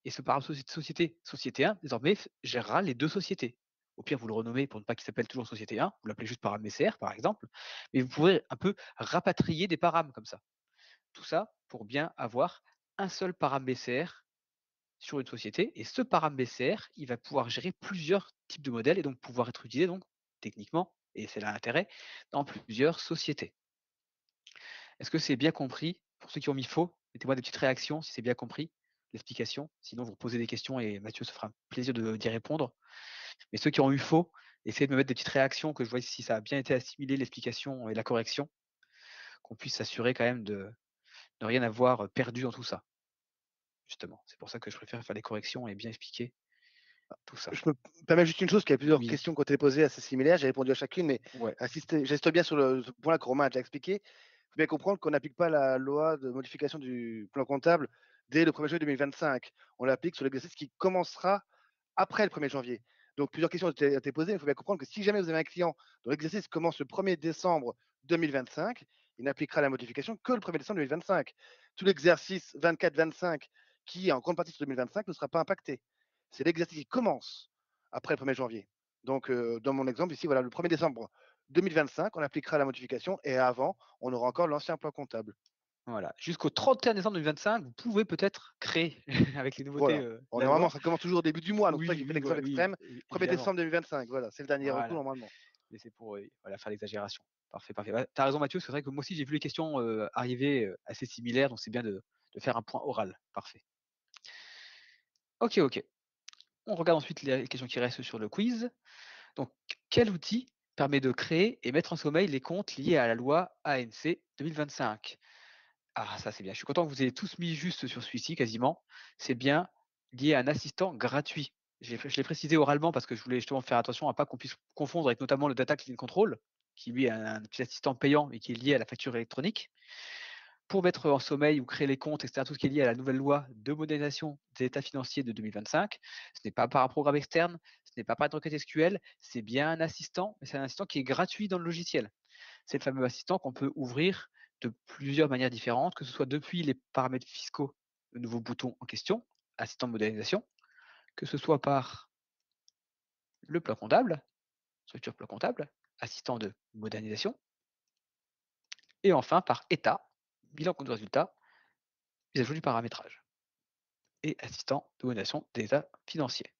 Et ce paramètre société 1, désormais, gérera les deux sociétés. Au pire, vous le renommez pour ne pas qu'il s'appelle toujours société 1, vous l'appelez juste paramètre BCR, par exemple, mais vous pourrez un peu rapatrier des paramètres comme ça. Tout ça pour bien avoir un seul paramètre BCR sur une société et ce paramètre BCR, il va pouvoir gérer plusieurs types de modèles et donc pouvoir être utilisé donc techniquement, et c'est là l'intérêt, dans plusieurs sociétés. Est-ce que c'est bien compris? Pour ceux qui ont mis faux, mettez-moi des petites réactions si c'est bien compris, l'explication. Sinon, vous reposez des questions et Mathieu se fera un plaisir d'y répondre. Mais ceux qui ont eu faux, essayez de me mettre des petites réactions, que je vois si ça a bien été assimilé, l'explication et la correction, qu'on puisse s'assurer quand même de ne rien avoir perdu dans tout ça, justement. C'est pour ça que je préfère faire des corrections et bien expliquer tout ça. Je me permets juste une chose, qu'il y a plusieurs Oui, questions qui ont été posées assez similaires. J'ai répondu à chacune, mais ouais. j'insiste bien sur ce point-là que Romain a déjà expliqué. Il faut bien comprendre qu'on n'applique pas la loi de modification du plan comptable dès le 1er janvier 2025. On l'applique sur l'exercice qui commencera après le 1er janvier. Donc, plusieurs questions ont été posées, mais il faut bien comprendre que si jamais vous avez un client dont l'exercice commence le 1er décembre 2025, il n'appliquera la modification que le 1er décembre 2025. Tout l'exercice 24-25 qui est en grande partie sur 2025 ne sera pas impacté. C'est l'exercice qui commence après le 1er janvier. Donc, dans mon exemple ici, voilà, le 1er décembre 2025, on appliquera la modification et avant, on aura encore l'ancien plan comptable. Voilà. Jusqu'au 31 décembre 2025, vous pouvez peut-être créer avec les nouveautés, Voilà. de la Normalement, loi. ça commence toujours au début du mois, donc c'est pour ça que Oui, j'ai fait oui, l'exemple oui, extrême, 1er évidemment. décembre 2025, voilà, c'est le dernier recours Voilà. normalement. Mais c'est pour, voilà, faire l'exagération. Parfait, parfait. Bah, tu as raison Mathieu, c'est vrai que moi aussi j'ai vu les questions, arriver, assez similaires, donc c'est bien de faire un point oral. Parfait. OK, OK. On regarde ensuite les questions qui restent sur le quiz. Donc, quel outil permet de créer et mettre en sommeil les comptes liés à la loi ANC 2025? Ah, ça c'est bien. Je suis content que vous ayez tous mis juste sur celui-ci quasiment. C'est bien lié à un assistant gratuit. Je l'ai précisé oralement parce que je voulais justement faire attention à pas qu'on puisse confondre avec notamment le Data Clean Control, qui lui est un petit assistant payant et qui est lié à la facture électronique. Pour mettre en sommeil ou créer les comptes, etc., tout ce qui est lié à la nouvelle loi de modernisation des états financiers de 2025, ce n'est pas par un programme externe, ce n'est pas par une requête SQL, c'est bien un assistant, mais c'est un assistant qui est gratuit dans le logiciel. C'est le fameux assistant qu'on peut ouvrir de plusieurs manières différentes, que ce soit depuis les paramètres fiscaux, le nouveau bouton en question, assistant de modernisation, que ce soit par le plan comptable, structure plan comptable, assistant de modernisation, et enfin par état, bilan compte de résultat, mise à jour du paramétrage, et assistant de modernisation des états financiers.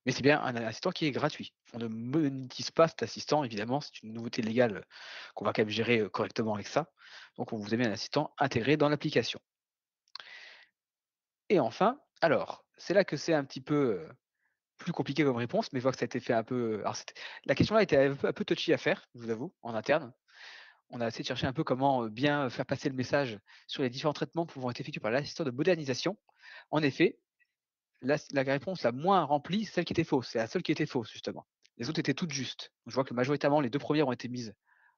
Mais c'est bien un assistant qui est gratuit. On ne monétise pas cet assistant, évidemment, c'est une nouveauté légale qu'on va quand même gérer correctement avec ça. Donc on vous a mis un assistant intégré dans l'application. Et enfin, alors, c'est là que c'est un petit peu plus compliqué comme réponse, mais je vois que ça a été fait un peu. Alors la question là était un peu touchy à faire, je vous avoue, en interne. On a essayé de chercher un peu comment bien faire passer le message sur les différents traitements pouvant être effectués par l'assistant de modernisation. En effet, la réponse la moins remplie, c'est celle qui était fausse. C'est la seule qui était fausse, justement. Les autres étaient toutes justes. Je vois que majoritairement, les deux premières ont été mises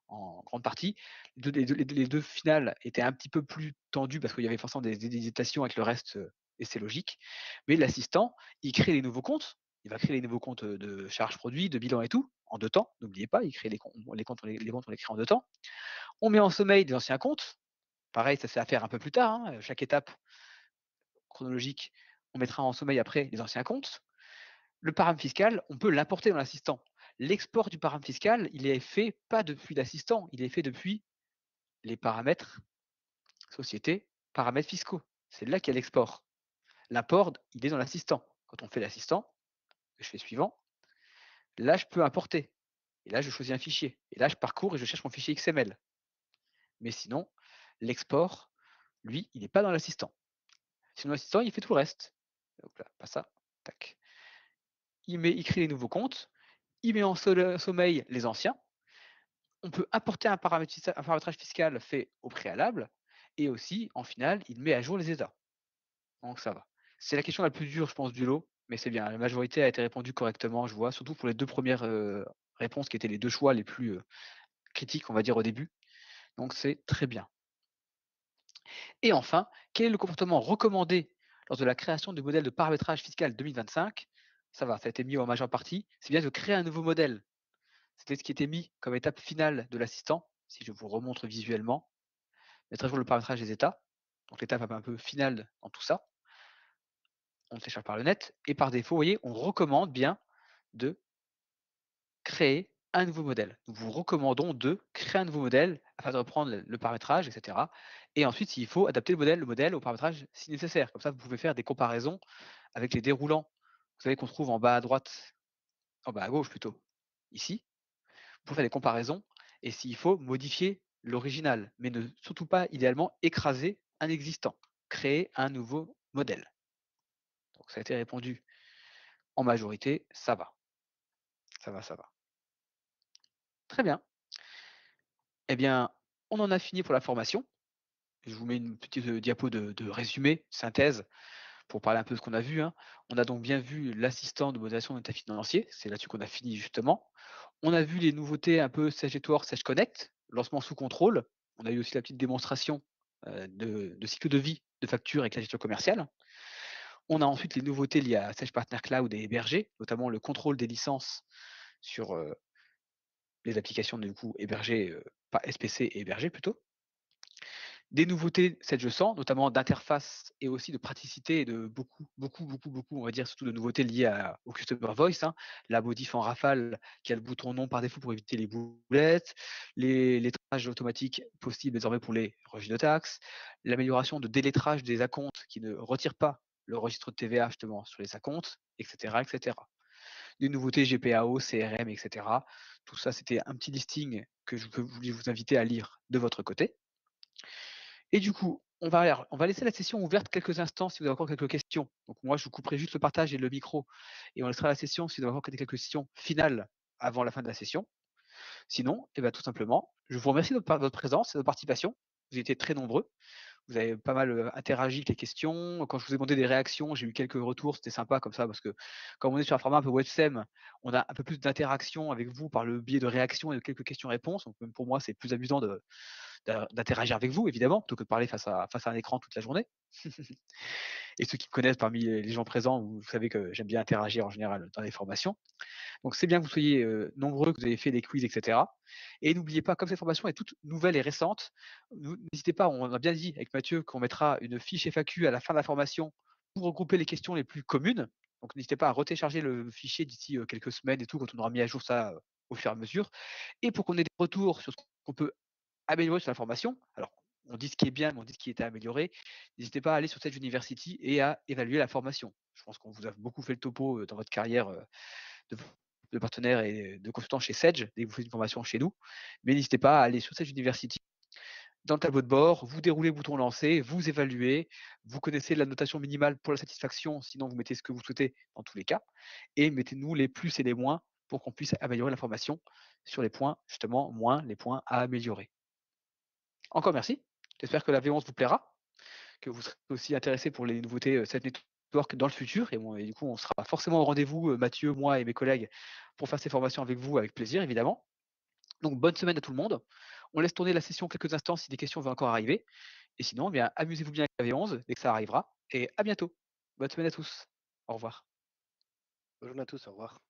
en grande partie. Les deux finales étaient un petit peu plus tendues parce qu'il y avait forcément des hésitations avec le reste, et c'est logique. Mais l'assistant, il crée les nouveaux comptes. Il va créer les nouveaux comptes de charges produits, de bilan et tout, en 2 temps. N'oubliez pas, il crée les comptes, on les crée en 2 temps. On met en sommeil des anciens comptes. Pareil, ça c'est à faire un peu plus tard. Hein. Chaque étape chronologique, on mettra en sommeil après les anciens comptes. Le paramètre fiscal, on peut l'importer dans l'assistant. L'export du paramètre fiscal, il est fait pas depuis l'assistant, il est fait depuis les paramètres société, paramètres fiscaux. C'est là qu'il y a l'export. L'import, il est dans l'assistant. Quand on fait l'assistant, je fais suivant, là je peux importer. Et là je choisis un fichier. Et là je parcours et je cherche mon fichier XML. Mais sinon, l'export, lui, il n'est pas dans l'assistant. Sinon l'assistant, il fait tout le reste. Donc là, pas ça. Tac. Il crée les nouveaux comptes, il met en sommeil les anciens. On peut apporter un paramétrage fiscal fait au préalable et aussi, en finale, il met à jour les états. Donc ça va. C'est la question la plus dure, je pense, du lot, mais c'est bien. La majorité a été répondue correctement, je vois, surtout pour les 2 premières réponses qui étaient les 2 choix les plus critiques, on va dire, au début. Donc c'est très bien. Et enfin, quel est le comportement recommandé lors de la création du modèle de paramétrage fiscal 2025? Ça va, ça a été mis en majeure partie. C'est bien de créer un nouveau modèle. C'était ce qui était mis comme étape finale de l'assistant, si je vous remontre visuellement. Mettre à jour le paramétrage des états, donc l'étape un peu finale dans tout ça. On le télécharge par le net et par défaut, vous voyez, on recommande bien de créer un nouveau modèle. Nous vous recommandons de créer un nouveau modèle afin de reprendre le paramétrage, etc. Et ensuite, s'il faut, adapter le modèle au paramétrage si nécessaire. Comme ça, vous pouvez faire des comparaisons avec les déroulants. Vous savez qu'on trouve en bas à droite, en bas à gauche plutôt, ici. Vous pouvez faire des comparaisons et s'il faut, modifier l'original, mais ne surtout pas idéalement écraser un existant. Créer un nouveau modèle. Donc ça a été répondu en majorité, ça va. Ça va, ça va. Très bien. Eh bien, on en a fini pour la formation. Je vous mets une petite diapo de résumé, synthèse, pour parler un peu de ce qu'on a vu. Hein. On a donc bien vu l'assistant de modélisation d'état financier, c'est là-dessus qu'on a fini justement. On a vu les nouveautés un peu Sage Network, Sage Connect, lancement sous contrôle. On a eu aussi la petite démonstration de cycle de vie de facture avec la gestion commerciale. On a ensuite les nouveautés liées à Sage Partner Cloud et hébergé, notamment le contrôle des licences sur les applications du coup hébergées, pas SPC et hébergées plutôt. Des nouveautés 7G100, notamment d'interface et aussi de praticité et de beaucoup, on va dire, surtout de nouveautés liées au Customer Voice, hein. La modif en rafale qui a le bouton non par défaut pour éviter les boulettes, les lettrages automatiques possibles désormais pour les registres de taxes, l'amélioration de délettrage des acomptes qui ne retirent pas le registre de TVA justement sur les acomptes, etc., etc. Des nouveautés GPAO, CRM, etc. Tout ça, c'était un petit listing que je voulais vous inviter à lire de votre côté. Et du coup, on va laisser la session ouverte quelques instants si vous avez encore quelques questions. Donc moi, je vous couperai juste le partage et le micro et on laissera la session si vous avez encore quelques questions finales avant la fin de la session. Sinon, tout simplement, je vous remercie de votre présence et de votre participation. Vous étiez très nombreux. Vous avez pas mal interagi avec les questions. Quand je vous ai demandé des réactions, j'ai eu quelques retours. C'était sympa comme ça parce que comme on est sur un format un peu websem, on a un peu plus d'interaction avec vous par le biais de réactions et de quelques questions-réponses. Donc même pour moi, c'est plus amusant d'interagir avec vous, évidemment, plutôt que de parler face à un écran toute la journée. Et ceux qui me connaissent parmi les gens présents, vous savez que j'aime bien interagir en général dans les formations. Donc c'est bien que vous soyez nombreux, que vous avez fait des quiz, etc. Et n'oubliez pas, comme cette formation est toute nouvelle et récente, n'hésitez pas, on a bien dit avec Mathieu qu'on mettra une fiche FAQ à la fin de la formation pour regrouper les questions les plus communes. Donc n'hésitez pas à retélécharger le fichier d'ici quelques semaines et tout, quand on aura mis à jour ça au fur et à mesure. Et pour qu'on ait des retours sur ce qu'on peut améliorer sur la formation, alors on dit ce qui est bien, mais on dit ce qui était amélioré, n'hésitez pas à aller sur Sage University et à évaluer la formation. Je pense qu'on vous a beaucoup fait le topo dans votre carrière de, de partenaire et de consultant chez Sage, dès que vous faites une formation chez nous. Mais n'hésitez pas à aller sur Sage University, dans le tableau de bord, vous déroulez le bouton lancer, vous évaluez, vous connaissez la notation minimale pour la satisfaction, sinon vous mettez ce que vous souhaitez dans tous les cas, et mettez-nous les plus et les moins pour qu'on puisse améliorer la formation sur les points, justement, moins les points à améliorer. Encore merci. J'espère que la V11 vous plaira, que vous serez aussi intéressé pour les nouveautés Set Network dans le futur. Et du coup, on sera forcément au rendez-vous, Mathieu, moi et mes collègues, pour faire ces formations avec vous, avec plaisir, évidemment. Donc, bonne semaine à tout le monde. On laisse tourner la session quelques instants si des questions vont encore arriver. Et sinon, amusez-vous bien avec la V11 dès que ça arrivera. Et à bientôt. Bonne semaine à tous. Au revoir. Bonjour à tous, au revoir.